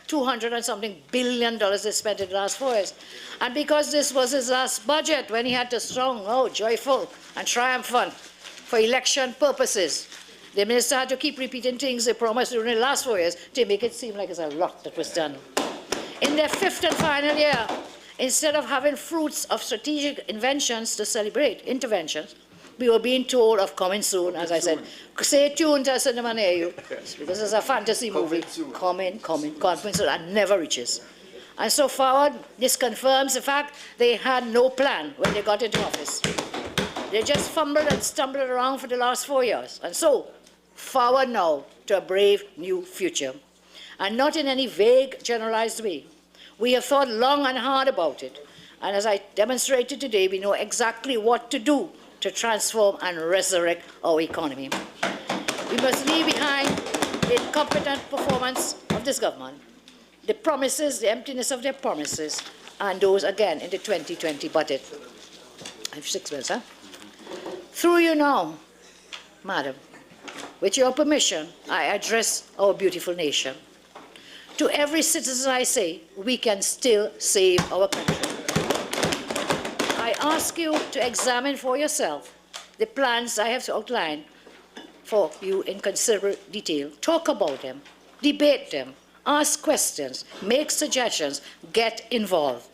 $200 and something billion they spent in the last 4 years, and because this was his last budget when he had to strong, joyful and triumphant for election purposes, the minister had to keep repeating things they promised during the last 4 years to make it seem like it's a lot that was done. In their 5th and final year, instead of having fruits of strategic inventions to celebrate, interventions, we were being told of coming soon, as I said. Stay tuned to Cinema near you, because it's a fantasy movie. Coming soon, and never reaches. And so forward, this confirms the fact they had no plan when they got into office. They just fumbled and stumbled around for the last 4 years. And so, forward now to a brave new future. And not in any vague, generalized way. We have thought long and hard about it. And as I demonstrated today, we know exactly what to do to transform and resurrect our economy. We must leave behind the incompetent performance of this government, the promises, the emptiness of their promises, and those again in the 2020 budget. I have 6 minutes, huh? Through you now, Madam, with your permission, I address our beautiful nation. To every citizen I say, we can still save our country. I ask you to examine for yourself the plans I have outlined for you in considerable detail. Talk about them, debate them, ask questions, make suggestions, get involved.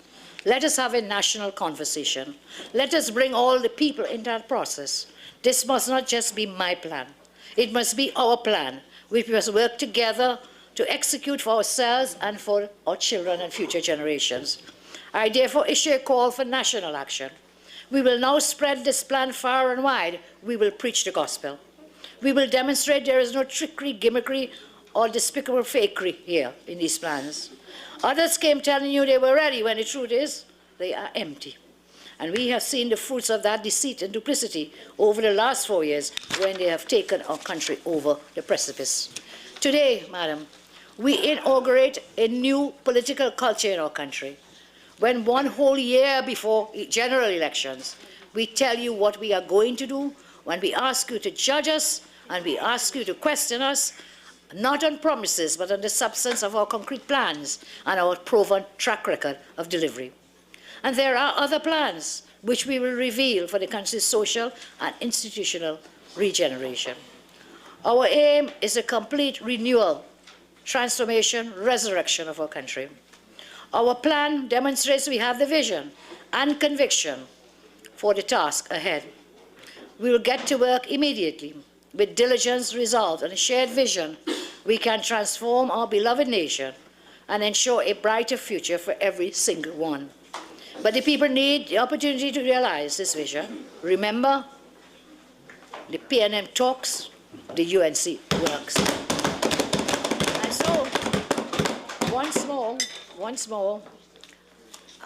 Let us have a national conversation. Let us bring all the people into that process. This must not just be my plan. It must be our plan. We must work together to execute for ourselves and for our children and future generations. I therefore issue a call for national action. We will now spread this plan far and wide. We will preach the gospel. We will demonstrate there is no trickery, gimmickry, or despicable fakery here in these plans. Others came telling you they were ready when the truth is they are empty. And we have seen the fruits of that deceit and duplicity over the last 4 years when they have taken our country over the precipice. Today, Madam, we inaugurate a new political culture in our country. When 1 whole year before general elections, we tell you what we are going to do, when we ask you to judge us and we ask you to question us, not on promises, but on the substance of our concrete plans and our proven track record of delivery. And there are other plans which we will reveal for the country's social and institutional regeneration. Our aim is a complete renewal, transformation, resurrection of our country. Our plan demonstrates we have the vision and conviction for the task ahead. We will get to work immediately. With diligence, resolve, and a shared vision, we can transform our beloved nation and ensure a brighter future for every single one. But the people need the opportunity to realize this vision. Remember, the PNM talks, the UNC works. And so, once more,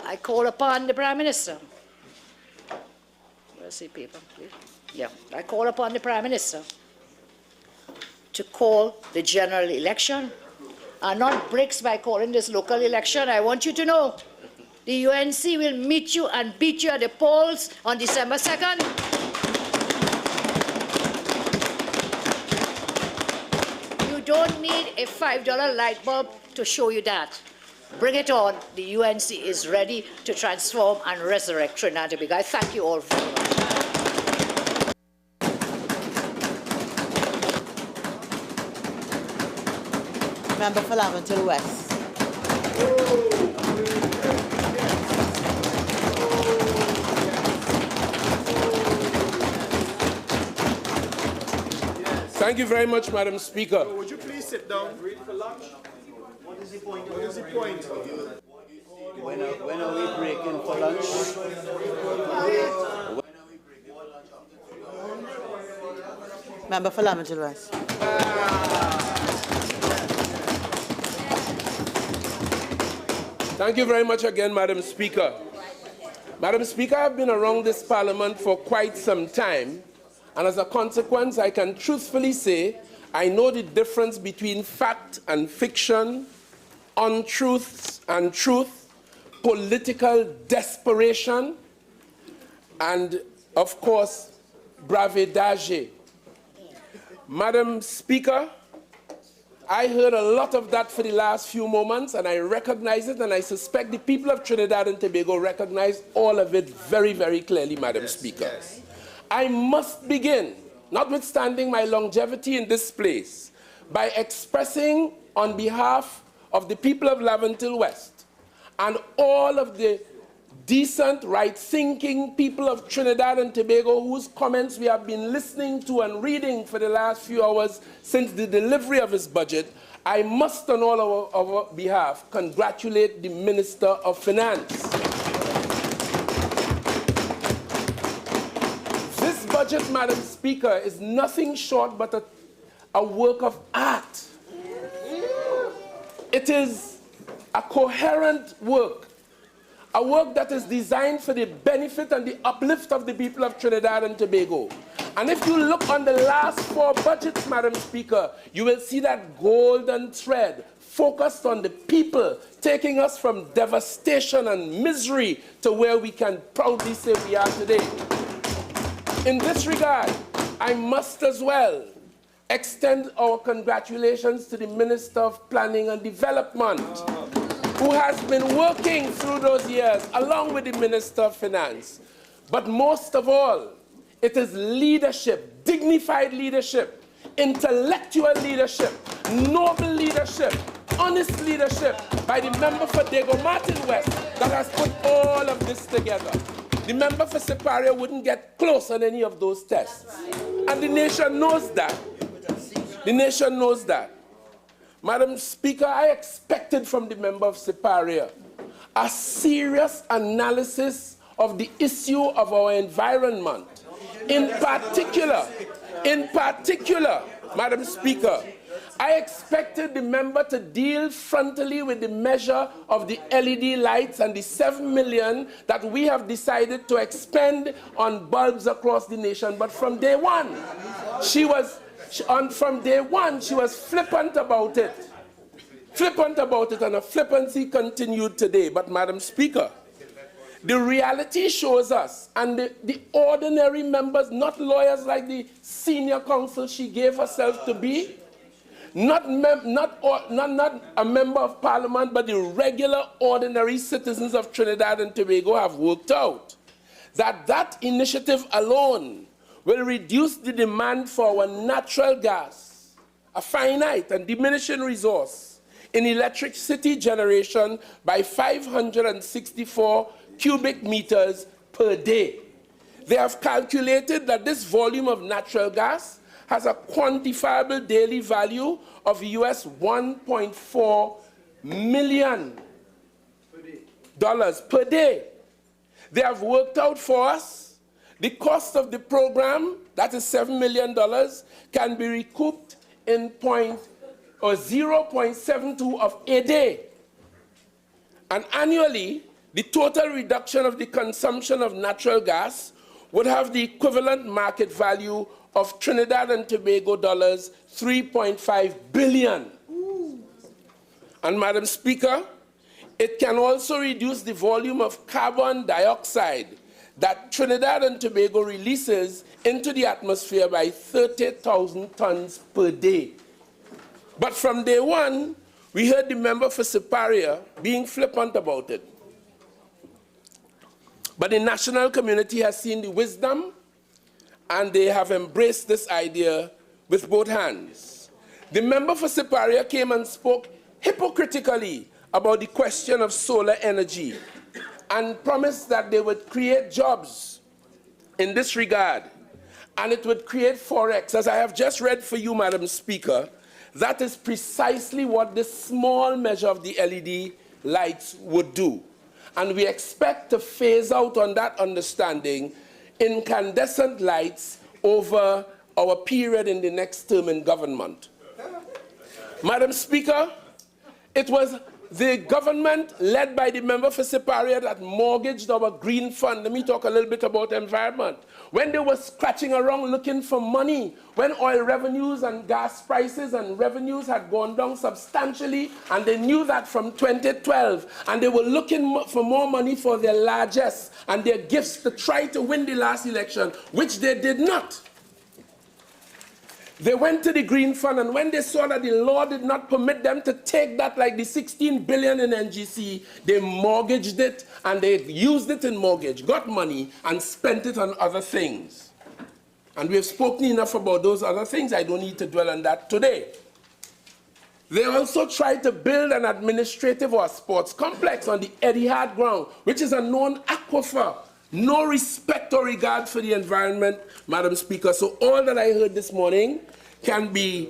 I call upon the Prime Minister. Where's the paper, please? Yeah, I call upon the Prime Minister to call the general election and not breaks by calling this local election. I want you to know the UNC will meet you and beat you at the polls on December 2nd. You don't need a $5 light bulb to show you that. Bring it on. The UNC is ready to transform and resurrect Trinidad and Tobago. I thank you all very much. Member for Laventille West. Thank you very much, Madam Speaker. Would you please sit down? Read for lunch. What is the point? What is the point? When are we breaking for lunch? Member for Lamington West. Thank you very much again, Madam Speaker. Madam Speaker, I've been around this Parliament for quite some time, and as a consequence, I can truthfully say I know the difference between fact and fiction, untruths and truth, political desperation, and, of course, bravedage. Madam Speaker, I heard a lot of that for the last few moments, and I recognize it, and I suspect the people of Trinidad and Tobago recognize all of it very, very clearly, Madam Speaker. Yes. I must begin, notwithstanding my longevity in this place, by expressing on behalf of the people of Laventille West and all of the decent, right-thinking people of Trinidad and Tobago whose comments we have been listening to and reading for the last few hours since the delivery of his budget, I must on all our behalf congratulate the Minister of Finance. This budget, Madam Speaker, is nothing short but a work of art. It is a coherent work. A work that is designed for the benefit and the uplift of the people of Trinidad and Tobago. And if you look on the last 4 budgets, Madam Speaker, you will see that golden thread focused on the people, taking us from devastation and misery to where we can proudly say we are today. In this regard, I must as well extend our congratulations to the Minister of Planning and Development, who has been working through those years along with the Minister of Finance. But most of all, it is leadership, dignified leadership, intellectual leadership, noble leadership, honest leadership by the member for Dago Martin West that has put all of this together. The member for Siparia wouldn't get close on any of those tests. And the nation knows that. The nation knows that. Madam Speaker, I expected from the member of Siparia a serious analysis of the issue of our environment. In particular, Madam Speaker, I expected the member to deal frontally with the measure of the LED lights and the 7 million that we have decided to expend on bulbs across the nation. But from day one, she was flippant about it. And a flippancy continued today. But, Madam Speaker, the reality shows us, and the ordinary members, not lawyers like the senior counsel she gave herself to be, not a member of Parliament, but the regular, ordinary citizens of Trinidad and Tobago have worked out that initiative alone will reduce the demand for our natural gas, a finite and diminishing resource, in electricity generation by 564 cubic meters per day. They have calculated that this volume of natural gas has a quantifiable daily value of US $1.4 million per day. They have worked out for us the cost of the program, that is $7 million, can be recouped in 0.72 of a day. And annually, the total reduction of the consumption of natural gas would have the equivalent market value of Trinidad and Tobago dollars 3.5 billion. And Madam Speaker, it can also reduce the volume of carbon dioxide that Trinidad and Tobago releases into the atmosphere by 30,000 tons per day. But from day one, we heard the member for Siparia being flippant about it. But the national community has seen the wisdom, and they have embraced this idea with both hands. The member for Siparia came and spoke hypocritically about the question of solar energy and promised that they would create jobs in this regard, and it would create forex. As I have just read for you, Madam Speaker, that is precisely what this small measure of the LED lights would do. and we expect to phase out on that understanding incandescent lights over our period in the next term in government. Madam Speaker, it was the government led by the member for Siparia that mortgaged our green fund. Let me talk a little bit about environment. When they were scratching around looking for money, when oil revenues and gas prices and revenues had gone down substantially, and they knew that from 2012, and they were looking for more money for their largesse and their gifts to try to win the last election, which they did not. They went to the Green Fund, and when they saw that the law did not permit them to take that, like the 16 billion in NGC, they mortgaged it, and they used it in mortgage, got money, and spent it on other things. And we have spoken enough about those other things. I don't need to dwell on that today. They also tried to build an administrative or a sports complex on the Etihad ground, which is a known aquifer. No respect or regard for the environment, Madam Speaker. So all that I heard this morning can be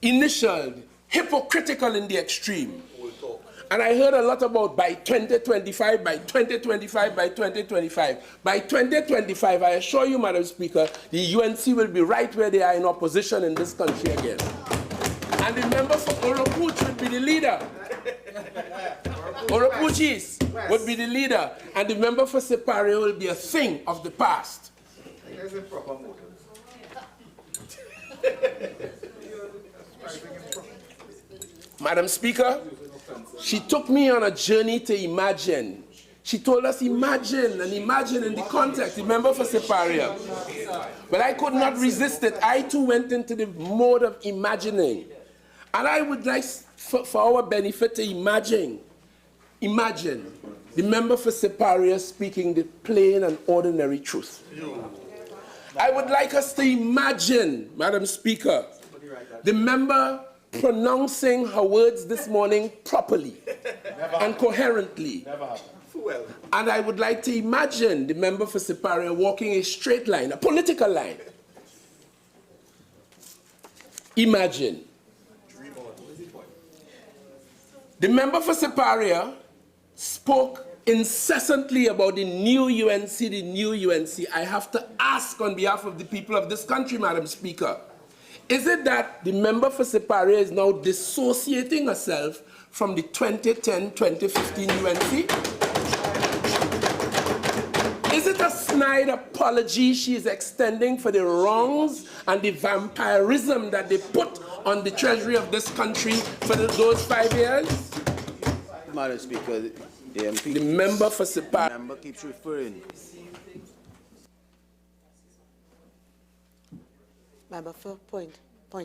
initialed, hypocritical in the extreme. And I heard a lot about by 2025, by 2025, by 2025. By 2025, I assure you, Madam Speaker, the UNC will be right where they are in opposition in this country again. And the member for Oropuch will be the leader. Oropuchis would be the leader, and the member for Siparia will be a thing of the past. Madam Speaker, she took me on a journey to imagine. She told us imagine and imagine in the context, the member for Siparia. But I could not resist it. I too went into the mode of imagining. And I would like, for our benefit, to imagine the member for Siparia speaking the plain and ordinary truth. I would like us to imagine, Madam Speaker, the member pronouncing her words this morning properly and coherently. And I would like to imagine the member for Siparia walking a straight line, a political line. Imagine. The member for Siparia spoke incessantly about the new UNC, the new UNC. I have to ask on behalf of the people of this country, Madam Speaker, is it that the member for Siparia is now dissociating herself from the 2010-2015 UNC? Is it a snide apology she is extending for the wrongs and the vampirism that they put on the treasury of this country for those 5 years? Madam Speaker, the MP. The member for Siparia. The member keeps referring. Member for point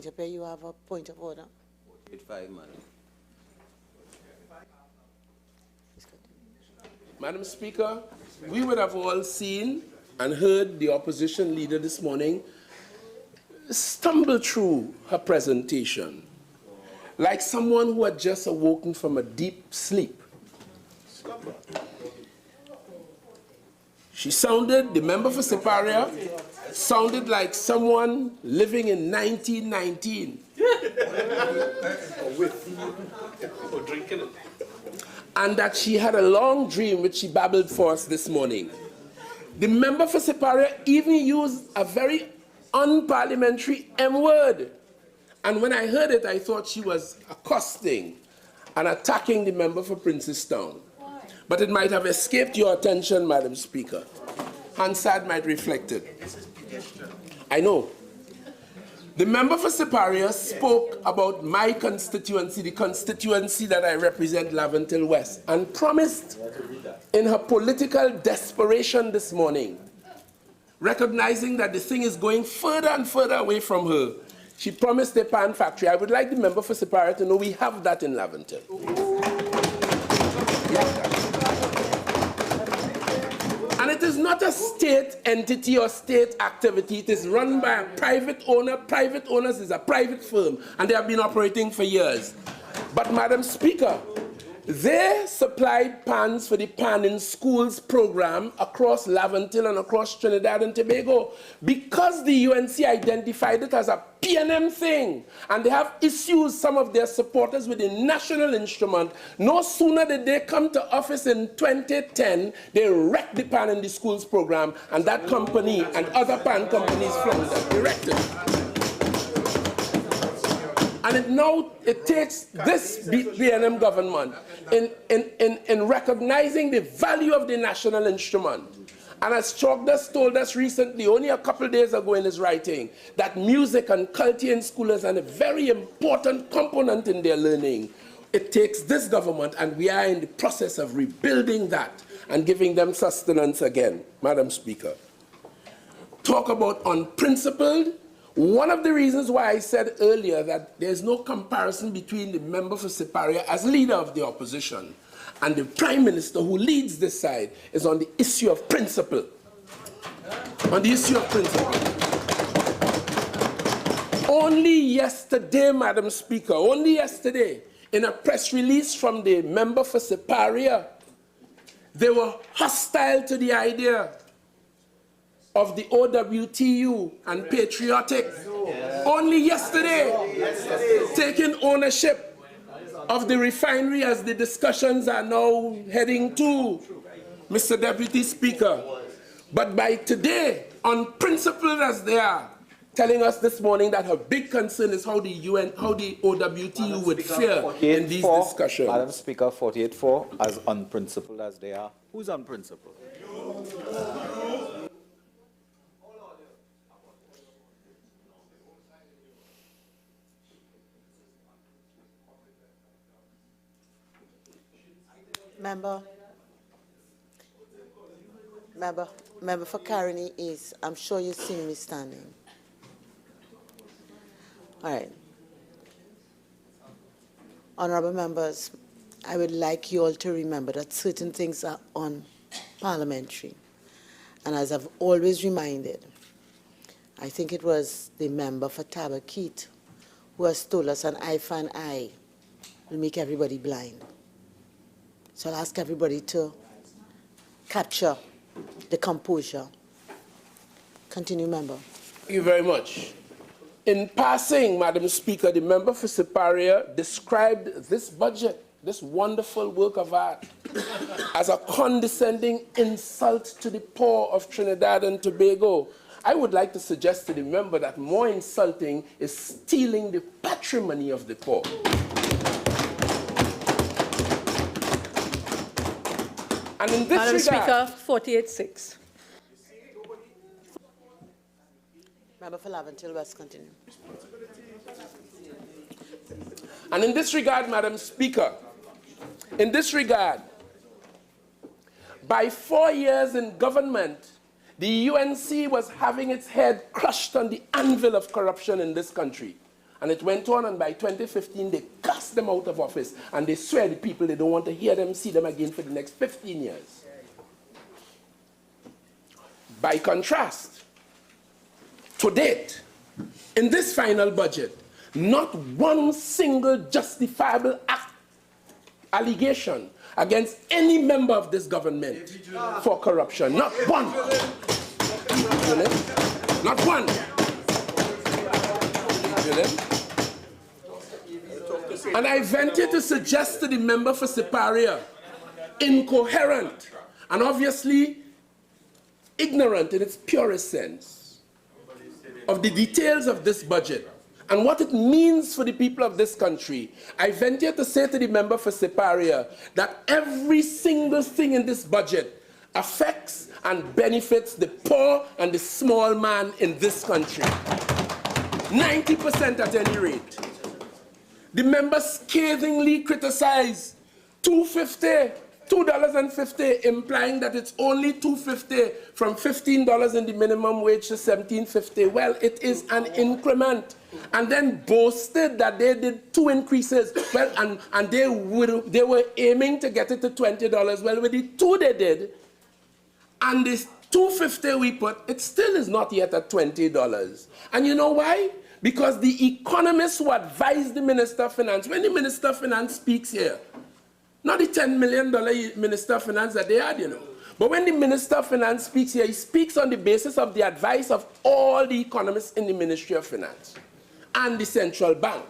of order, you have a point of order. 5, madam. Madam Speaker, we would have all seen and heard the opposition leader this morning stumble through her presentation like someone who had just awoken from a deep sleep. She sounded, the member for Siparia, sounded like someone living in 1919. And that she had a long dream which she babbled for us this morning. The member for Siparia even used a very unparliamentary M word. And when I heard it, I thought she was accosting and attacking the member for Princestown. But it might have escaped your attention, Madam Speaker. Hansard might reflect it. I know. The member for Siparia spoke about my constituency, the constituency that I represent, Laventille West, and promised in her political desperation this morning, recognizing that the thing is going further and further away from her, she promised a pan factory. I would like the member for Siparia to know we have that in Laventille. And it is not a state entity or state activity. It is run by a private owner. Private owners is a private firm, and they have been operating for years. But, Madam Speaker, they supplied pans for the Pan in Schools program across Laventille and across Trinidad and Tobago because the UNC identified it as a PNM thing, and they have issues, some of their supporters, with the national instrument. No sooner did they come to office in 2010, they wrecked the Pan in the Schools program, and that company and other Pan companies floundered. They wrecked it. And it takes this BNM government in recognizing the value of the national instrument. And as Chogdas told us recently, only a couple of days ago in his writing, that music and culture in schools are a very important component in their learning. It takes this government, and we are in the process of rebuilding that and giving them sustenance again. Madam Speaker, talk about unprincipled. One of the reasons why I said earlier that there's no comparison between the member for Siparia as leader of the opposition and the Prime Minister who leads this side is on the issue of principle. On the issue of principle. Only yesterday, Madam Speaker, only yesterday, in a press release from the member for Siparia, they were hostile to the idea of the OWTU and patriotic. Only yesterday, taking ownership of the refinery as the discussions are now heading to, Mr. Deputy Speaker. But by today, unprincipled as they are, telling us this morning that her big concern is how the OWTU would fare in these discussions. Madam Speaker, 48-4, as unprincipled as they are. Who's unprincipled? Member for Caroni East, I'm sure you've seen me standing. All right. Honorable members, I would like you all to remember that certain things are unparliamentary. And as I've always reminded, I think it was the member for Tabakeet who has told us an eye for an eye will make everybody blind. So I'll ask everybody to capture the composure. Continue, member. Thank you very much. In passing, Madam Speaker, the member for Siparia described this budget, this wonderful work of art, as a condescending insult to the poor of Trinidad and Tobago. I would like to suggest to the member that more insulting is stealing the patrimony of the poor. And in this Madam regard, Speaker, 48-6. Member for Laventille West, continue. And in this regard, Madam Speaker, in this regard, by 4 years in government, the UNC was having its head crushed on the anvil of corruption in this country. And it went on, and by 2015, they cast them out of office, and they swear the people they don't want to hear them, see them again for the next 15 years. By contrast, to date, in this final budget, not one single justifiable allegation against any member of this government for corruption. Not one. Not one. And I venture to suggest to the member for Siparia, incoherent and obviously ignorant in its purest sense of the details of this budget and what it means for the people of this country, I venture to say to the member for Siparia that every single thing in this budget affects and benefits the poor and the small man in this country. 90% at any rate. The member scathingly criticized $2.50, implying that it's only $2.50 from $15 in the minimum wage to $17.50. Well, it is an increment. And then boasted that they did 2 increases. Well, and they were aiming to get it to $20. Well, with the 2 they did, and this $2.50 we put, it still is not yet at $20. And you know why? Because the economists who advised the Minister of Finance, when the Minister of Finance speaks here, not the $10 million Minister of Finance that they had, you know, but when the Minister of Finance speaks here, he speaks on the basis of the advice of all the economists in the Ministry of Finance. and the central bank.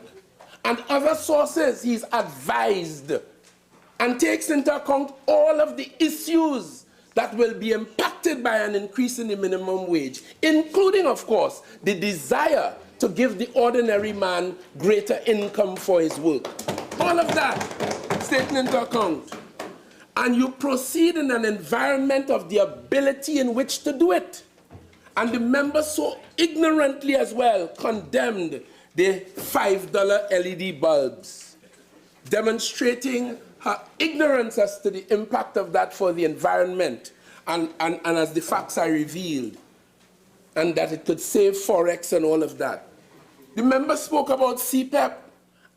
And other sources he's advised and takes into account all of the issues that will be impacted by an increase in the minimum wage, including, of course, the desire to give the ordinary man greater income for his work. All of that taken into account. And you proceed in an environment of the ability in which to do it. And the members so ignorantly as well condemned the $5 LED bulbs, demonstrating her ignorance as to the impact of that for the environment, and as the facts are revealed, and that it could save Forex and all of that. The member spoke about CPEP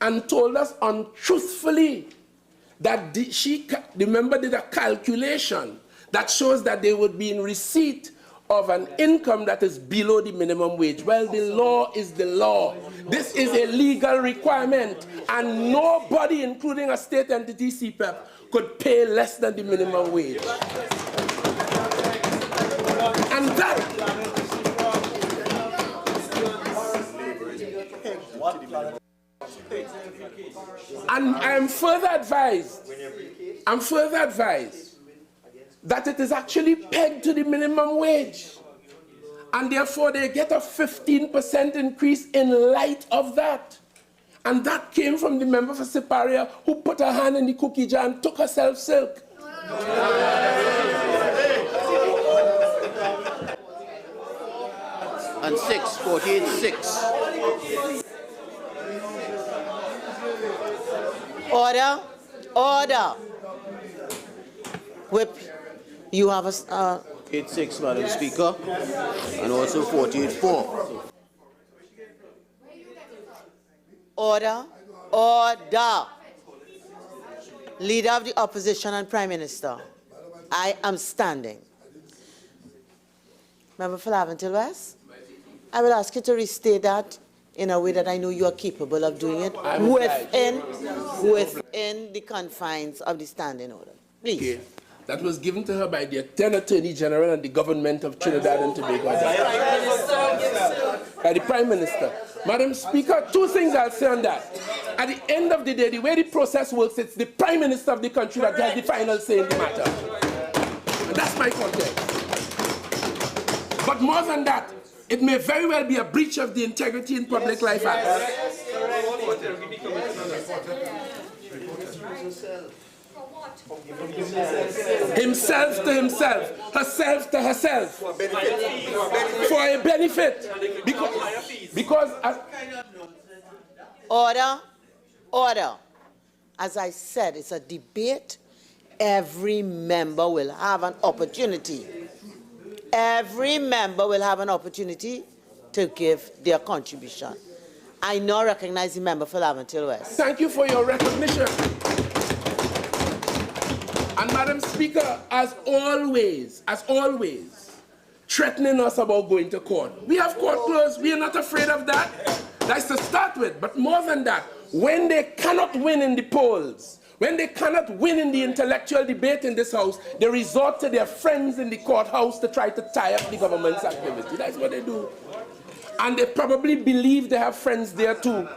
and told us untruthfully that the member did a calculation that shows that they would be in receipt of an income that is below the minimum wage. Well, the law is the law. This is a legal requirement, and nobody, including a state entity, CPEP, could pay less than the minimum wage. And that... And I am further advised that it is actually pegged to the minimum wage. And therefore they get a 15% increase in light of that. And that came from the member for Siparia, who put her hand in the cookie jar and took herself silk. And 48-6. Order, order. Whip, you have a... 48-6, Madam Speaker, and also 48-4. Order, order. Leader of the Opposition and Prime Minister, I am standing. Member for Laventille West, I will ask you to restate that in a way that I know you are capable of doing it within the confines of the standing order. Please. Okay. That was given to her by the then Attorney General and the government of Trinidad and Tobago. By the Prime Minister. Madam Speaker, two things I'll say on that. At the end of the day, the way the process works, it's the Prime Minister of the country that has the final say in the matter. And that's my context. But more than that, it may very well be a breach of the Integrity in Public Life Act. Himself to himself, herself to herself, for a benefit. Because order, order. As I said, it's a debate. Every member will have an opportunity. Every member will have an opportunity to give their contribution. I now recognize the member for Laventille West. Thank you for your recognition. And Madam Speaker, as always, threatening us about going to court. We have court closed. We are not afraid of that. That's to start with. But more than that, when they cannot win in the polls, when they cannot win in the intellectual debate in this house, they resort to their friends in the courthouse to try to tie up the government's activity. That's what they do. And they probably believe they have friends there too.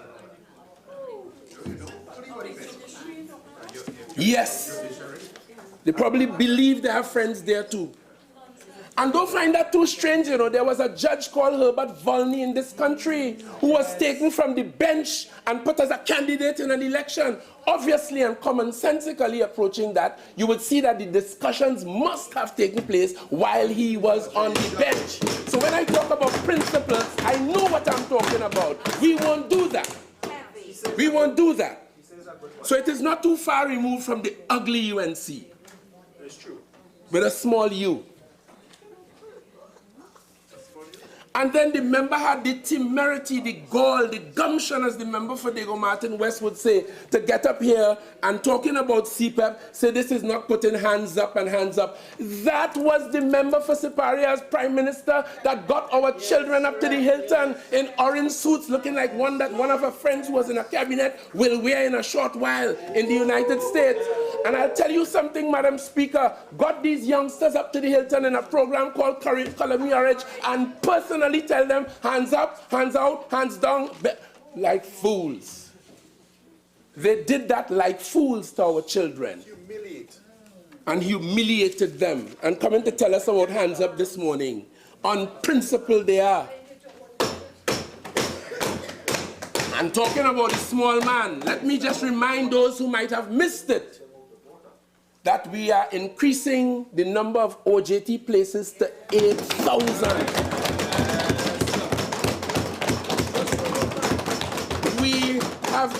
Yes. They probably believe they have friends there too. And don't find that too strange, you know. There was a judge called Herbert Volney in this country who was taken from the bench and put as a candidate in an election. Obviously and commonsensically approaching that, you would see that the discussions must have taken place while he was on the bench. So when I talk about principles, I know what I'm talking about. We won't do that. We won't do that. So it is not too far removed from the ugly UNC. It's true. With a small u. And then the member had the temerity, the gall, the gumption, as the member for Diego Martin West would say, to get up here and talking about CPEP, say this is not putting hands up and hands up. That was the member for Siparia's Prime Minister that got our children up to the Hilton in orange suits, looking like one that one of her friends who was in a cabinet will wear in a short while in the United States. And I'll tell you something, Madam Speaker, got these youngsters up to the Hilton in a program called Color Marriage and personally tell them, hands up, hands out, hands down, like fools. They did that like fools to our children. And humiliated them. And coming to tell us about Hands Up this morning. On principle they are. And talking about the small man, let me just remind those who might have missed it that we are increasing the number of OJT places to 8,000. We have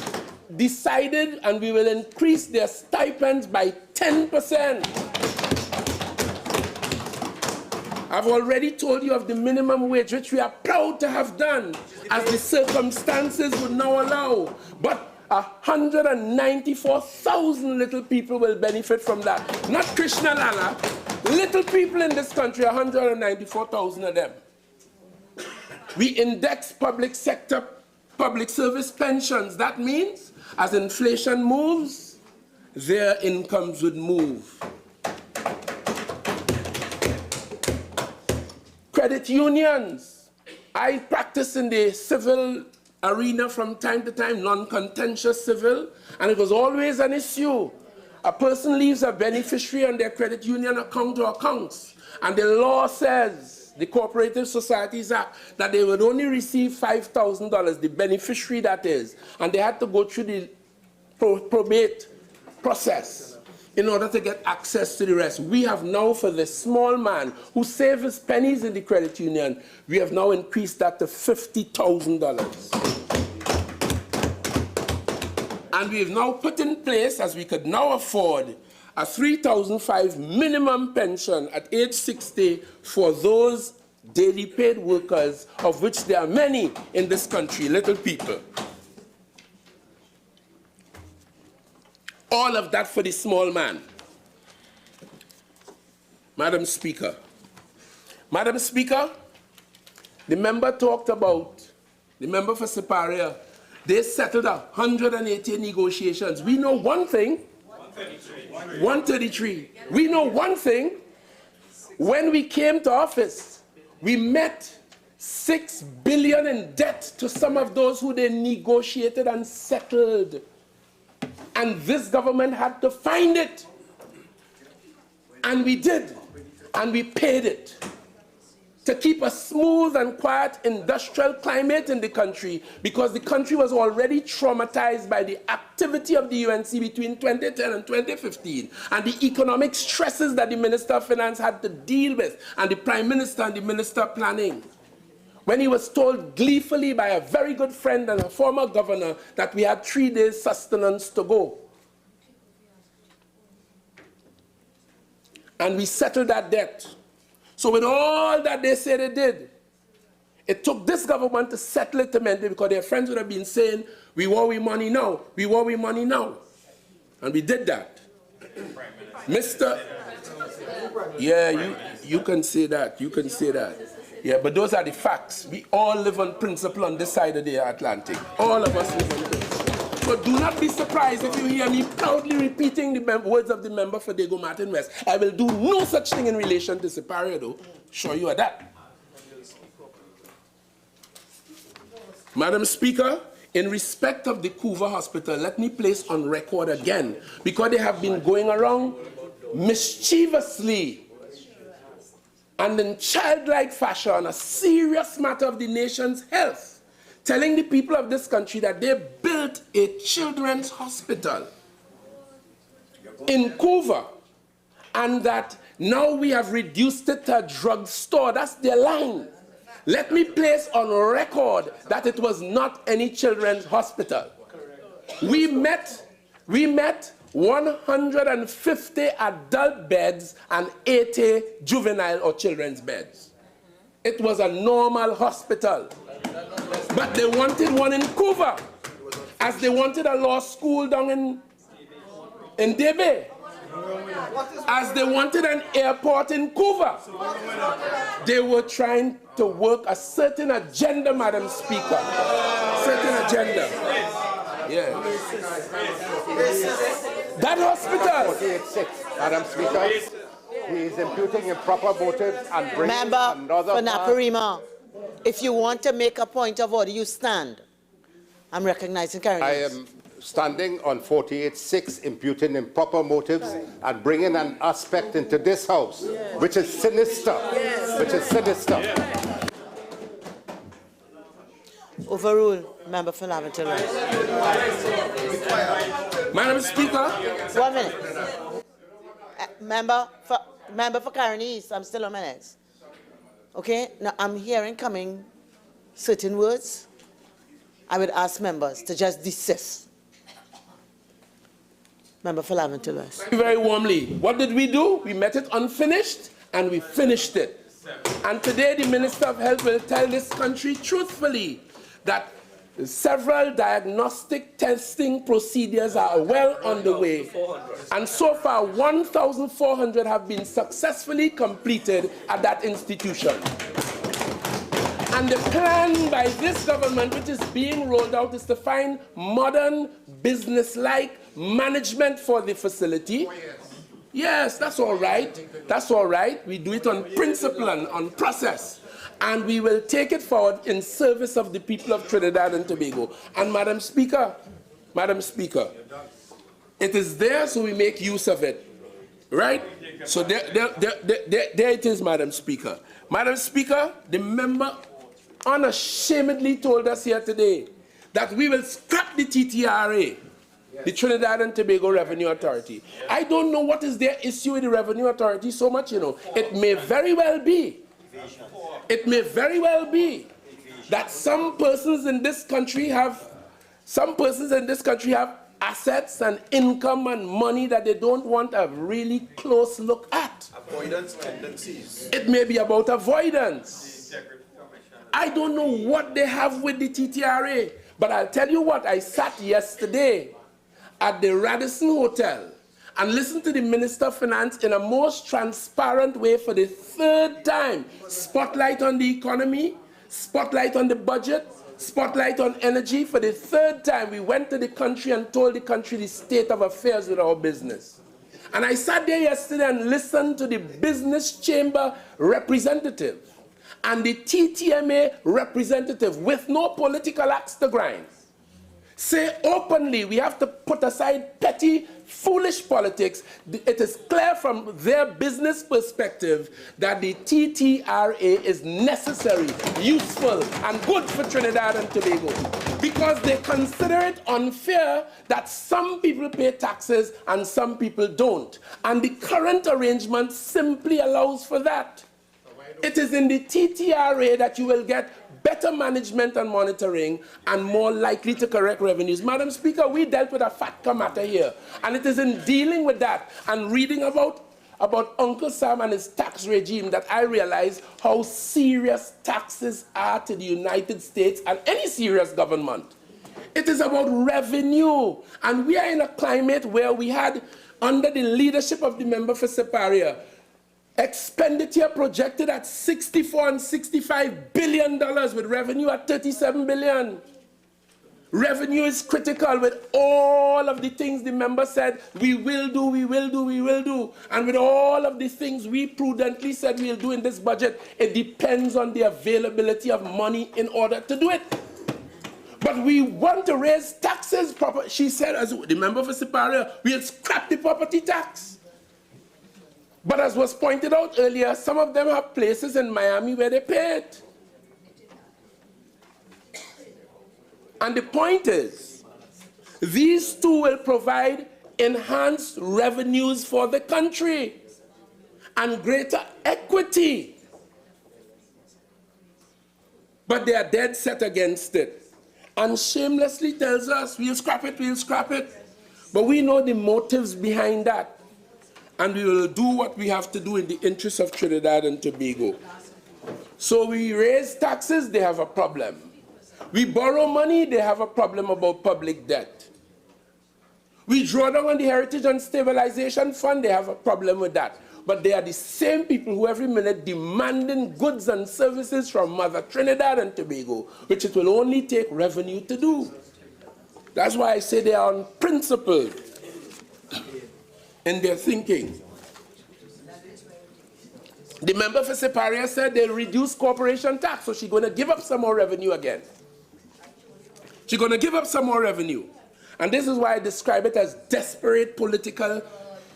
decided and we will increase their stipends by 10%. I've already told you of the minimum wage, which we are proud to have done, as the circumstances would now allow. But 194,000 little people will benefit from that. Not Krishna Lala. Little people in this country, 194,000 of them. We index public sector, public service pensions. That means, as inflation moves, their incomes would move. Credit unions. I practice in the civil arena from time to time, non-contentious civil, and it was always an issue. A person leaves a beneficiary on their credit union account or accounts, and the law says, the Cooperative Societies Act, that they would only receive $5,000, the beneficiary that is, and they had to go through the probate process in order to get access to the rest. We have now, for the small man who saves his pennies in the credit union, we have now increased that to $50,000. And we have now put in place, as we could now afford, a $3,500 minimum pension at age 60 for those daily paid workers, of which there are many in this country, little people. All of that for the small man. Madam Speaker. Madam Speaker, the member talked about, the member for Siparia, they settled 180 negotiations. We know one thing. 133. We know one thing. When we came to office, we met $6 billion in debt to some of those who they negotiated and settled. And this government had to find it. And we did. And we paid it. To keep a smooth and quiet industrial climate in the country, because the country was already traumatized by the activity of the UNC between 2010 and 2015, and the economic stresses that the Minister of Finance had to deal with, and the Prime Minister and the Minister of Planning. When he was told gleefully by a very good friend and a former governor that we had 3 days sustenance to go. And we settled that debt. So with all that they say they did, it took this government to settle it immediately, because their friends would have been saying, we want we money now, we want we money now. And we did that. Mr. Yeah, you can say that, you can say that. Yeah, but those are the facts. We all live on principle on this side of the Atlantic. All of us live on principle. So do not be surprised if you hear me proudly repeating the words of the member for Dago Martin West. I will do no such thing in relation to Siparia, though. Sure you are that. Madam Speaker, in respect of the Couva Hospital, let me place on record again, because they have been going around mischievously and in childlike fashion, a serious matter of the nation's health, telling the people of this country that they built a children's hospital in Couva, and that now we have reduced it to a drugstore. That's their line. Let me place on record that it was not any children's hospital. We met 150 adult beds and 80 juvenile or children's beds. It was a normal hospital. But they wanted one in Couva, as they wanted a law school down in Debe, as they wanted an airport in Couva. They were trying to work a certain agenda, Madam Speaker. Certain agenda. Yeah. That hospital. 48-6, Madam Speaker. He is imputing improper motives and bringing Member another for Naparima, if you want to make a point of order, you stand. I'm recognizing Karen. I am standing on 48.6, imputing improper motives and bringing an aspect into this house, which is sinister, which is sinister. Overrule, member for Lavender West. Madam Speaker, 1 minute. Member for Karen East, I'm still on my next. Okay, now I'm hearing coming certain words. I would ask members to just desist. Member for Lavender West. very warmly. What did we do? We met it unfinished and we finished it. And today the Minister of Health will tell this country truthfully that several diagnostic testing procedures are well underway. And so far, 1,400 have been successfully completed at that institution. And the plan by this government, which is being rolled out, is to find modern, business-like management for the facility. Yes, that's all right. That's all right. We do it on principle and on process. And we will take it forward in service of the people of Trinidad and Tobago. And Madam Speaker, it is there, so we make use of it. Right? So there it is, Madam Speaker. Madam Speaker, the member unashamedly told us here today that we will scrap the TTRA, the Trinidad and Tobago Revenue Authority. I don't know what is their issue with the Revenue Authority so much, you know. It may very well be that some persons in this country have assets and income and money that they don't want a really close look at. Avoidance tendencies. It may be about avoidance. I don't know what they have with the TTRA, but I'll tell you what, I sat yesterday at the Radisson Hotel and listened to the Minister of Finance in a most transparent way for the third time. Spotlight on the economy, spotlight on the budget, spotlight on energy. For the third time, we went to the country and told the country the state of affairs with our business. And I sat there yesterday and listened to the business chamber representative and the TTMA representative with no political axe to grind say openly we have to put aside petty, foolish politics. It is clear from their business perspective that the TTRA is necessary, useful, and good for Trinidad and Tobago because they consider it unfair that some people pay taxes and some people don't. And the current arrangement simply allows for that. It is in the TTRA that you will get better management and monitoring and more likely to correct revenues. Madam Speaker, we dealt with a FATCA matter here, and it is in dealing with that and reading about Uncle Sam and his tax regime that I realize how serious taxes are to the United States and any serious government. It is about revenue, and we are in a climate where we had, under the leadership of the member for Separia, expenditure projected at $64 and $65 billion with revenue at $37 billion. Revenue is critical with all of the things the member said we will do. And with all of the things we prudently said we'll do in this budget, it depends on the availability of money in order to do it. But we want to raise taxes proper. She said, as the member for Separia, we'll scrap the property tax. But as was pointed out earlier, some of them have places in Miami where they pay it. And the point is, these two will provide enhanced revenues for the country and greater equity. But they are dead set against it. And shamelessly tells us, we'll scrap it. But we know the motives behind that. And we will do what we have to do in the interest of Trinidad and Tobago. So we raise taxes, they have a problem. We borrow money, they have a problem about public debt. We draw down on the Heritage and Stabilization Fund, they have a problem with that. But they are the same people who every minute demanding goods and services from Mother Trinidad and Tobago, which it will only take revenue to do. That's why I say they are unprincipled in their thinking. The member for Separia said they'll reduce corporation tax, so she's going to give up some more revenue again. She's going to give up some more revenue. And this is why I describe it as desperate political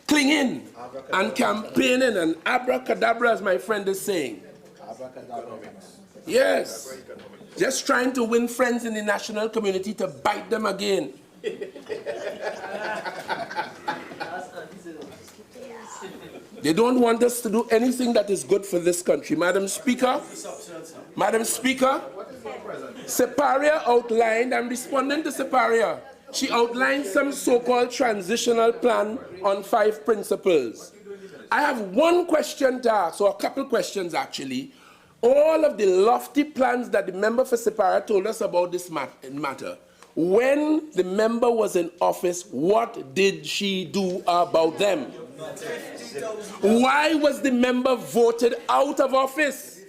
clinging and campaigning and abracadabra, as my friend is saying. Yes. Just trying to win friends in the national community to bite them again. They don't want us to do anything that is good for this country. Madam Speaker, Separia outlined, I'm responding to Separia. She outlined some so-called transitional plan on 5 principles. I have one question to ask, or a couple questions actually. All of the lofty plans that the member for Separia told us about this matter, when the member was in office, what did she do about them? Why was the member voted out of office?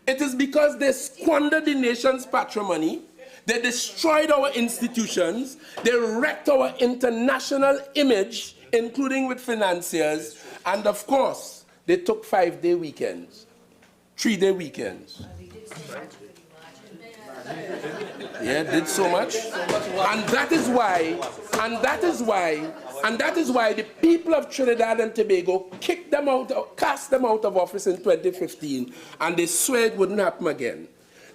It is because they squandered the nation's patrimony, they destroyed our institutions, they wrecked our international image, including with financiers, and of course, they took 5-day weekends, 3-day weekends. Yeah, did so much. And that is why the people of Trinidad and Tobago cast them out of office in 2015, and they swear it wouldn't happen again.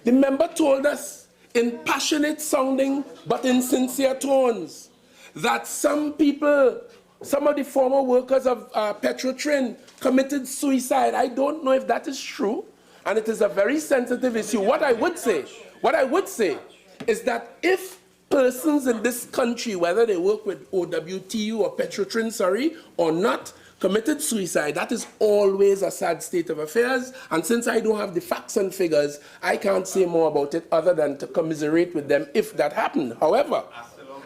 The member told us in passionate sounding but in sincere tones that some people, some of the former workers of Petrotrin committed suicide. I don't know if that is true, and it is a very sensitive issue. What I would say is that if persons in this country, whether they work with OWTU or Petrotrin, or not, committed suicide, that is always a sad state of affairs. And since I don't have the facts and figures, I can't say more about it other than to commiserate with them if that happened. However,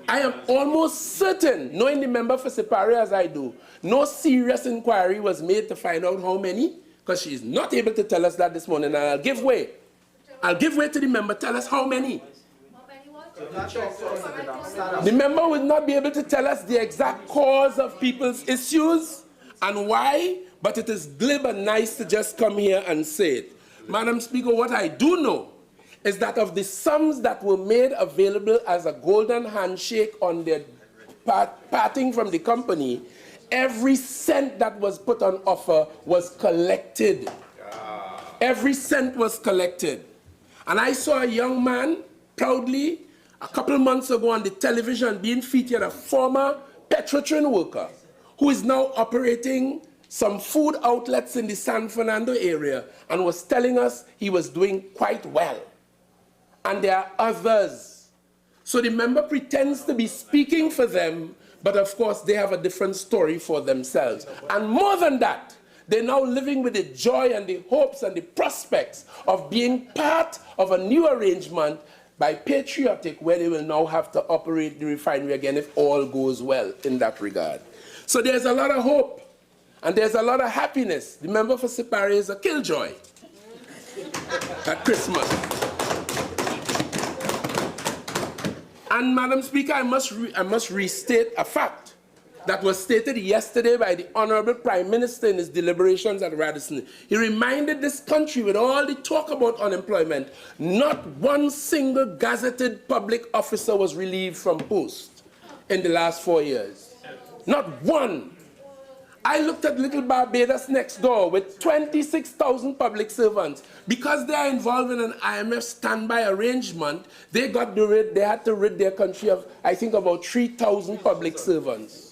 I am almost certain, knowing the member for Separia as I do, no serious inquiry was made to find out how many, because she is not able to tell us that this morning, and I'll give way to the member, tell us how many. The member will not be able to tell us the exact cause of people's issues and why, but it is glib and nice to just come here and say it. Madam Speaker, what I do know is that of the sums that were made available as a golden handshake on their parting from the company, every cent that was put on offer was collected. Every cent was collected. And I saw a young man proudly a couple months ago on the television being featured, a former Petrotrin worker who is now operating some food outlets in the San Fernando area and was telling us he was doing quite well. And there are others. So the member pretends to be speaking for them, but of course they have a different story for themselves. And more than that, they're now living with the joy and the hopes and the prospects of being part of a new arrangement by Patriotic, where they will now have to operate the refinery again if all goes well in that regard. So there's a lot of hope and there's a lot of happiness. The member for Separia is a killjoy at Christmas. And Madam Speaker, I must restate a fact that was stated yesterday by the Honorable Prime Minister in his deliberations at Radisson. He reminded this country, with all the talk about unemployment, not one single gazetted public officer was relieved from post in the last 4 years. Not one. I looked at little Barbados next door with 26,000 public servants. Because they are involved in an IMF standby arrangement, they had to rid their country of, I think, about 3,000 public servants.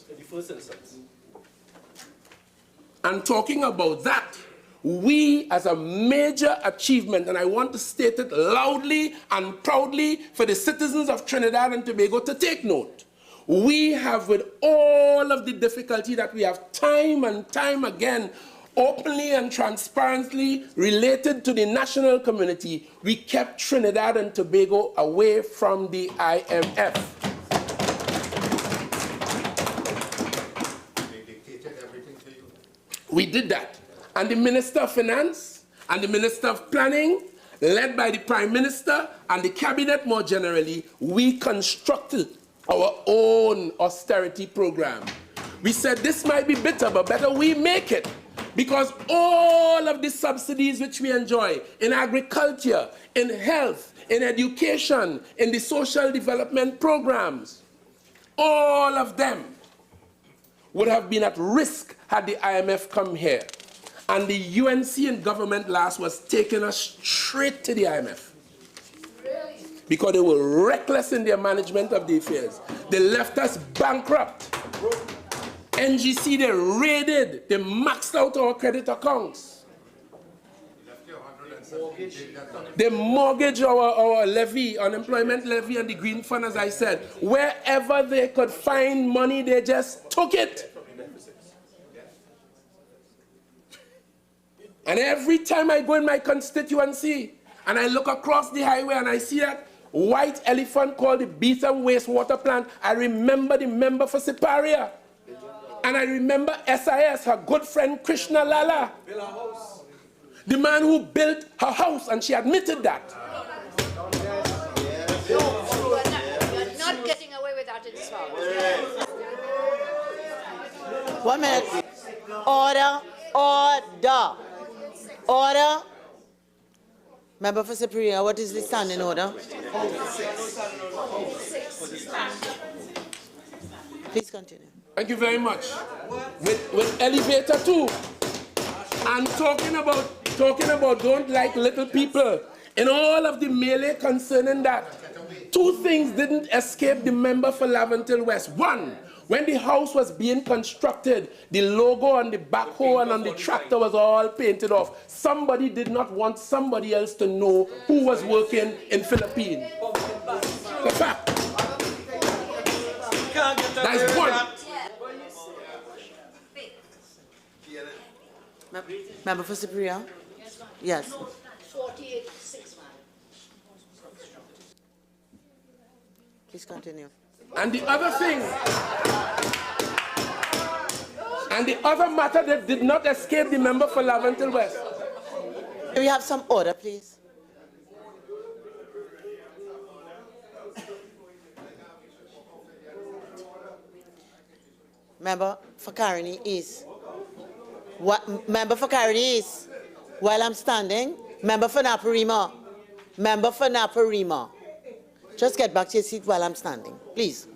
And talking about that, we as a major achievement, and I want to state it loudly and proudly for the citizens of Trinidad and Tobago to take note, we have, with all of the difficulty that we have time and time again, openly and transparently related to the national community, we kept Trinidad and Tobago away from the IMF. We did that. And the Minister of Finance and the Minister of Planning, led by the Prime Minister and the Cabinet more generally, we constructed our own austerity program. We said this might be bitter, but better we make it. Because all of the subsidies which we enjoy in agriculture, in health, in education, in the social development programs, all of them would have been at risk had the IMF come here. And the UNC and government last was taking us straight to the IMF. Because they were reckless in their management of the affairs. They left us bankrupt. NGC, they raided, they maxed out our credit accounts. They mortgaged our levy, unemployment levy and the Green Fund, as I said. Wherever they could find money, they just took it. And every time I go in my constituency and I look across the highway and I see that white elephant called the Beetham wastewater plant, I remember the member for Siparia. And I remember SIS, her good friend Krishna Lala. The man who built her house, and she admitted that. You're not getting away with that in South. 1 minute. Order, order, order. Member for Superior, what is the standing order? Please continue. Thank you very much. With elevator too. And talking about don't like little people. In all of the melee concerning that, two things didn't escape the member for Laventille West. One, when the house was being constructed, the logo on the backhoe and on the tractor was all painted off. Somebody did not want somebody else to know who was working in Philippines. The fact. That's one. Member for Superior? Yes. 48-6, man. Please continue. And the other thing, and the other matter that did not escape the member for Laventille West. Can we have some order, please? Member for Caroni East. What, member for Caroni East. While I'm standing, member for Naparima. Member for Naparima. Just get back to your seat while I'm standing, please.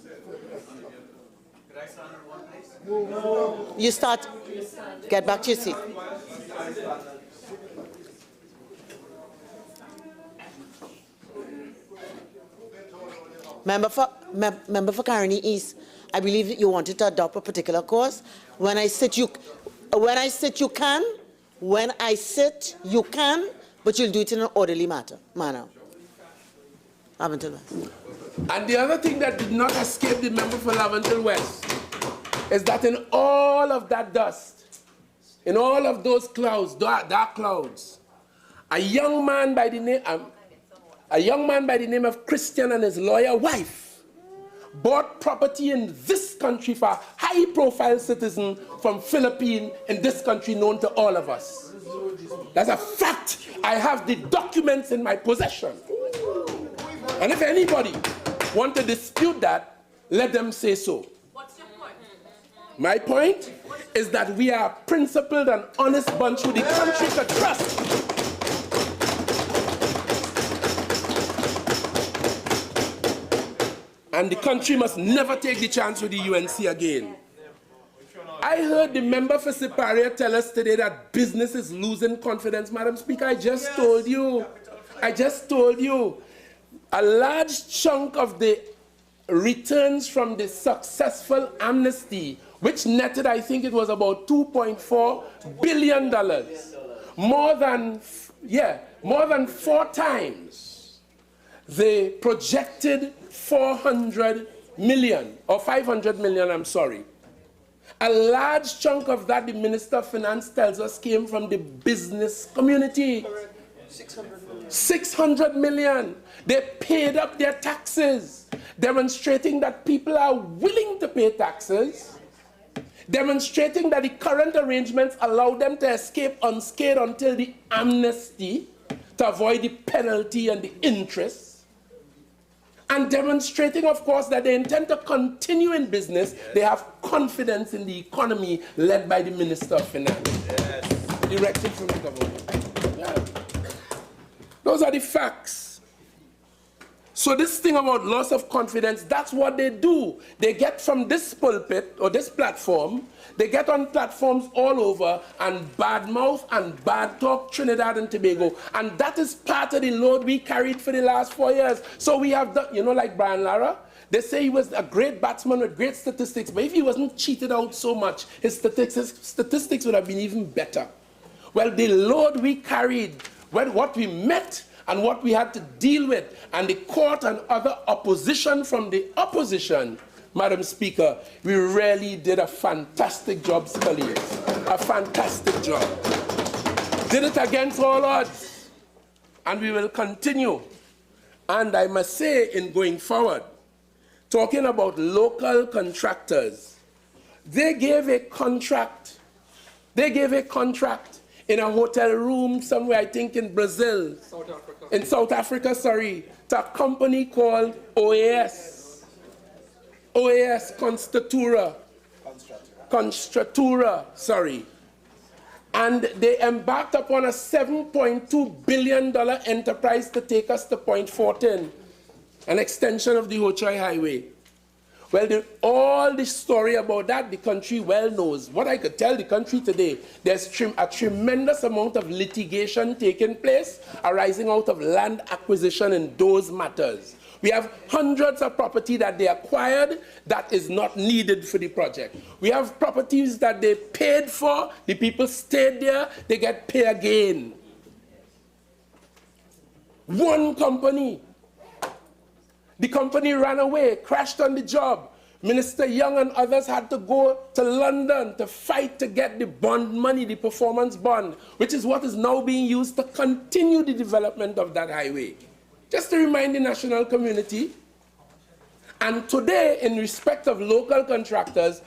You start. Get back to your seat. Member for Caroni East, I believe that you wanted to adopt a particular course. When I sit, you can. When I sit, you can, but you'll do it in an orderly manner. Laventille West. And the other thing that did not escape the member for Laventille West is that in all of that dust, in all of those clouds, dark clouds, a young man by the name of Christian and his lawyer wife bought property in this country for a high-profile citizen from Philippines in this country known to all of us. That's a fact. I have the documents in my possession. And if anybody want to dispute that, let them say so. What's your point? My point is that we are a principled and honest bunch who the country could trust. And the country must never take the chance with the UNC again. I heard the member for Siparia tell us today that business is losing confidence. Madam Speaker, I just told you, a large chunk of the returns from the successful amnesty, which netted, I think it was about $2.4 billion, more than 4 times the projected 400 million, or 500 million, I'm sorry. A large chunk of that, the Minister of Finance tells us, came from the business community. 600 million. They paid up their taxes, demonstrating that people are willing to pay taxes, demonstrating that the current arrangements allow them to escape unscathed until the amnesty to avoid the penalty and the interest, and demonstrating, of course, that they intend to continue in business. They have confidence in the economy led by the Minister of Finance, directed from the government. Yeah. Those are the facts. So this thing about loss of confidence, that's what they do. They get from this pulpit or this platform, they get on platforms all over and badmouth and bad talk Trinidad and Tobago. And that is part of the load we carried for the last 4 years. So we have done, you know, like Brian Lara, they say he was a great batsman with great statistics, but if he wasn't cheated out so much, his statistics would have been even better. Well, the load we carried, what we met and what we had to deal with, and the court and other opposition from the opposition, Madam Speaker, we really did a fantastic job, colleagues. A fantastic job. Did it against all odds. And we will continue. And I must say, in going forward, talking about local contractors, they gave a contract. They gave a contract in a hotel room somewhere, I think in Brazil. South Africa. In South Africa, sorry, to a company called OAS. OAS Constructura, sorry. And they embarked upon a $7.2 billion enterprise to take us to Point 14, an extension of the Ho Chi Highway. Well, all the story about that, the country well knows. What I could tell the country today, there's a tremendous amount of litigation taking place arising out of land acquisition in those matters. We have hundreds of property that they acquired that is not needed for the project. We have properties that they paid for, the people stayed there, they get paid again. One company. The company ran away, crashed on the job. Minister Young and others had to go to London to fight to get the bond money, the performance bond, which is what is now being used to continue the development of that highway. Just to remind the national community. And today, in respect of local contractors,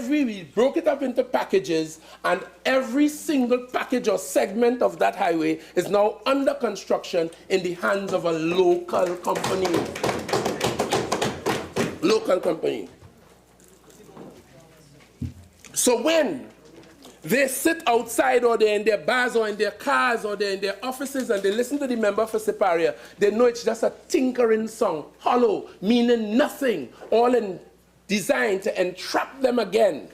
we broke it up into packages, and every single package or segment of that highway is now under construction in the hands of a local company. Local company. So when they sit outside, or they're in their bars or in their cars or they're in their offices and they listen to the member for Siparia, they know it's just a tinkering song, hollow, meaning nothing, all in designed to entrap them again.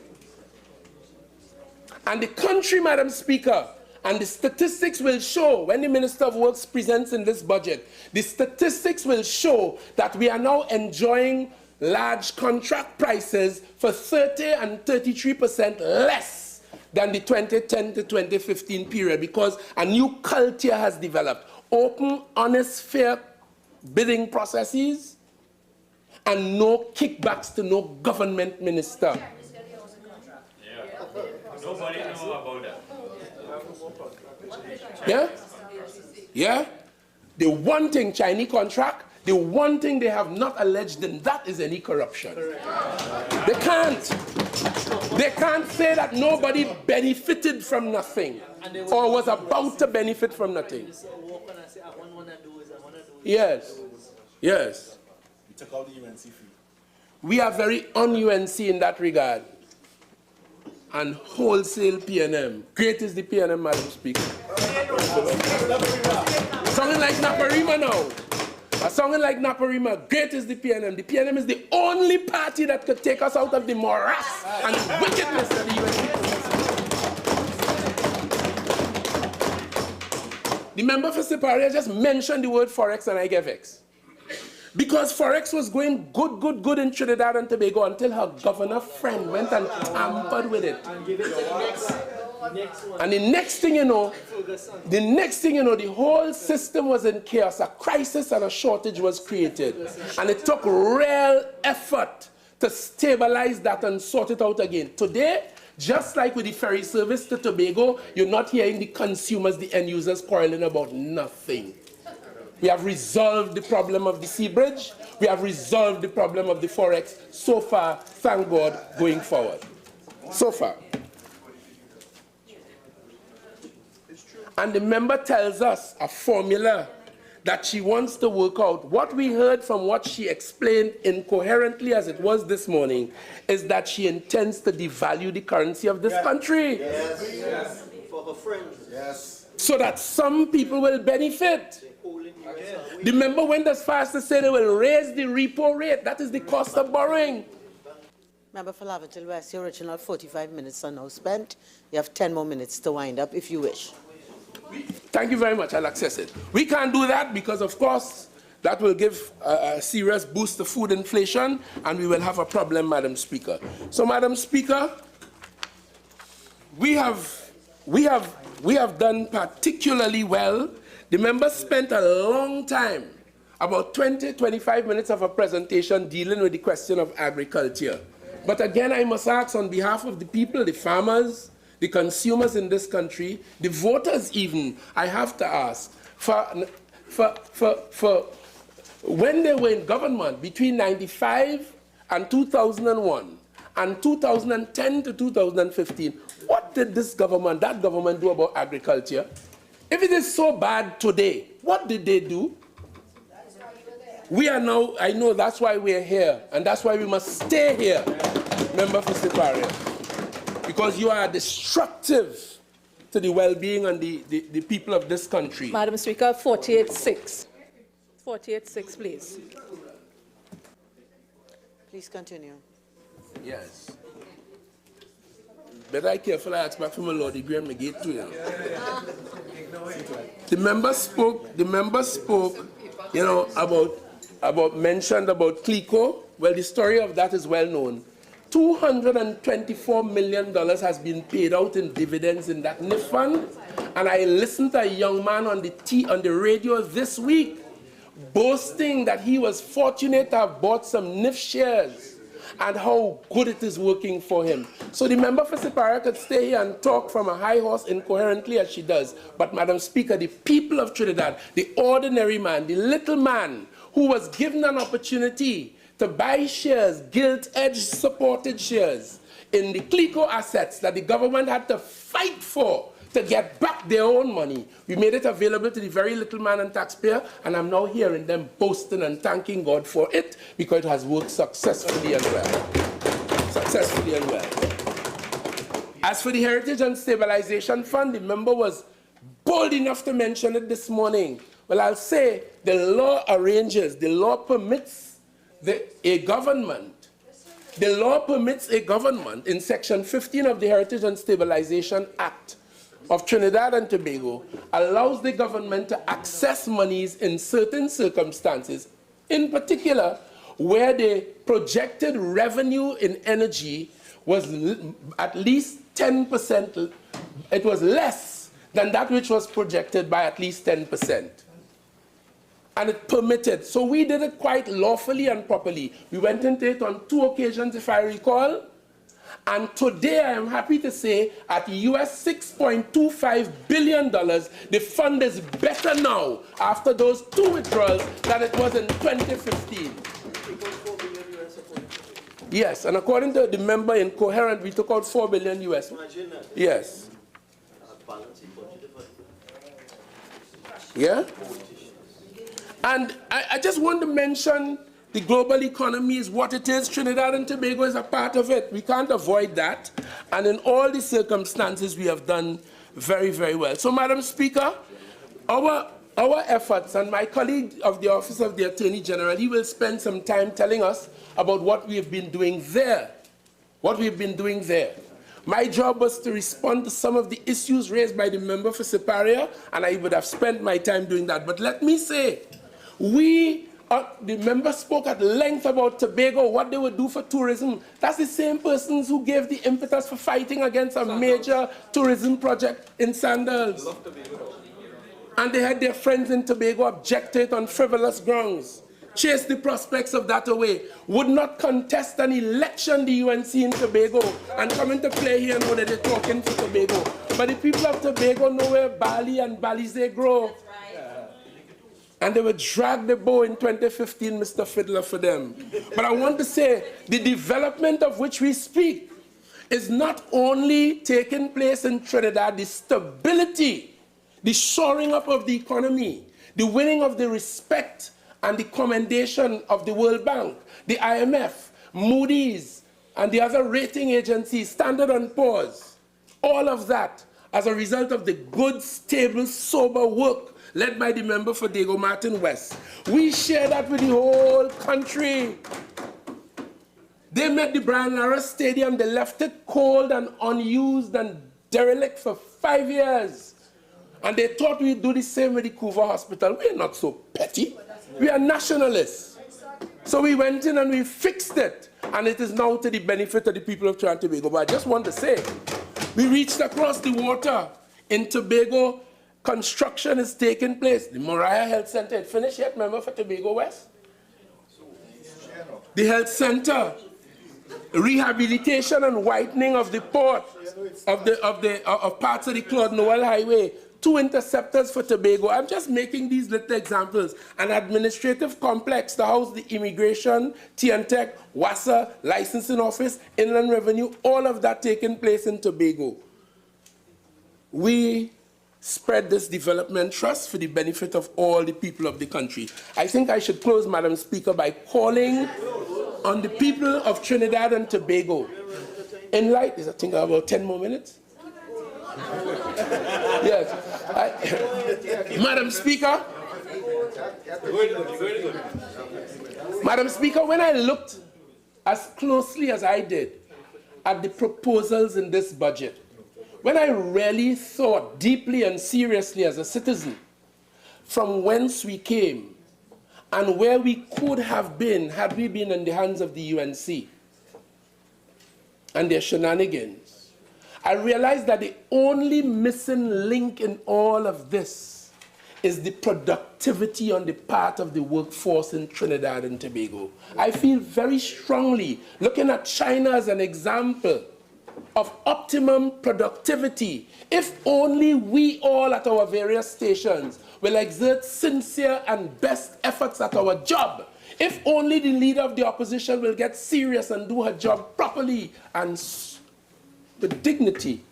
And the country, Madam Speaker, and the statistics will show, when the Minister of Works presents in this budget, the statistics will show that we are now enjoying large contract prices for 30 and 33% less than the 2010 to 2015 period, because a new culture has developed. Open, honest, fair bidding processes, and no kickbacks to no government minister. Nobody knows about that. Yeah? Yeah? The one thing, Chinese contract, the one thing they have not alleged in that is any corruption. They can't. They can't say that nobody benefited from nothing or was about to benefit from nothing. Yes. Yes. Took out the UNC fee. We are very un-UNC in that regard. And wholesale PNM. Great is the PNM, Madam Speaker. Songing like Naparima now. A songing like Naparima. Great is the PNM. The PNM is the only party that could take us out of the morass and wickedness of the UNC. The member for Siparia just mentioned the word Forex and I get vexed. Because Forex was going good in Trinidad and Tobago until her governor friend went and tampered with it. And the next thing you know, the whole system was in chaos. A crisis and a shortage was created. And it took real effort to stabilize that and sort it out again. Today, just like with the ferry service to Tobago, you're not hearing the consumers, the end users quarreling about nothing. We have resolved the problem of the sea bridge. We have resolved the problem of the Forex. So far, thank God, going forward. So far. And the member tells us a formula that she wants to work out. What we heard from what she explained incoherently as it was this morning is that she intends to devalue the currency of this country. Yes. For her friends. Yes. So that some people will benefit. The member went as far as to say they will raise the repo rate. That is the cost of borrowing. Member for Laventille West, your original 45 minutes are now spent. You have 10 more minutes to wind up if you wish. Thank you very much. I'll access it. We can't do that because, of course, that will give a serious boost to food inflation, and we will have a problem, Madam Speaker. So, Madam Speaker, we have done particularly well. The members spent a long time, about 20, 25 minutes of a presentation dealing with the question of agriculture. But again, I must ask on behalf of the people, the farmers, the consumers in this country, the voters even, I have to ask, for when they were in government between 1995 and 2001 and 2010 to 2015, what did that government do about agriculture? If it is so bad today, what did they do? We are now, I know that's why we are here, and that's why we must stay here, Member for Siparia, because you are destructive to the well-being and the people of this country. Madam Speaker, 48-6. 48-6, please. Please continue. Yes. But I carefully ask back from my Lord, the Graham Gate to you. The member spoke, you know, mentioned about CLICO. Well, the story of that is well known. $224 million has been paid out in dividends in that NIF fund. And I listened to a young man on the radio this week boasting that he was fortunate to have bought some NIF shares and how good it is working for him. So the member for Siparia could stay here and talk from a high horse incoherently as she does. But, Madam Speaker, the people of Trinidad, the ordinary man, the little man who was given an opportunity to buy shares, gilt-edged supported shares, in the CLICO assets that the government had to fight for to get back their own money. We made it available to the very little man and taxpayer, and I'm now hearing them boasting and thanking God for it because it has worked successfully and well. Successfully and well. As for the Heritage and Stabilization Fund, the member was bold enough to mention it this morning. Well, I'll say the law arranges, the law permits a government in Section 15 of the Heritage and Stabilization Act of Trinidad and Tobago allows the government to access monies in certain circumstances, in particular where the projected revenue in energy was at least 10%, it was less than that which was projected by at least 10%. And it permitted. So we did it quite lawfully and properly. We went into it on 2 occasions, if I recall. And today I am happy to say at US $6.25 billion, the fund is better now after those 2 withdrawals than it was in 2015. Yes, and according to the member in Coherent, we took out $4 billion US. Yes. Yeah? And I just want to mention the global economy is what it is. Trinidad and Tobago is a part of it. We can't avoid that. And in all the circumstances, we have done very, very well. So, Madam Speaker, our efforts, and my colleague of the Office of the Attorney General, he will spend some time telling us about what we have been doing there. My job was to respond to some of the issues raised by the member for Siparia, and I would have spent my time doing that. But let me say, the member spoke at length about Tobago, what they would do for tourism. That's the same persons who gave the impetus for fighting against a major tourism project in Sandals. And they had their friends in Tobago object to it on frivolous grounds, chase the prospects of that away, would not contest an election, the UNC in Tobago, and come into play here and know that they're talking for Tobago. But the people of Tobago know where barley and balize grow. And they would drag the bow in 2015, Mr. Fiddler, for them. But I want to say, the development of which we speak is not only taking place in Trinidad, the stability, the shoring up of the economy, the winning of the respect and the commendation of the World Bank, the IMF, Moody's, and the other rating agencies, Standard & Poor's, all of that as a result of the good, stable, sober work led by the member for Dago Martin West. We share that with the whole country. They met the Brian Lara Stadium, they left it cold and unused and derelict for 5 years. And they thought we'd do the same with the Couva Hospital. We're not so petty. We are nationalists. So we went in and we fixed it. And it is now to the benefit of the people of Trinidad and Tobago. But I just want to say, we reached across the water. In Tobago, construction is taking place. The Moriah Health Center, it finished yet, remember, for Tobago West? The health center, rehabilitation and whitening of the port, of parts of the Claude Noel Highway, 2 interceptors for Tobago. I'm just making these little examples. An administrative complex to house the immigration, TNTech, WASA, licensing office, inland revenue, all of that taking place in Tobago. We spread this development trust for the benefit of all the people of the country. I think I should close, Madam Speaker, by calling on the people of Trinidad and Tobago. In light, I think about 10 more minutes. Yes. Madam Speaker. Madam Speaker, when I looked as closely as I did at the proposals in this budget, when I really thought deeply and seriously as a citizen from whence we came and where we could have been had we been in the hands of the UNC and their shenanigans, I realized that the only missing link in all of this is the productivity on the part of the workforce in Trinidad and Tobago. I feel very strongly, looking at China as an example of optimum productivity, if only we all at our various stations will exert sincere and best efforts at our job, if only the leader of the opposition will get serious and do her job properly and with dignity,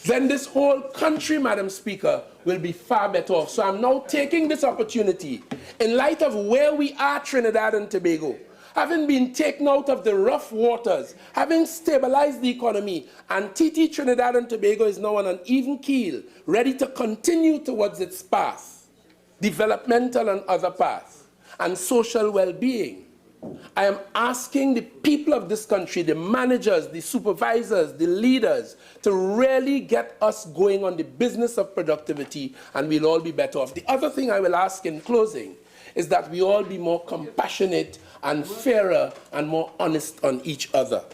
then this whole country, Madam Speaker, will be far better off. So I'm now taking this opportunity, in light of where we are, Trinidad and Tobago, having been taken out of the rough waters, having stabilized the economy, and TT Trinidad and Tobago is now on an even keel, ready to continue towards its path, developmental and other paths, and social well-being. I am asking the people of this country, the managers, the supervisors, the leaders, to really get us going on the business of productivity, and we'll all be better off. The other thing I will ask in closing is that we all be more compassionate and fairer and more honest on each other.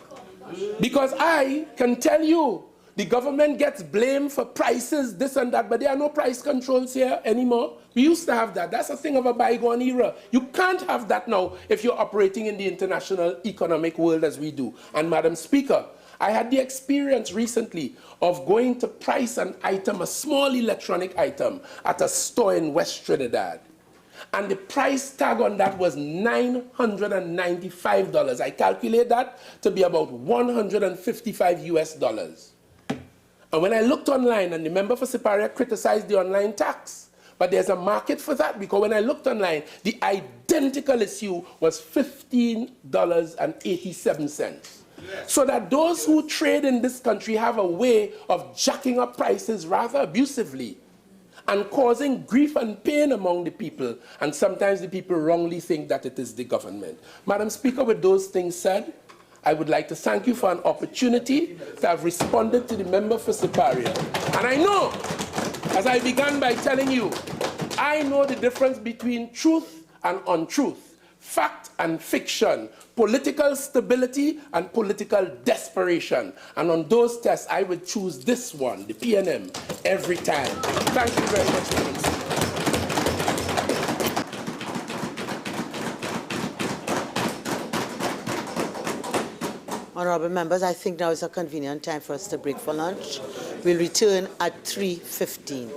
Because I can tell you, the government gets blamed for prices, this and that, but there are no price controls here anymore. We used to have that. That's a thing of a bygone era. You can't have that now if you're operating in the international economic world as we do. And Madam Speaker, I had the experience recently of going to price an item, a small electronic item, at a store in West Trinidad. And the price tag on that was $995. I calculate that to be about $155 US. And when I looked online, and the member for Siparia criticized the online tax, but there's a market for that, because when I looked online, the identical issue was $15.87. So that those who trade in this country have a way of jacking up prices rather abusively and causing grief and pain among the people, and sometimes the people wrongly think that it is the government. Madam Speaker, with those things said, I would like to thank you for an opportunity to have responded to the member for Siparia. And I know, as I began by telling you, I know the difference between truth and untruth, fact and fiction, political stability and political desperation. And on those tests, I would choose this one, the PNM, every time. Thank you very much, Madam Speaker. Honourable members, I think now is a convenient time for us to break for lunch. We'll return at 3:15.